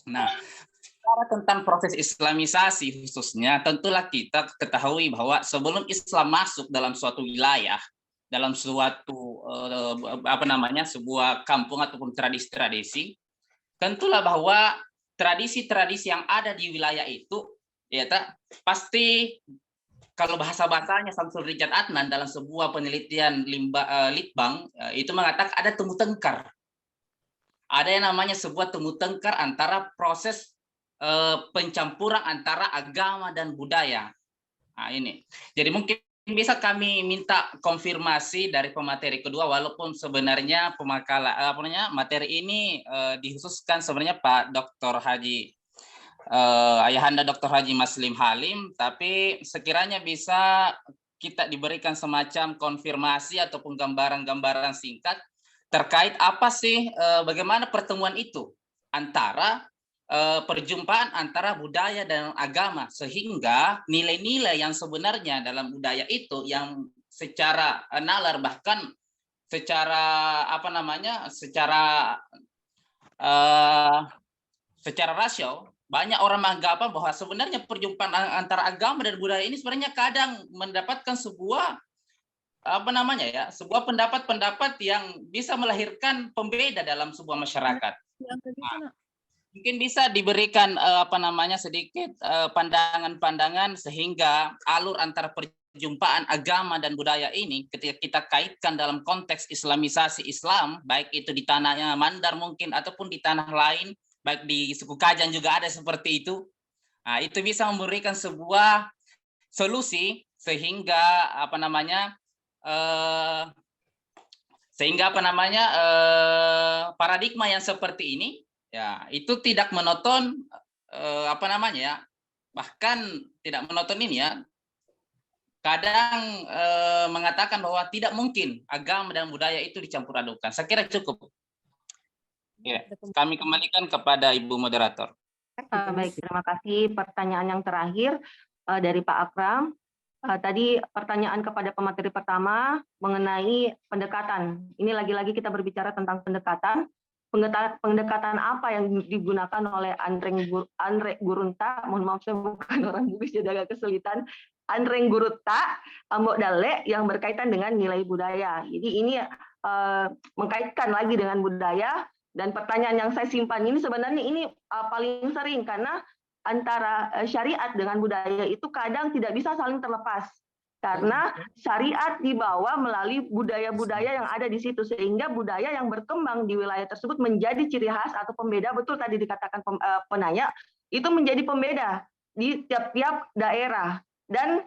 Speaker 6: Nah, bicara tentang proses islamisasi khususnya, tentulah kita ketahui bahwa sebelum Islam masuk dalam suatu wilayah, dalam suatu sebuah kampung ataupun tradisi-tradisi, tentulah bahwa tradisi-tradisi yang ada di wilayah itu, ya, pasti kalau bahasa-bahasanya Samsul Rijal Adnan dalam sebuah penelitian Litbang itu mengatakan ada temu tengkar. Ada yang namanya sebuah temu tengkar antara proses pencampuran antara agama dan budaya. Nah, ini. Jadi mungkin bisa kami minta konfirmasi dari pemateri kedua, walaupun sebenarnya materi ini dikhususkan sebenarnya Pak Dr. Haji Ayahanda Dr. Haji Maslim Halim, tapi sekiranya bisa kita diberikan semacam konfirmasi ataupun gambaran-gambaran singkat terkait apa sih bagaimana pertemuan itu antara perjumpaan antara budaya dan agama, sehingga nilai-nilai yang sebenarnya dalam budaya itu yang secara nalar bahkan secara secara rasio banyak orang menganggapan bahwa sebenarnya perjumpaan antara agama dan budaya ini sebenarnya kadang mendapatkan sebuah apa namanya ya, sebuah pendapat-pendapat yang bisa melahirkan pembeda dalam sebuah masyarakat. Nah, mungkin bisa diberikan apa namanya sedikit pandangan-pandangan sehingga alur antara perjumpaan agama dan budaya ini ketika kita kaitkan dalam konteks islamisasi Islam, baik itu di tanahnya Mandar mungkin ataupun di tanah lain, baik di suku Kajan juga ada seperti itu. Nah, itu bisa memberikan sebuah solusi sehingga apa namanya paradigma yang seperti ini ya itu tidak monoton apa namanya ya, bahkan tidak monoton ini ya, kadang mengatakan bahwa tidak mungkin agama dan budaya itu dicampur adukan. Saya kira cukup. Ya, kami kembalikan kepada Ibu Moderator.
Speaker 3: Baik, terima kasih. Pertanyaan yang terakhir dari Pak Akram. Tadi pertanyaan kepada pemateri pertama mengenai pendekatan. Ini lagi-lagi kita berbicara tentang pendekatan. Pendekatan apa yang digunakan oleh Andre Gurunta, mohon maaf saya bukan orang Bugis jadi agak kesulitan, Andre Gurunta, Ambok Dale yang berkaitan dengan nilai budaya. Jadi ini mengkaitkan lagi dengan budaya, dan pertanyaan yang saya simpan ini sebenarnya ini paling sering karena antara syariat dengan budaya itu kadang tidak bisa saling terlepas. Karena syariat dibawa melalui budaya-budaya yang ada di situ, sehingga budaya yang berkembang di wilayah tersebut menjadi ciri khas atau pembeda, betul tadi dikatakan penanya, itu menjadi pembeda di tiap-tiap daerah. Dan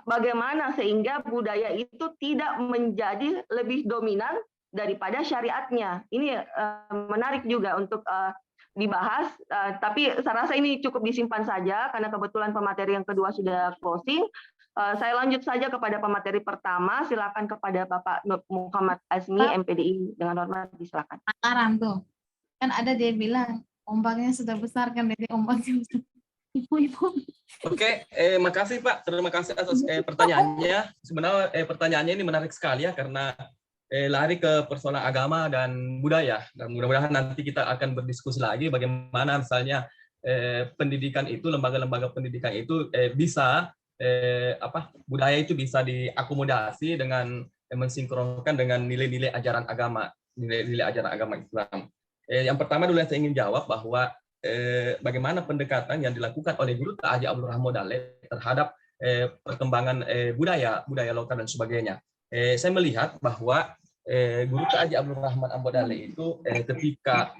Speaker 3: bagaimana sehingga budaya itu tidak menjadi lebih dominan daripada syariatnya. Ini menarik juga untuk dibahas, tapi saya rasa ini cukup disimpan saja, karena kebetulan pemateri yang kedua sudah closing. Saya lanjut saja kepada pemateri pertama, silakan kepada Bapak Muhammad Azmi, MPDI, dengan hormat disilakan.
Speaker 11: Mataram tuh, kan ada dia bilang, ombaknya sudah besar kan, jadi ombaknya besar. Ibu-ibu.
Speaker 4: Oke, makasih Pak, terima kasih atas pertanyaannya. Sebenarnya pertanyaannya ini menarik sekali ya, karena lari ke persoalan agama dan budaya, dan mudah-mudahan nanti kita akan berdiskusi lagi bagaimana misalnya pendidikan itu, lembaga-lembaga pendidikan itu bisa budaya itu bisa diakomodasi dengan mensinkronkan dengan nilai-nilai ajaran agama, nilai-nilai ajaran agama Islam. Yang pertama dulu yang saya ingin jawab bahwa bagaimana pendekatan yang dilakukan oleh Guru Haji Abdul Rahman Dale terhadap perkembangan budaya lokal dan sebagainya. Saya melihat bahwa Guru Haji Abdul Rahman Ambodale itu ketika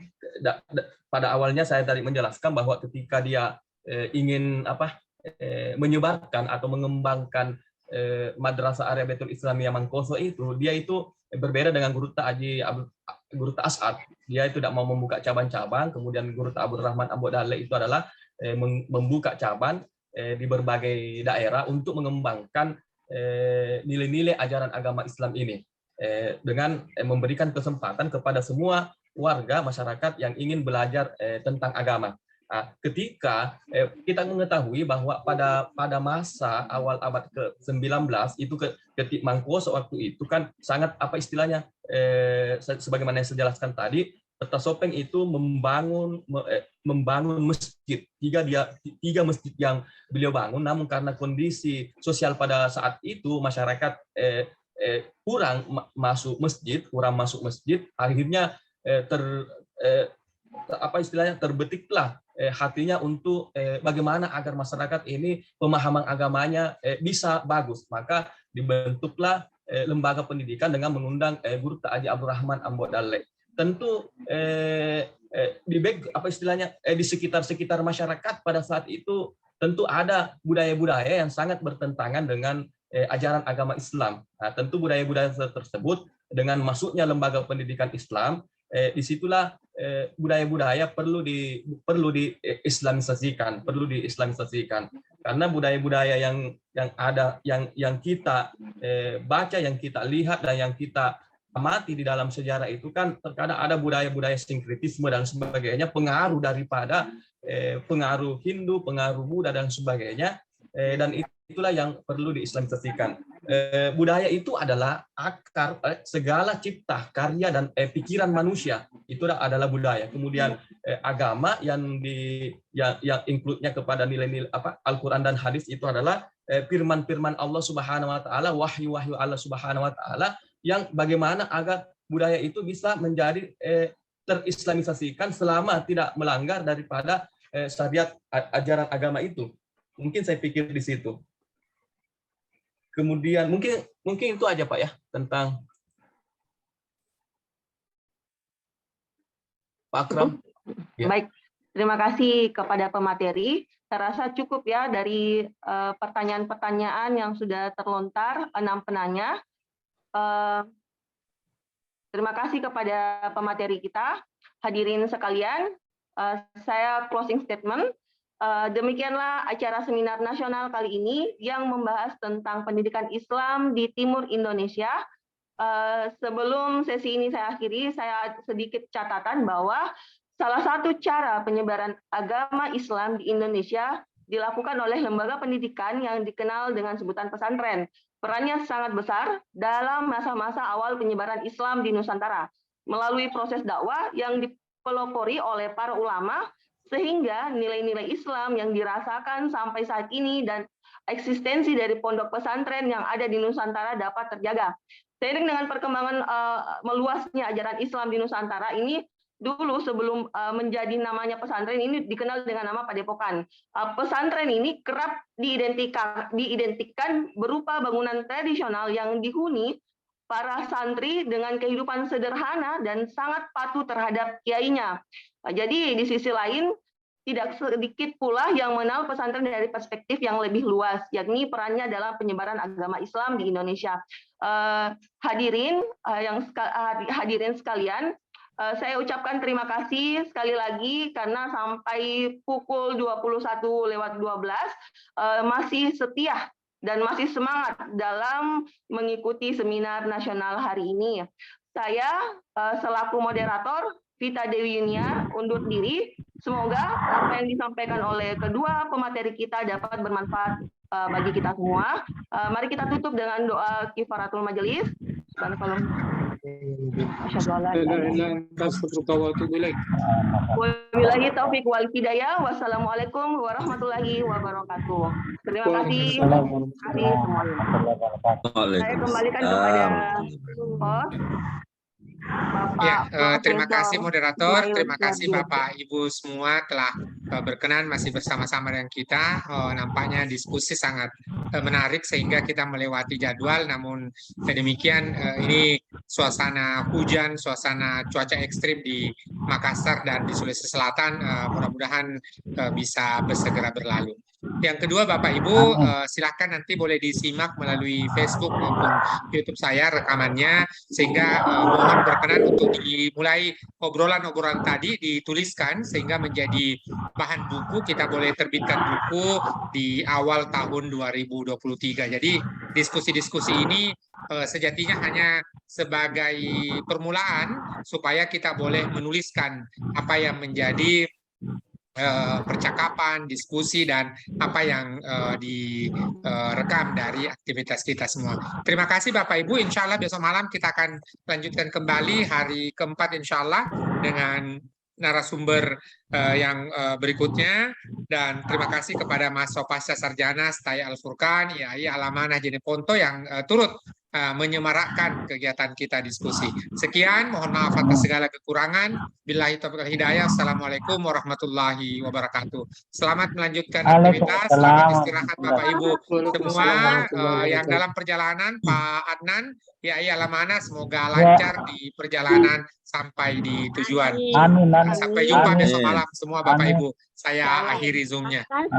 Speaker 4: pada awalnya saya tadi menjelaskan bahwa ketika dia ingin menyebarkan atau mengembangkan Madrasah Arabiyatul Islamiyah Mangkoso itu, dia itu berbeda dengan Guru As'ad. Dia itu tidak mau membuka cabang-cabang, kemudian Guru Abdul Rahman Ambodale itu adalah membuka cabang di berbagai daerah untuk mengembangkan nilai-nilai ajaran agama Islam ini dengan memberikan kesempatan kepada semua warga masyarakat yang ingin belajar tentang agama. Nah, ketika kita mengetahui bahwa pada masa awal abad ke-19 itu ketika Mangkoso waktu itu kan sangat istilahnya sebagaimana yang saya jelaskan tadi, Peta Sopeng itu membangun masjid, tiga masjid yang beliau bangun, namun karena kondisi sosial pada saat itu masyarakat kurang masuk masjid, akhirnya terbetiklah hatinya untuk bagaimana agar masyarakat ini pemahaman agamanya bisa bagus. Maka dibentuklah lembaga pendidikan dengan mengundang Guru Haji Abdul Rahman Ambodale. Tentu di sekitar masyarakat pada saat itu tentu ada budaya-budaya yang sangat bertentangan dengan ajaran agama Islam. Nah, tentu budaya-budaya tersebut dengan masuknya lembaga pendidikan Islam, disitulah budaya-budaya perlu diislamisasikan, karena budaya-budaya yang ada, yang kita baca, yang kita lihat dan yang kita amati di dalam sejarah itu kan terkadang ada budaya-budaya sinkretisme dan sebagainya, pengaruh daripada pengaruh Hindu, pengaruh Buddha dan sebagainya, dan itulah yang perlu diislamisasikan. budaya itu adalah akar segala cipta, karya dan pikiran manusia. Itu adalah budaya. Kemudian agama yang include-nya kepada nilai-nilai Al-Qur'an dan hadis itu adalah firman-firman Allah Subhanahu wa taala, wahyu-wahyu Allah Subhanahu wa taala, yang bagaimana agar budaya itu bisa menjadi terislamisasikan selama tidak melanggar daripada syariat ajaran agama itu. Mungkin saya pikir di situ. Kemudian mungkin itu aja Pak ya tentang Pak Akram. Ya.
Speaker 3: Baik, terima kasih kepada pemateri. Saya rasa cukup ya dari pertanyaan-pertanyaan yang sudah terlontar 6 penanya. Terima kasih kepada pemateri kita. Hadirin sekalian, saya closing statement. Demikianlah acara seminar nasional kali ini yang membahas tentang pendidikan Islam di Timur Indonesia. Sebelum sesi ini saya akhiri, saya sedikit catatan bahwa salah satu cara penyebaran agama Islam di Indonesia dilakukan oleh lembaga pendidikan yang dikenal dengan sebutan pesantren. Perannya sangat besar dalam masa-masa awal penyebaran Islam di Nusantara, melalui proses dakwah yang dipelopori oleh para ulama, sehingga nilai-nilai Islam yang dirasakan sampai saat ini dan eksistensi dari pondok pesantren yang ada di Nusantara dapat terjaga. Seiring dengan perkembangan meluasnya ajaran Islam di Nusantara ini, dulu sebelum menjadi namanya pesantren ini dikenal dengan nama Padepokan. Pesantren ini kerap diidentikan berupa bangunan tradisional yang dihuni para santri dengan kehidupan sederhana dan sangat patuh terhadap kiainya. Jadi di sisi lain, tidak sedikit pula yang mengenal pesantren dari perspektif yang lebih luas, yakni perannya dalam penyebaran agama Islam di Indonesia. Hadirin sekalian, saya ucapkan terima kasih sekali lagi karena sampai pukul 21:12 masih setia dan masih semangat dalam mengikuti seminar nasional hari ini. Saya selaku moderator Vita Dewi Yunia undur diri. Semoga apa yang disampaikan oleh kedua pemateri kita dapat bermanfaat bagi kita semua. Mari kita tutup dengan doa kifaratul majelis. Wabillahi taufiq wal hidayah. Wassalamualaikum warahmatullahi wabarakatuh. Terima kasih. Semuanya. Saya kembalikan kepada host.
Speaker 1: Terima kasih moderator, terima kasih Bapak Ibu semua telah berkenan masih bersama-sama dengan kita. Nampaknya diskusi sangat menarik sehingga kita melewati jadwal, namun demikian ini suasana hujan, suasana cuaca ekstrim di Makassar dan di Sulawesi Selatan mudah-mudahan bisa segera berlalu. Yang kedua Bapak Ibu, silakan nanti boleh disimak melalui Facebook maupun YouTube saya rekamannya, sehingga mohon berkenan untuk dimulai obrolan-obrolan tadi dituliskan sehingga menjadi bahan buku. Kita boleh terbitkan buku di awal tahun 2023. Jadi diskusi-diskusi ini sejatinya hanya sebagai permulaan supaya kita boleh menuliskan apa yang menjadi percakapan, diskusi, dan apa yang direkam dari aktivitas kita semua. Terima kasih Bapak Ibu. Insya Allah besok malam kita akan lanjutkan kembali hari keempat insya Allah dengan narasumber yang berikutnya. Dan terima kasih kepada Mas Sopasya Sarjana Setai Al-Furqan, Yai Alamanah Jeneponto yang turut menyemarakkan kegiatan kita diskusi. Sekian, mohon maaf atas segala kekurangan. Billahi taufiq wal hidayah. Assalamualaikum warahmatullahi wabarakatuh. Selamat melanjutkan aktivitas, selamat istirahat Bapak Ibu semua yang dalam perjalanan. Pak Adnan, Yai Alamana, semoga lancar di perjalanan sampai di tujuan.
Speaker 8: Amin.
Speaker 1: Sampai jumpa besok malam semua Bapak Ibu. Saya akhiri Zoom-nya.